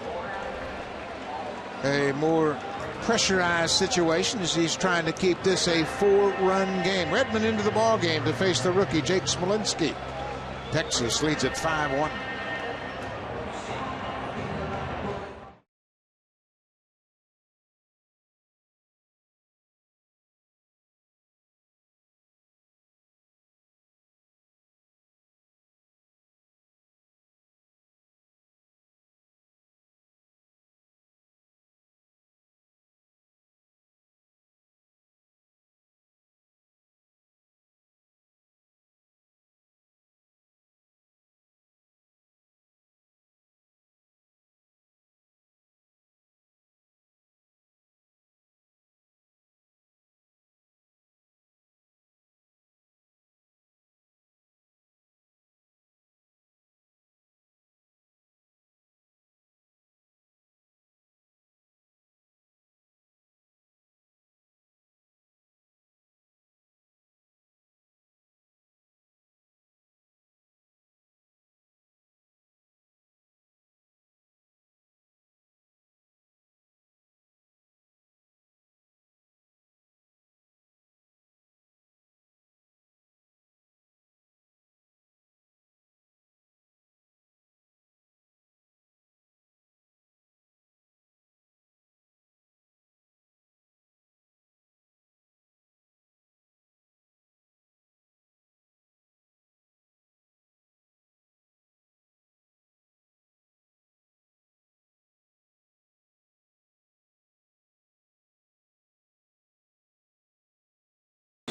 a more pressurized situation as he's trying to keep this a 4-run game. Redmond into the ball game to face the rookie Jake Smolinski. Texas leads at 5-1.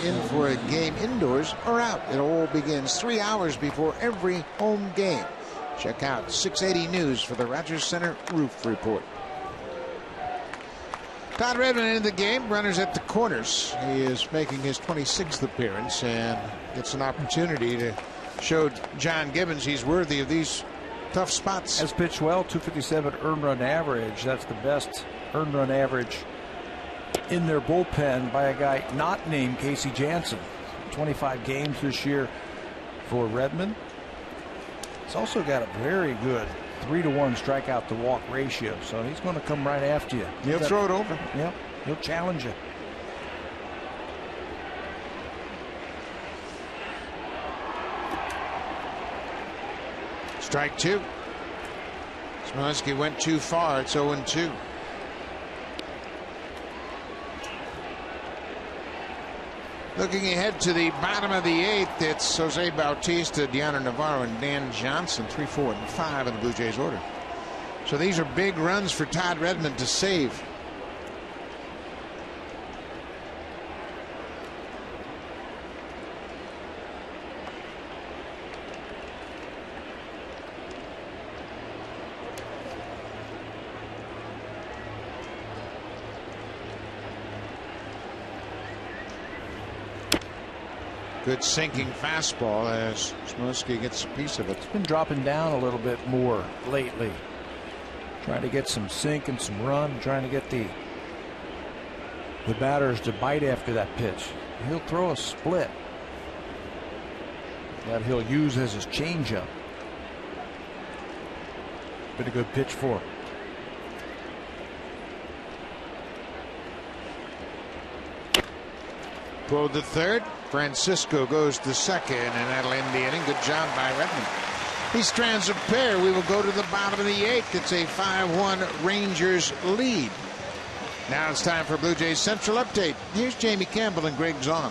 In for a game indoors or out. It all begins 3 hours before every home game. Check out 680 News for the Rogers Center Roof Report. Todd Redmond into the game. Runners at the corners. He is making his 26th appearance and gets an opportunity to show John Gibbons he's worthy of these tough spots. Has pitched well, 257 earned run average. That's the best earned run average in their bullpen by a guy not named Casey Jansen. 25 games this year for Redmond. He's also got a very good 3-to-1 strikeout to walk ratio, so he's going to come right after you. He'll throw it over. Yep, he'll challenge you. Strike 2. Smolinski went too far. It's 0-2. Looking ahead to the bottom of the 8th, it's Jose Bautista, Deanna Navarro, and Dan Johnson, 3, 4, and 5 in the Blue Jays order. So these are big runs for Todd Redmond to save. Good sinking fastball as Smolinski gets a piece of it. It's been dropping down a little bit more lately. Trying to get some sink and some run, trying to get the batters to bite after that pitch. He'll throw a split that he'll use as his changeup. Been a good pitch for him. Pulled to third. Francisco goes to second, and that'll end the inning. Good job by Redmond. He strands a pair. We will go to the bottom of the 8th. It's a 5-1 Rangers lead. Now it's time for Blue Jays Central Update. Here's Jamie Campbell and Greg Zahn.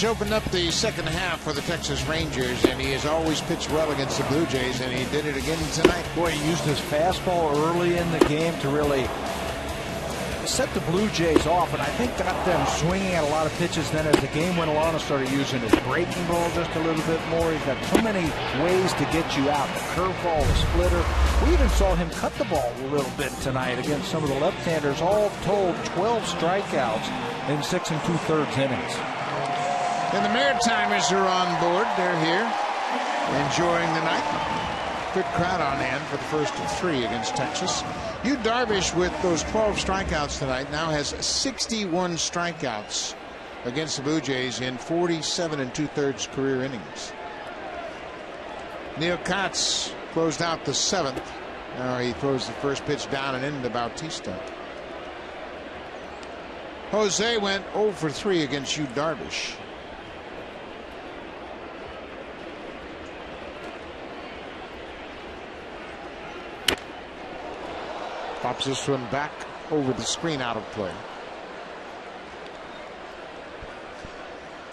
Opened up the second half for the Texas Rangers, and he has always pitched well against the Blue Jays, and he did it again tonight. Boy, he used his fastball early in the game to really set the Blue Jays off, and I think got them swinging at a lot of pitches. Then as the game went along, and started using his breaking ball just a little bit more. He's got so many ways to get you out. The curveball, the splitter. We even saw him cut the ball a little bit tonight against some of the left-handers. All told, 12 strikeouts in 6 2/3 innings. And the Maritimers are on board. They're here enjoying the night. Good crowd on hand for the first of 3 against Texas. Yu Darvish, with those 12 strikeouts tonight, now has 61 strikeouts against the Blue Jays in 47 2/3 career innings. Neil Kotz closed out the 7th. Now he throws the first pitch down and into Bautista. Jose went 0 for 3 against Yu Darvish. Pops this one back over the screen, out of play.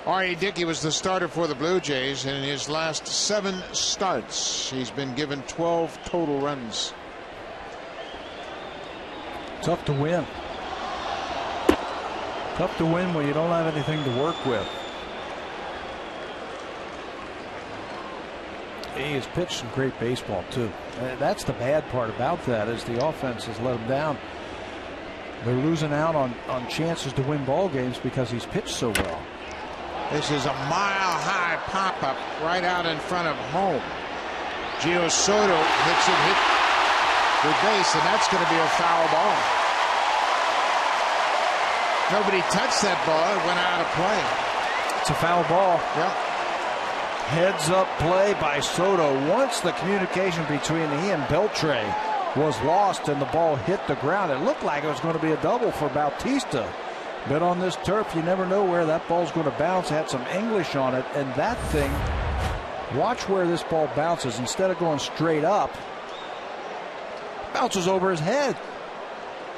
R.A. Dickey was the starter for the Blue Jays, and in his last 7 starts, he's been given 12 total runs. Tough to win. Tough to win when you don't have anything to work with. He has pitched some great baseball too. That's the bad part about that, is the offense has let him down. They're losing out on chances to win ball games because he's pitched so well. This is a mile-high pop-up right out in front of home. Gio Soto hits it, hit the base, and that's going to be a foul ball. Nobody touched that ball. It went out of play. It's a foul ball. Yep. Heads up play by Soto. Once the communication between he and Beltre was lost and the ball hit the ground, it looked like it was going to be a double for Bautista. But on this turf, you never know where that ball's going to bounce. Had some English on it, and that thing, watch where this ball bounces. Instead of going straight up, bounces over his head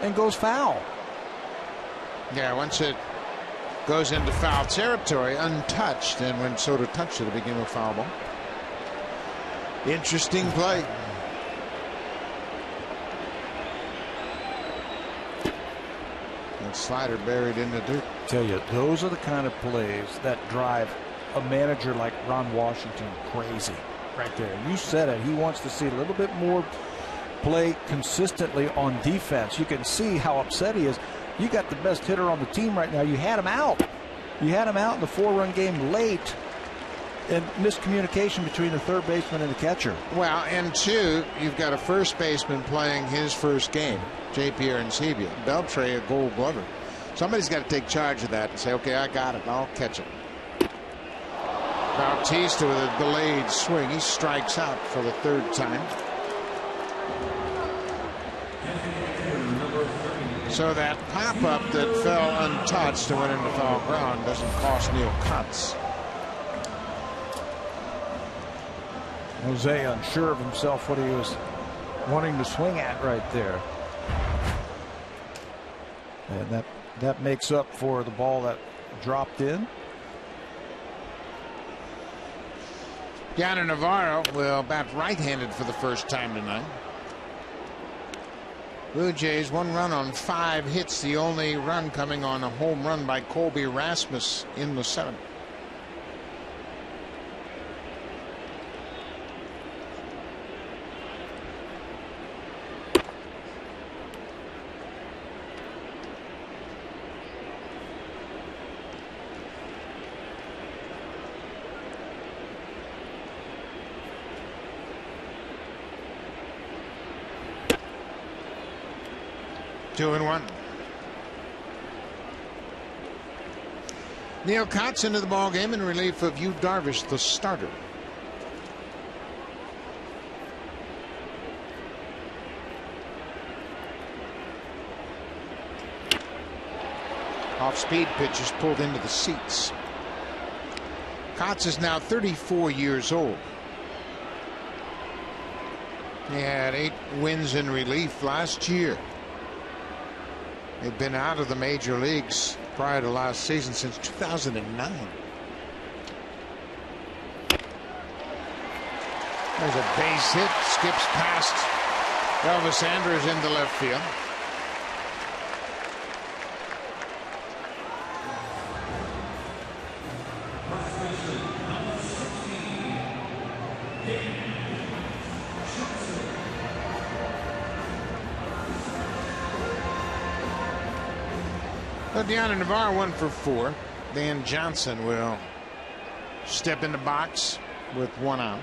and goes foul. Yeah, once it goes into foul territory, untouched, and when Soto touched it, it became a foul ball. Interesting play. That slider buried in the dirt. Tell you, those are the kind of plays that drive a manager like Ron Washington crazy right there. You said it. He wants to see a little bit more play consistently on defense. You can see how upset he is. You got the best hitter on the team right now. You had him out. You had him out in the 4-run game late, and miscommunication between the third baseman and the catcher. Well, and two, you've got a first baseman playing his first game, J.P. Arancibia. Beltre, a Gold Glover. Somebody's got to take charge of that and say, okay, I got it. I'll catch it. Bautista with a delayed swing. He strikes out for the third time. So that pop-up that fell untouched and went into foul ground doesn't cost Neil Cutts. Jose unsure of himself what he was wanting to swing at right there. And that makes up for the ball that dropped in. Yanni Navarro will bat right-handed for the first time tonight. Blue Jays 1 run on 5 hits, the only run coming on a home run by Colby Rasmus in the 7th. Two and one. Neil Cutts into the ball game in relief of Yu Darvish, the starter. Off-speed pitch is pulled into the seats. Cutts is now 34 years old. He had 8 wins in relief last year. They've been out of the major leagues prior to last season since 2009. There's a base hit, skips past Elvis Andrus into left field. Yanni Navarro 1 for 4. Dan Johnson will step in the box with 1 out.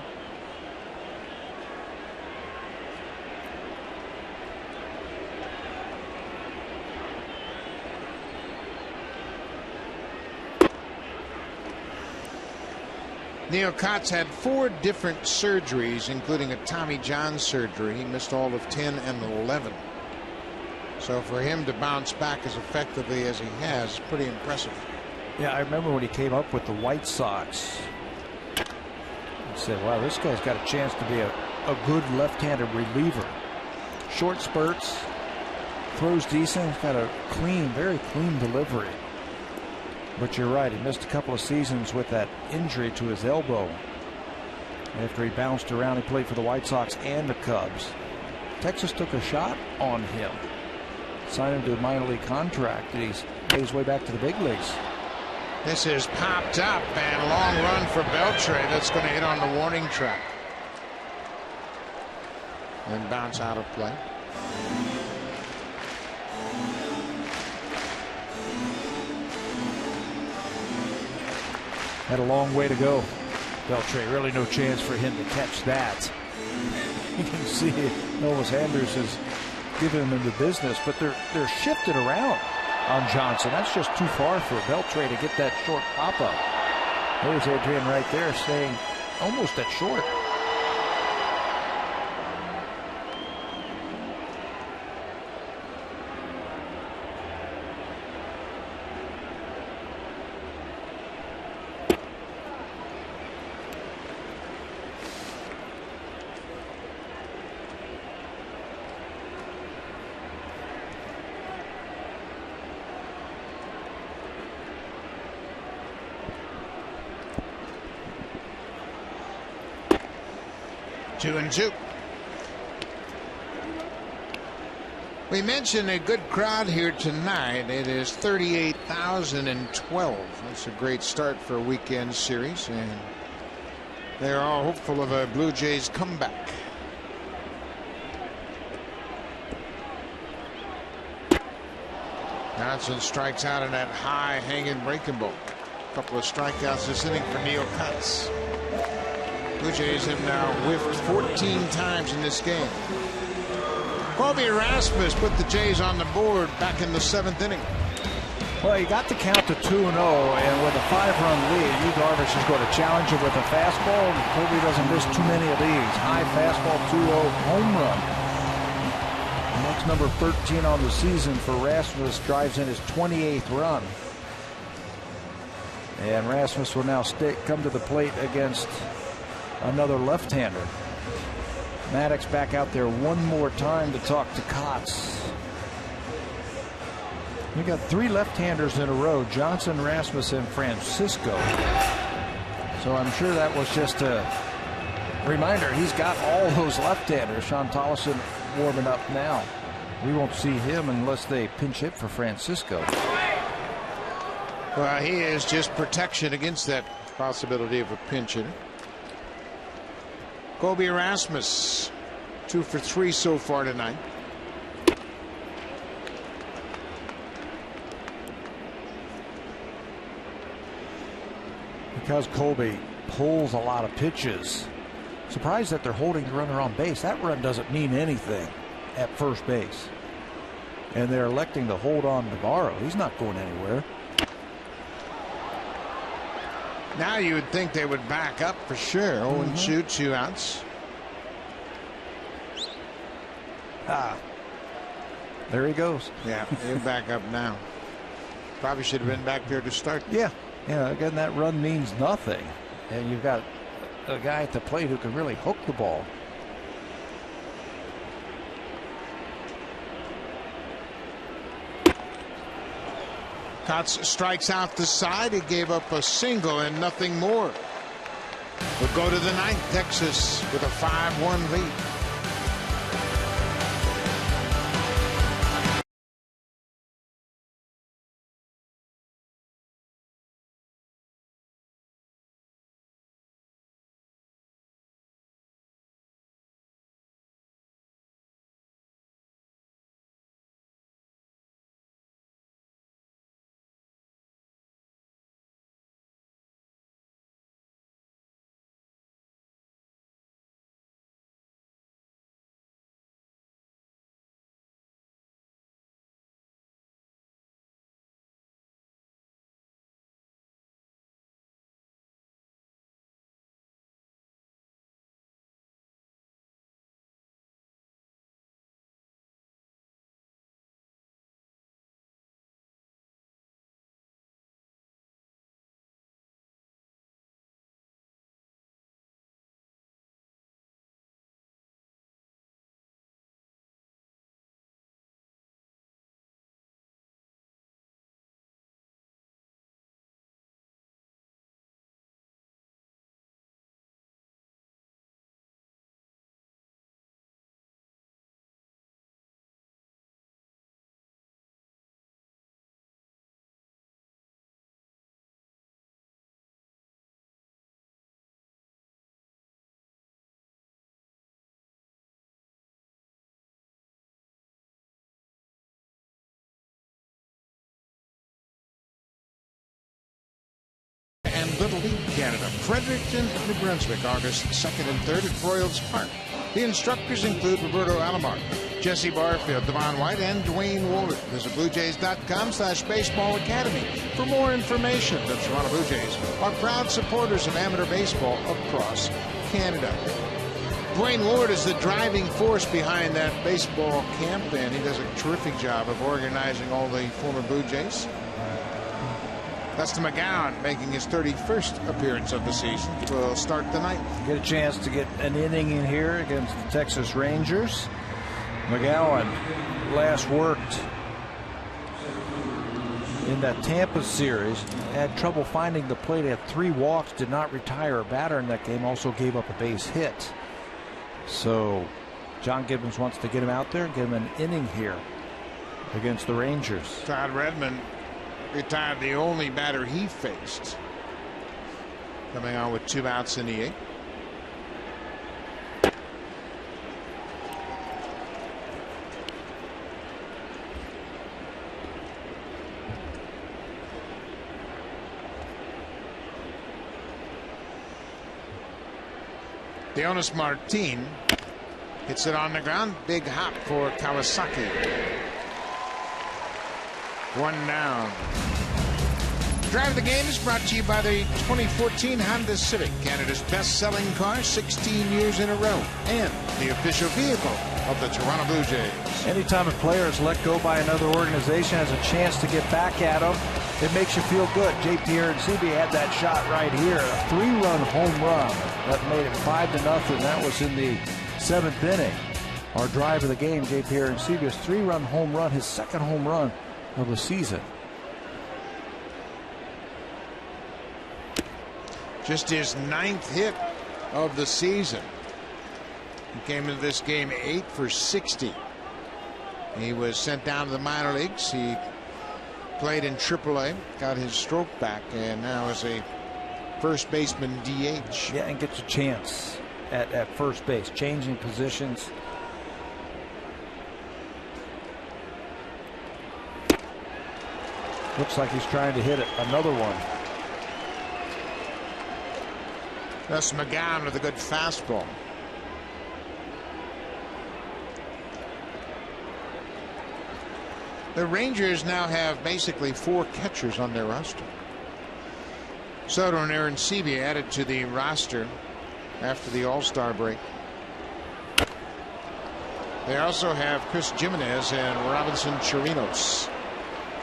Neil Cutts had 4 different surgeries, including a Tommy John surgery. He missed all of 10 and 11. So for him to bounce back as effectively as he has, pretty impressive. Yeah, I remember when he came up with the White Sox. I said, wow, this guy's got a chance to be a good left-handed reliever. Short spurts, throws decent, he's got a clean, very clean delivery. But you're right, he missed a couple of seasons with that injury to his elbow. After he bounced around, he played for the White Sox and the Cubs. Texas took a shot on him. sign him to a minor league contract, and he's made his way back to the big leagues. This is popped up, and long run for Beltre. That's going to hit on the warning track and bounce out of play. Had a long way to go. Beltre, really no chance for him to catch that. You can see Noah's Anders is giving him the business, but they're shifted around on Johnson. That's just too far for Beltre to get that short pop-up. There's Adrian right there staying almost at short. Two and two. We mentioned a good crowd here tonight. It is 38,012. That's a great start for a weekend series, and they're all hopeful of a Blue Jays comeback. Johnson strikes out in that high hanging breaking ball. A couple of strikeouts this inning for Neil Cutts. Blue Jays have now whiffed 14 times in this game. Colby Rasmus put the Jays on the board back in the 7th inning. Well, he got the count to 2-0, and with a 5-run lead, Yu Darvish is going to challenge him with a fastball, and Colby doesn't miss too many of these. High fastball, 2-0 home run. And that's number 13 on the season for Rasmus. Drives in his 28th run. And Rasmus will now come to the plate against another left-hander. Maddox back out there one more time to talk to Kotz. We got 3 left-handers in a row: Johnson, Rasmus, and Francisco. So I'm sure that was just a reminder. He's got all those left-handers. Sean Tollison warming up now. We won't see him unless they pinch hit for Francisco. Well, he is just protection against that possibility of a pinch hitter. Colby Rasmus, 2 for 3 so far tonight. Because Colby pulls a lot of pitches. Surprised that they're holding the runner on base. That run doesn't mean anything at first base. And they're electing to hold on Navarro. He's not going anywhere. Now you would think they would back up for sure. 0-2, 2 outs. There he goes. Yeah, he'll back up now. Probably should have been back there to start. Yeah. Again, that run means nothing. And you've got a guy at the plate who can really hook the ball. Kotz strikes out the side. He gave up a single and nothing more. We'll go to the 9th. Texas with a 5-1 lead. Little League Canada, Fredericton, New Brunswick, August 2nd and 3rd at Royals Park. The instructors include Roberto Alomar, Jesse Barfield, Devon White, and Dwayne Woolard. Visit BlueJays.com/Baseball Academy for more information. The Toronto Blue Jays are proud supporters of amateur baseball across Canada. Dwayne Woolard is the driving force behind that baseball camp, and he does a terrific job of organizing all the former Blue Jays. Dustin McGowan making his 31st appearance of the season will start tonight. Get a chance to get an inning in here against the Texas Rangers. McGowan last worked in that Tampa series, had trouble finding the plate, had 3 walks, did not retire a batter in that game, also gave up a base hit. So John Gibbons wants to get him out there and get him an inning here against the Rangers. Todd Redmond retired the only batter he faced, coming on with 2 outs in the 8th. Leonis Martin hits it on the ground. Big hop for Kawasaki. 1 down. Drive of the Game is brought to you by the 2014 Honda Civic, Canada's best-selling car 16 years in a row, and the official vehicle of the Toronto Blue Jays. Anytime a player is let go by another organization, has a chance to get back at them, it makes you feel good. JP Arancibia had that shot right here, a 3-run home run that made it 5-0. That was in the 7th inning. Our drive of the game, JP Arancibia's 3-run home run, his 2nd home run of the season. Just his 9th hit of the season. He came into this game 8 for 60. He was sent down to the minor leagues. He played in AAA, got his stroke back, and now is a first baseman DH. Yeah, and gets a chance at first base, changing positions. Looks like he's trying to hit it. Another one. That's McGowan with a good fastball. The Rangers now have basically 4 catchers on their roster. Soto and Arancibia added to the roster after the All-Star break. They also have Chris Jimenez and Robinson Chirinos.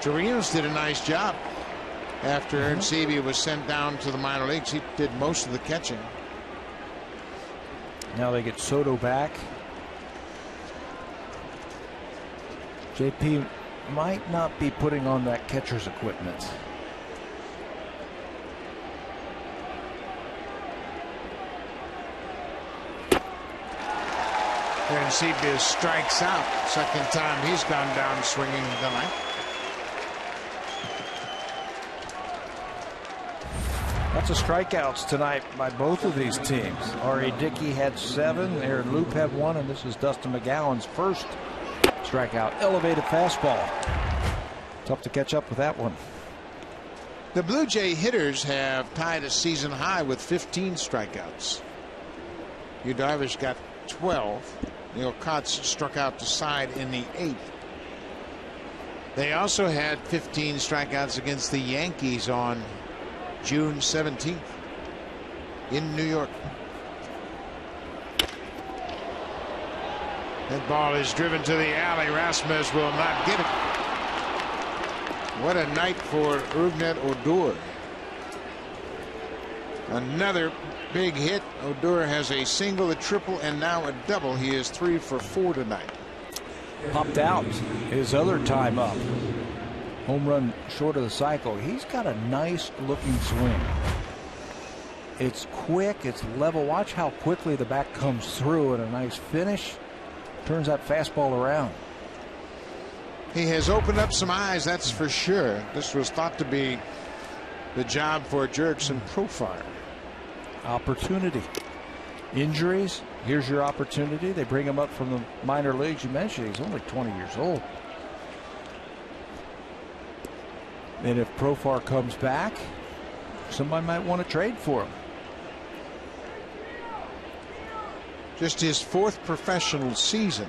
Chirinos did a nice job. After Arancibia was sent down to the minor leagues, he did most of the catching. Now they get Soto back. JP might not be putting on that catcher's equipment. Arancibia strikes out. 2nd time he's gone down swinging tonight. Lots of strikeouts tonight by both of these teams. R.A. Dickey had 7, Aaron Loop had 1, and this is Dustin McGowan's first strikeout. Elevated fastball. Tough to catch up with that one. The Blue Jay hitters have tied a season high with 15 strikeouts. Yu Darvish got 12. Neil Kotz struck out the side in the 8th. They also had 15 strikeouts against the Yankees on June 17th in New York. That ball is driven to the alley. Rasmus will not get it. What a night for Rougned Odor. Another big hit. Odor has a single, a triple, and now a double. He is 3 for 4 tonight. Popped out his other time up. Home run short of the cycle. He's got a nice looking swing. It's quick, it's level. Watch how quickly the bat comes through, and a nice finish. Turns that fastball around. He has opened up some eyes, that's for sure. This was thought to be the job for Jurickson Profar. Opportunity. Injuries. Here's your opportunity. They bring him up from the minor leagues. You mentioned he's only 20 years old. And if Profar comes back, somebody might want to trade for him. Just his 4th professional season.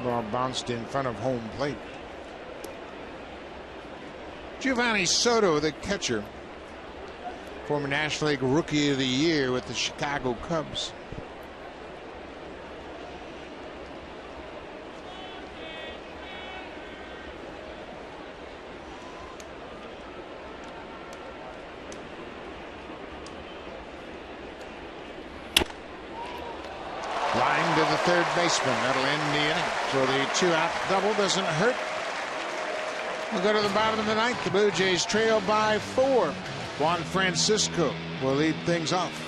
Ball bounced in front of home plate. Giovanni Soto, the catcher, former National League Rookie of the Year with the Chicago Cubs. Line to the third baseman. That'll end the inning. So the 2-out double doesn't hurt. We'll go to the bottom of the 9th. The Blue Jays trail by 4. Juan Francisco will lead things off.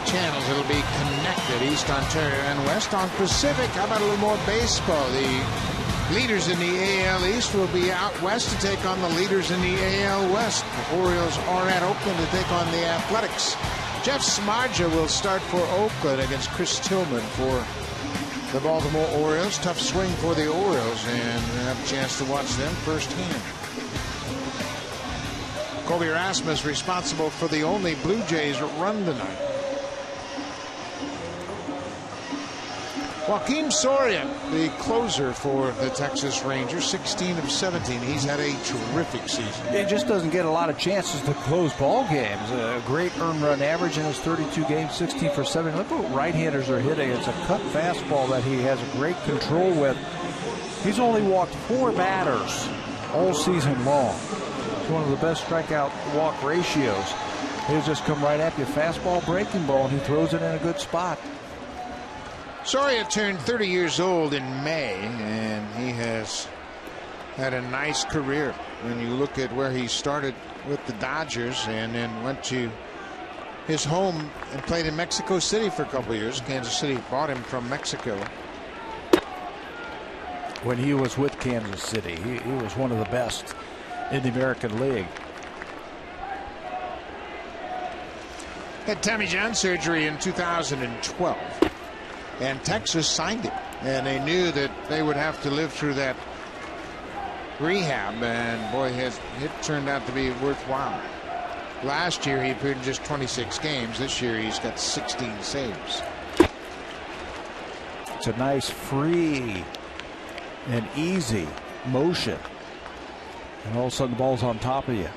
Channels, it'll be connected East Ontario and West. On Pacific, how about a little more baseball? The leaders in the AL East will be out west to take on the leaders in the AL West. The Orioles are at Oakland to take on the Athletics. Jeff Smarja will start for Oakland against Chris Tillman for the Baltimore Orioles. Tough swing for the Orioles, and we'll have a chance to watch them firsthand. Colby Rasmus responsible for the only Blue Jays run tonight. Joakim Soria, the closer for the Texas Rangers, 16 of 17. He's had a terrific season. He just doesn't get a lot of chances to close ball games. A great earned run average in his 32 games, 16 for 7. Look what right-handers are hitting. It's a cut fastball that he has a great control with. He's only walked 4 batters all season long. It's one of the best strikeout walk ratios. He'll just come right at you, fastball, breaking ball, and he throws it in a good spot. Soria turned 30 years old in May, and he has had a nice career. When you look at where he started with the Dodgers and then went to his home and played in Mexico City for a couple of years. Kansas City bought him from Mexico. When he was with Kansas City, he was one of the best in the American League. Had Tommy John surgery in 2012. And Texas signed him, and they knew that they would have to live through that rehab, and boy, it turned out to be worthwhile. Last year he appeared in just 26 games. This year he's got 16 saves. It's a nice free and easy motion, and all of a sudden the ball's on top of you.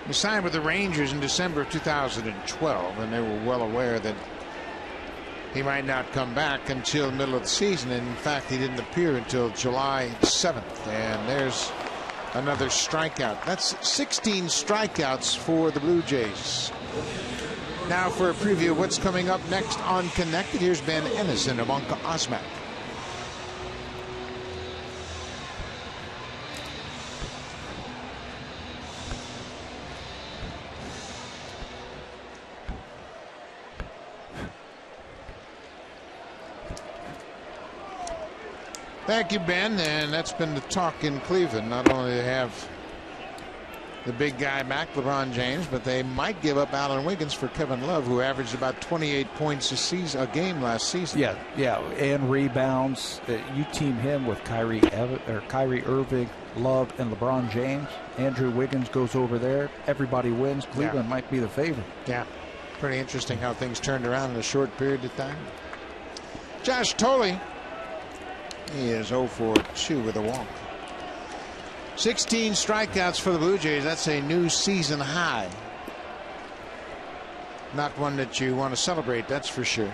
He signed with the Rangers in December of 2012, and they were well aware that he might not come back until the middle of the season. And in fact, he didn't appear until July 7th. And there's another strikeout. That's 16 strikeouts for the Blue Jays. Now for a preview of what's coming up next on Connected, here's Ben Ennis and Ivanka Osmak. Thank you, Ben. And that's been the talk in Cleveland. Not only do they have the big guy back, LeBron James, but they might give up Allen Wiggins for Kevin Love, who averaged about 28 points a game last season. Yeah, and rebounds. You team him with Kyrie Irving, Love, and LeBron James. Andrew Wiggins goes over there. Everybody wins. Cleveland might be the favorite. Yeah, pretty interesting how things turned around in a short period of time. Josh Tolley, he is 0 for 2 with a walk. 16 strikeouts for the Blue Jays. That's a new season high. Not one that you want to celebrate, that's for sure.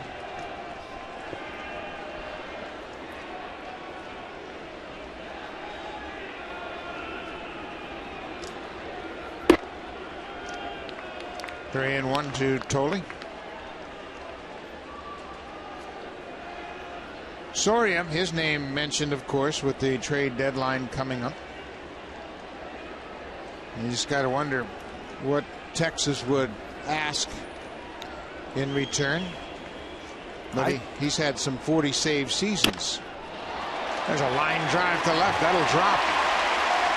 Three and 1 to Tolley. Soria, his name mentioned, of course, with the trade deadline coming up. You just got to wonder what Texas would ask in return. But he's had some 40 save seasons. There's a line drive to left. That'll drop.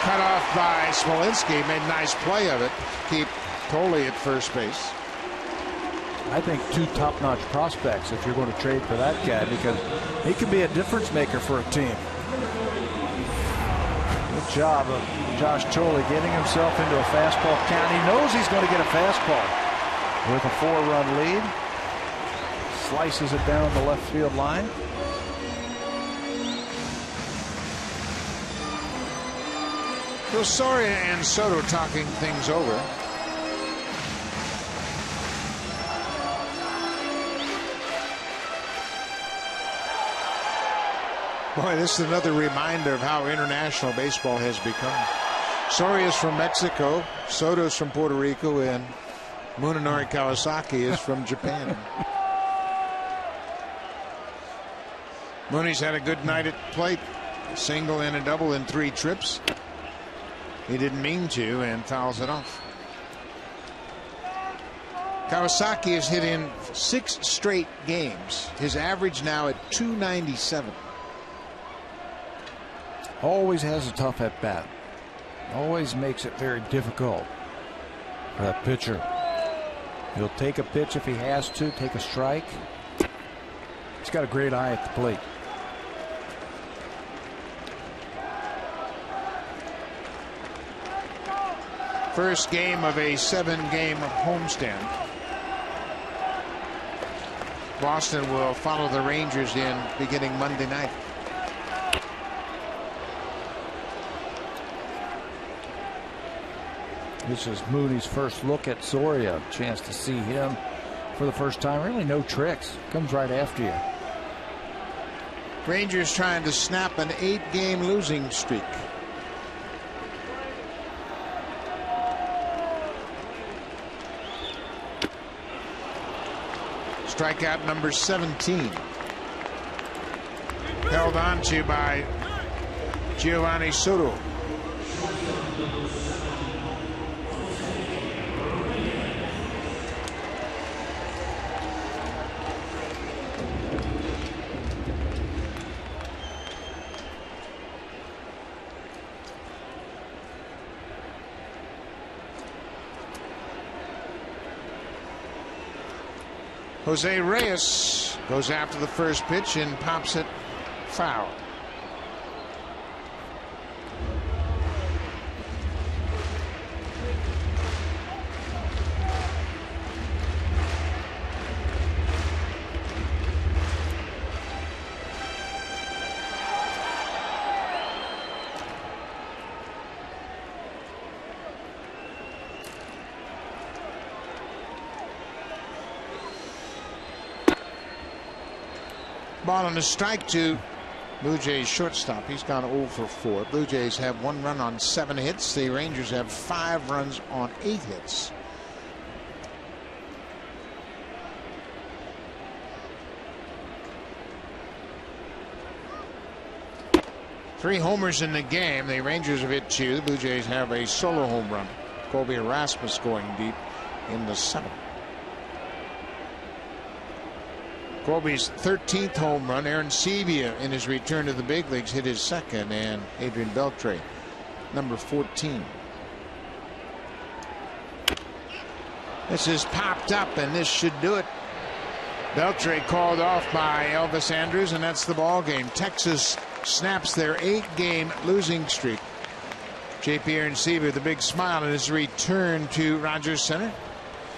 Cut off by Smolinski. Made a nice play of it. Keep Tolley at first base. I think 2 top-notch prospects if you're going to trade for that guy, because he could be a difference maker for a team. Good job of Josh Tolley getting himself into a fastball count. He knows he's going to get a fastball with a 4-run lead. Slices it down the left field line. Well, Soria and Soto talking things over. Boy, this is another reminder of how international baseball has become. Soria's from Mexico, Soto's from Puerto Rico, and Munenori Kawasaki is from Japan. Mooney's had a good night at plate. A single and a double in 3 trips. He didn't mean to and fouls it off. Kawasaki has hit in 6 straight games. His average now at .297. Always has a tough at bat. Always makes it very difficult for that pitcher. He'll take a pitch if he has to, take a strike. He's got a great eye at the plate. First game of a 7-game homestand. Boston will follow the Rangers in beginning Monday night. This is Mooney's first look at Soria. Chance to see him for the first time. Really no tricks. Comes right after you. Rangers trying to snap an 8-game losing streak. Strikeout number 17. Held on to by Giovanni Soto. Jose Reyes goes after the first pitch and pops it foul. Ball on a strike to Blue Jays shortstop. He's gone 0 for 4. Blue Jays have 1 run on 7 hits. The Rangers have 5 runs on 8 hits. Three homers in the game. The Rangers have hit 2. The Blue Jays have a solo home run. Colby Erasmus going deep in the 7th. Colby's 13th home run. Aaron Sevilla, in his return to the big leagues, hit his second, and Adrian Beltre, number 14. This is popped up, and this should do it. Beltre called off by Elvis Andrus, and that's the ball game. Texas snaps their 8-game losing streak. JP Arencibia, the big smile in his return to Rogers Center.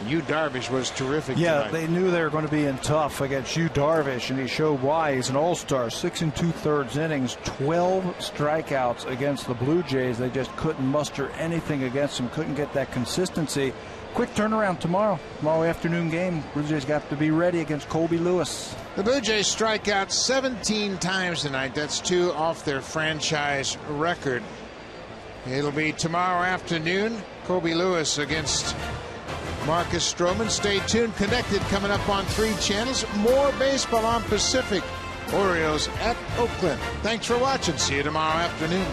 Yu Darvish was terrific tonight. They knew they were going to be in tough against Yu Darvish, and he showed why. He's an all-star, 6 2/3 innings, 12 strikeouts against the Blue Jays. They just couldn't muster anything against him, couldn't get that consistency. Quick turnaround tomorrow afternoon game. Blue Jays got to be ready against Colby Lewis. The Blue Jays strike out 17 times tonight. That's 2 off their franchise record. It'll be tomorrow afternoon. Colby Lewis against Marcus Stroman. Stay tuned. Connected coming up on 3 channels. More baseball on Pacific. Orioles at Oakland. Thanks for watching. See you tomorrow afternoon.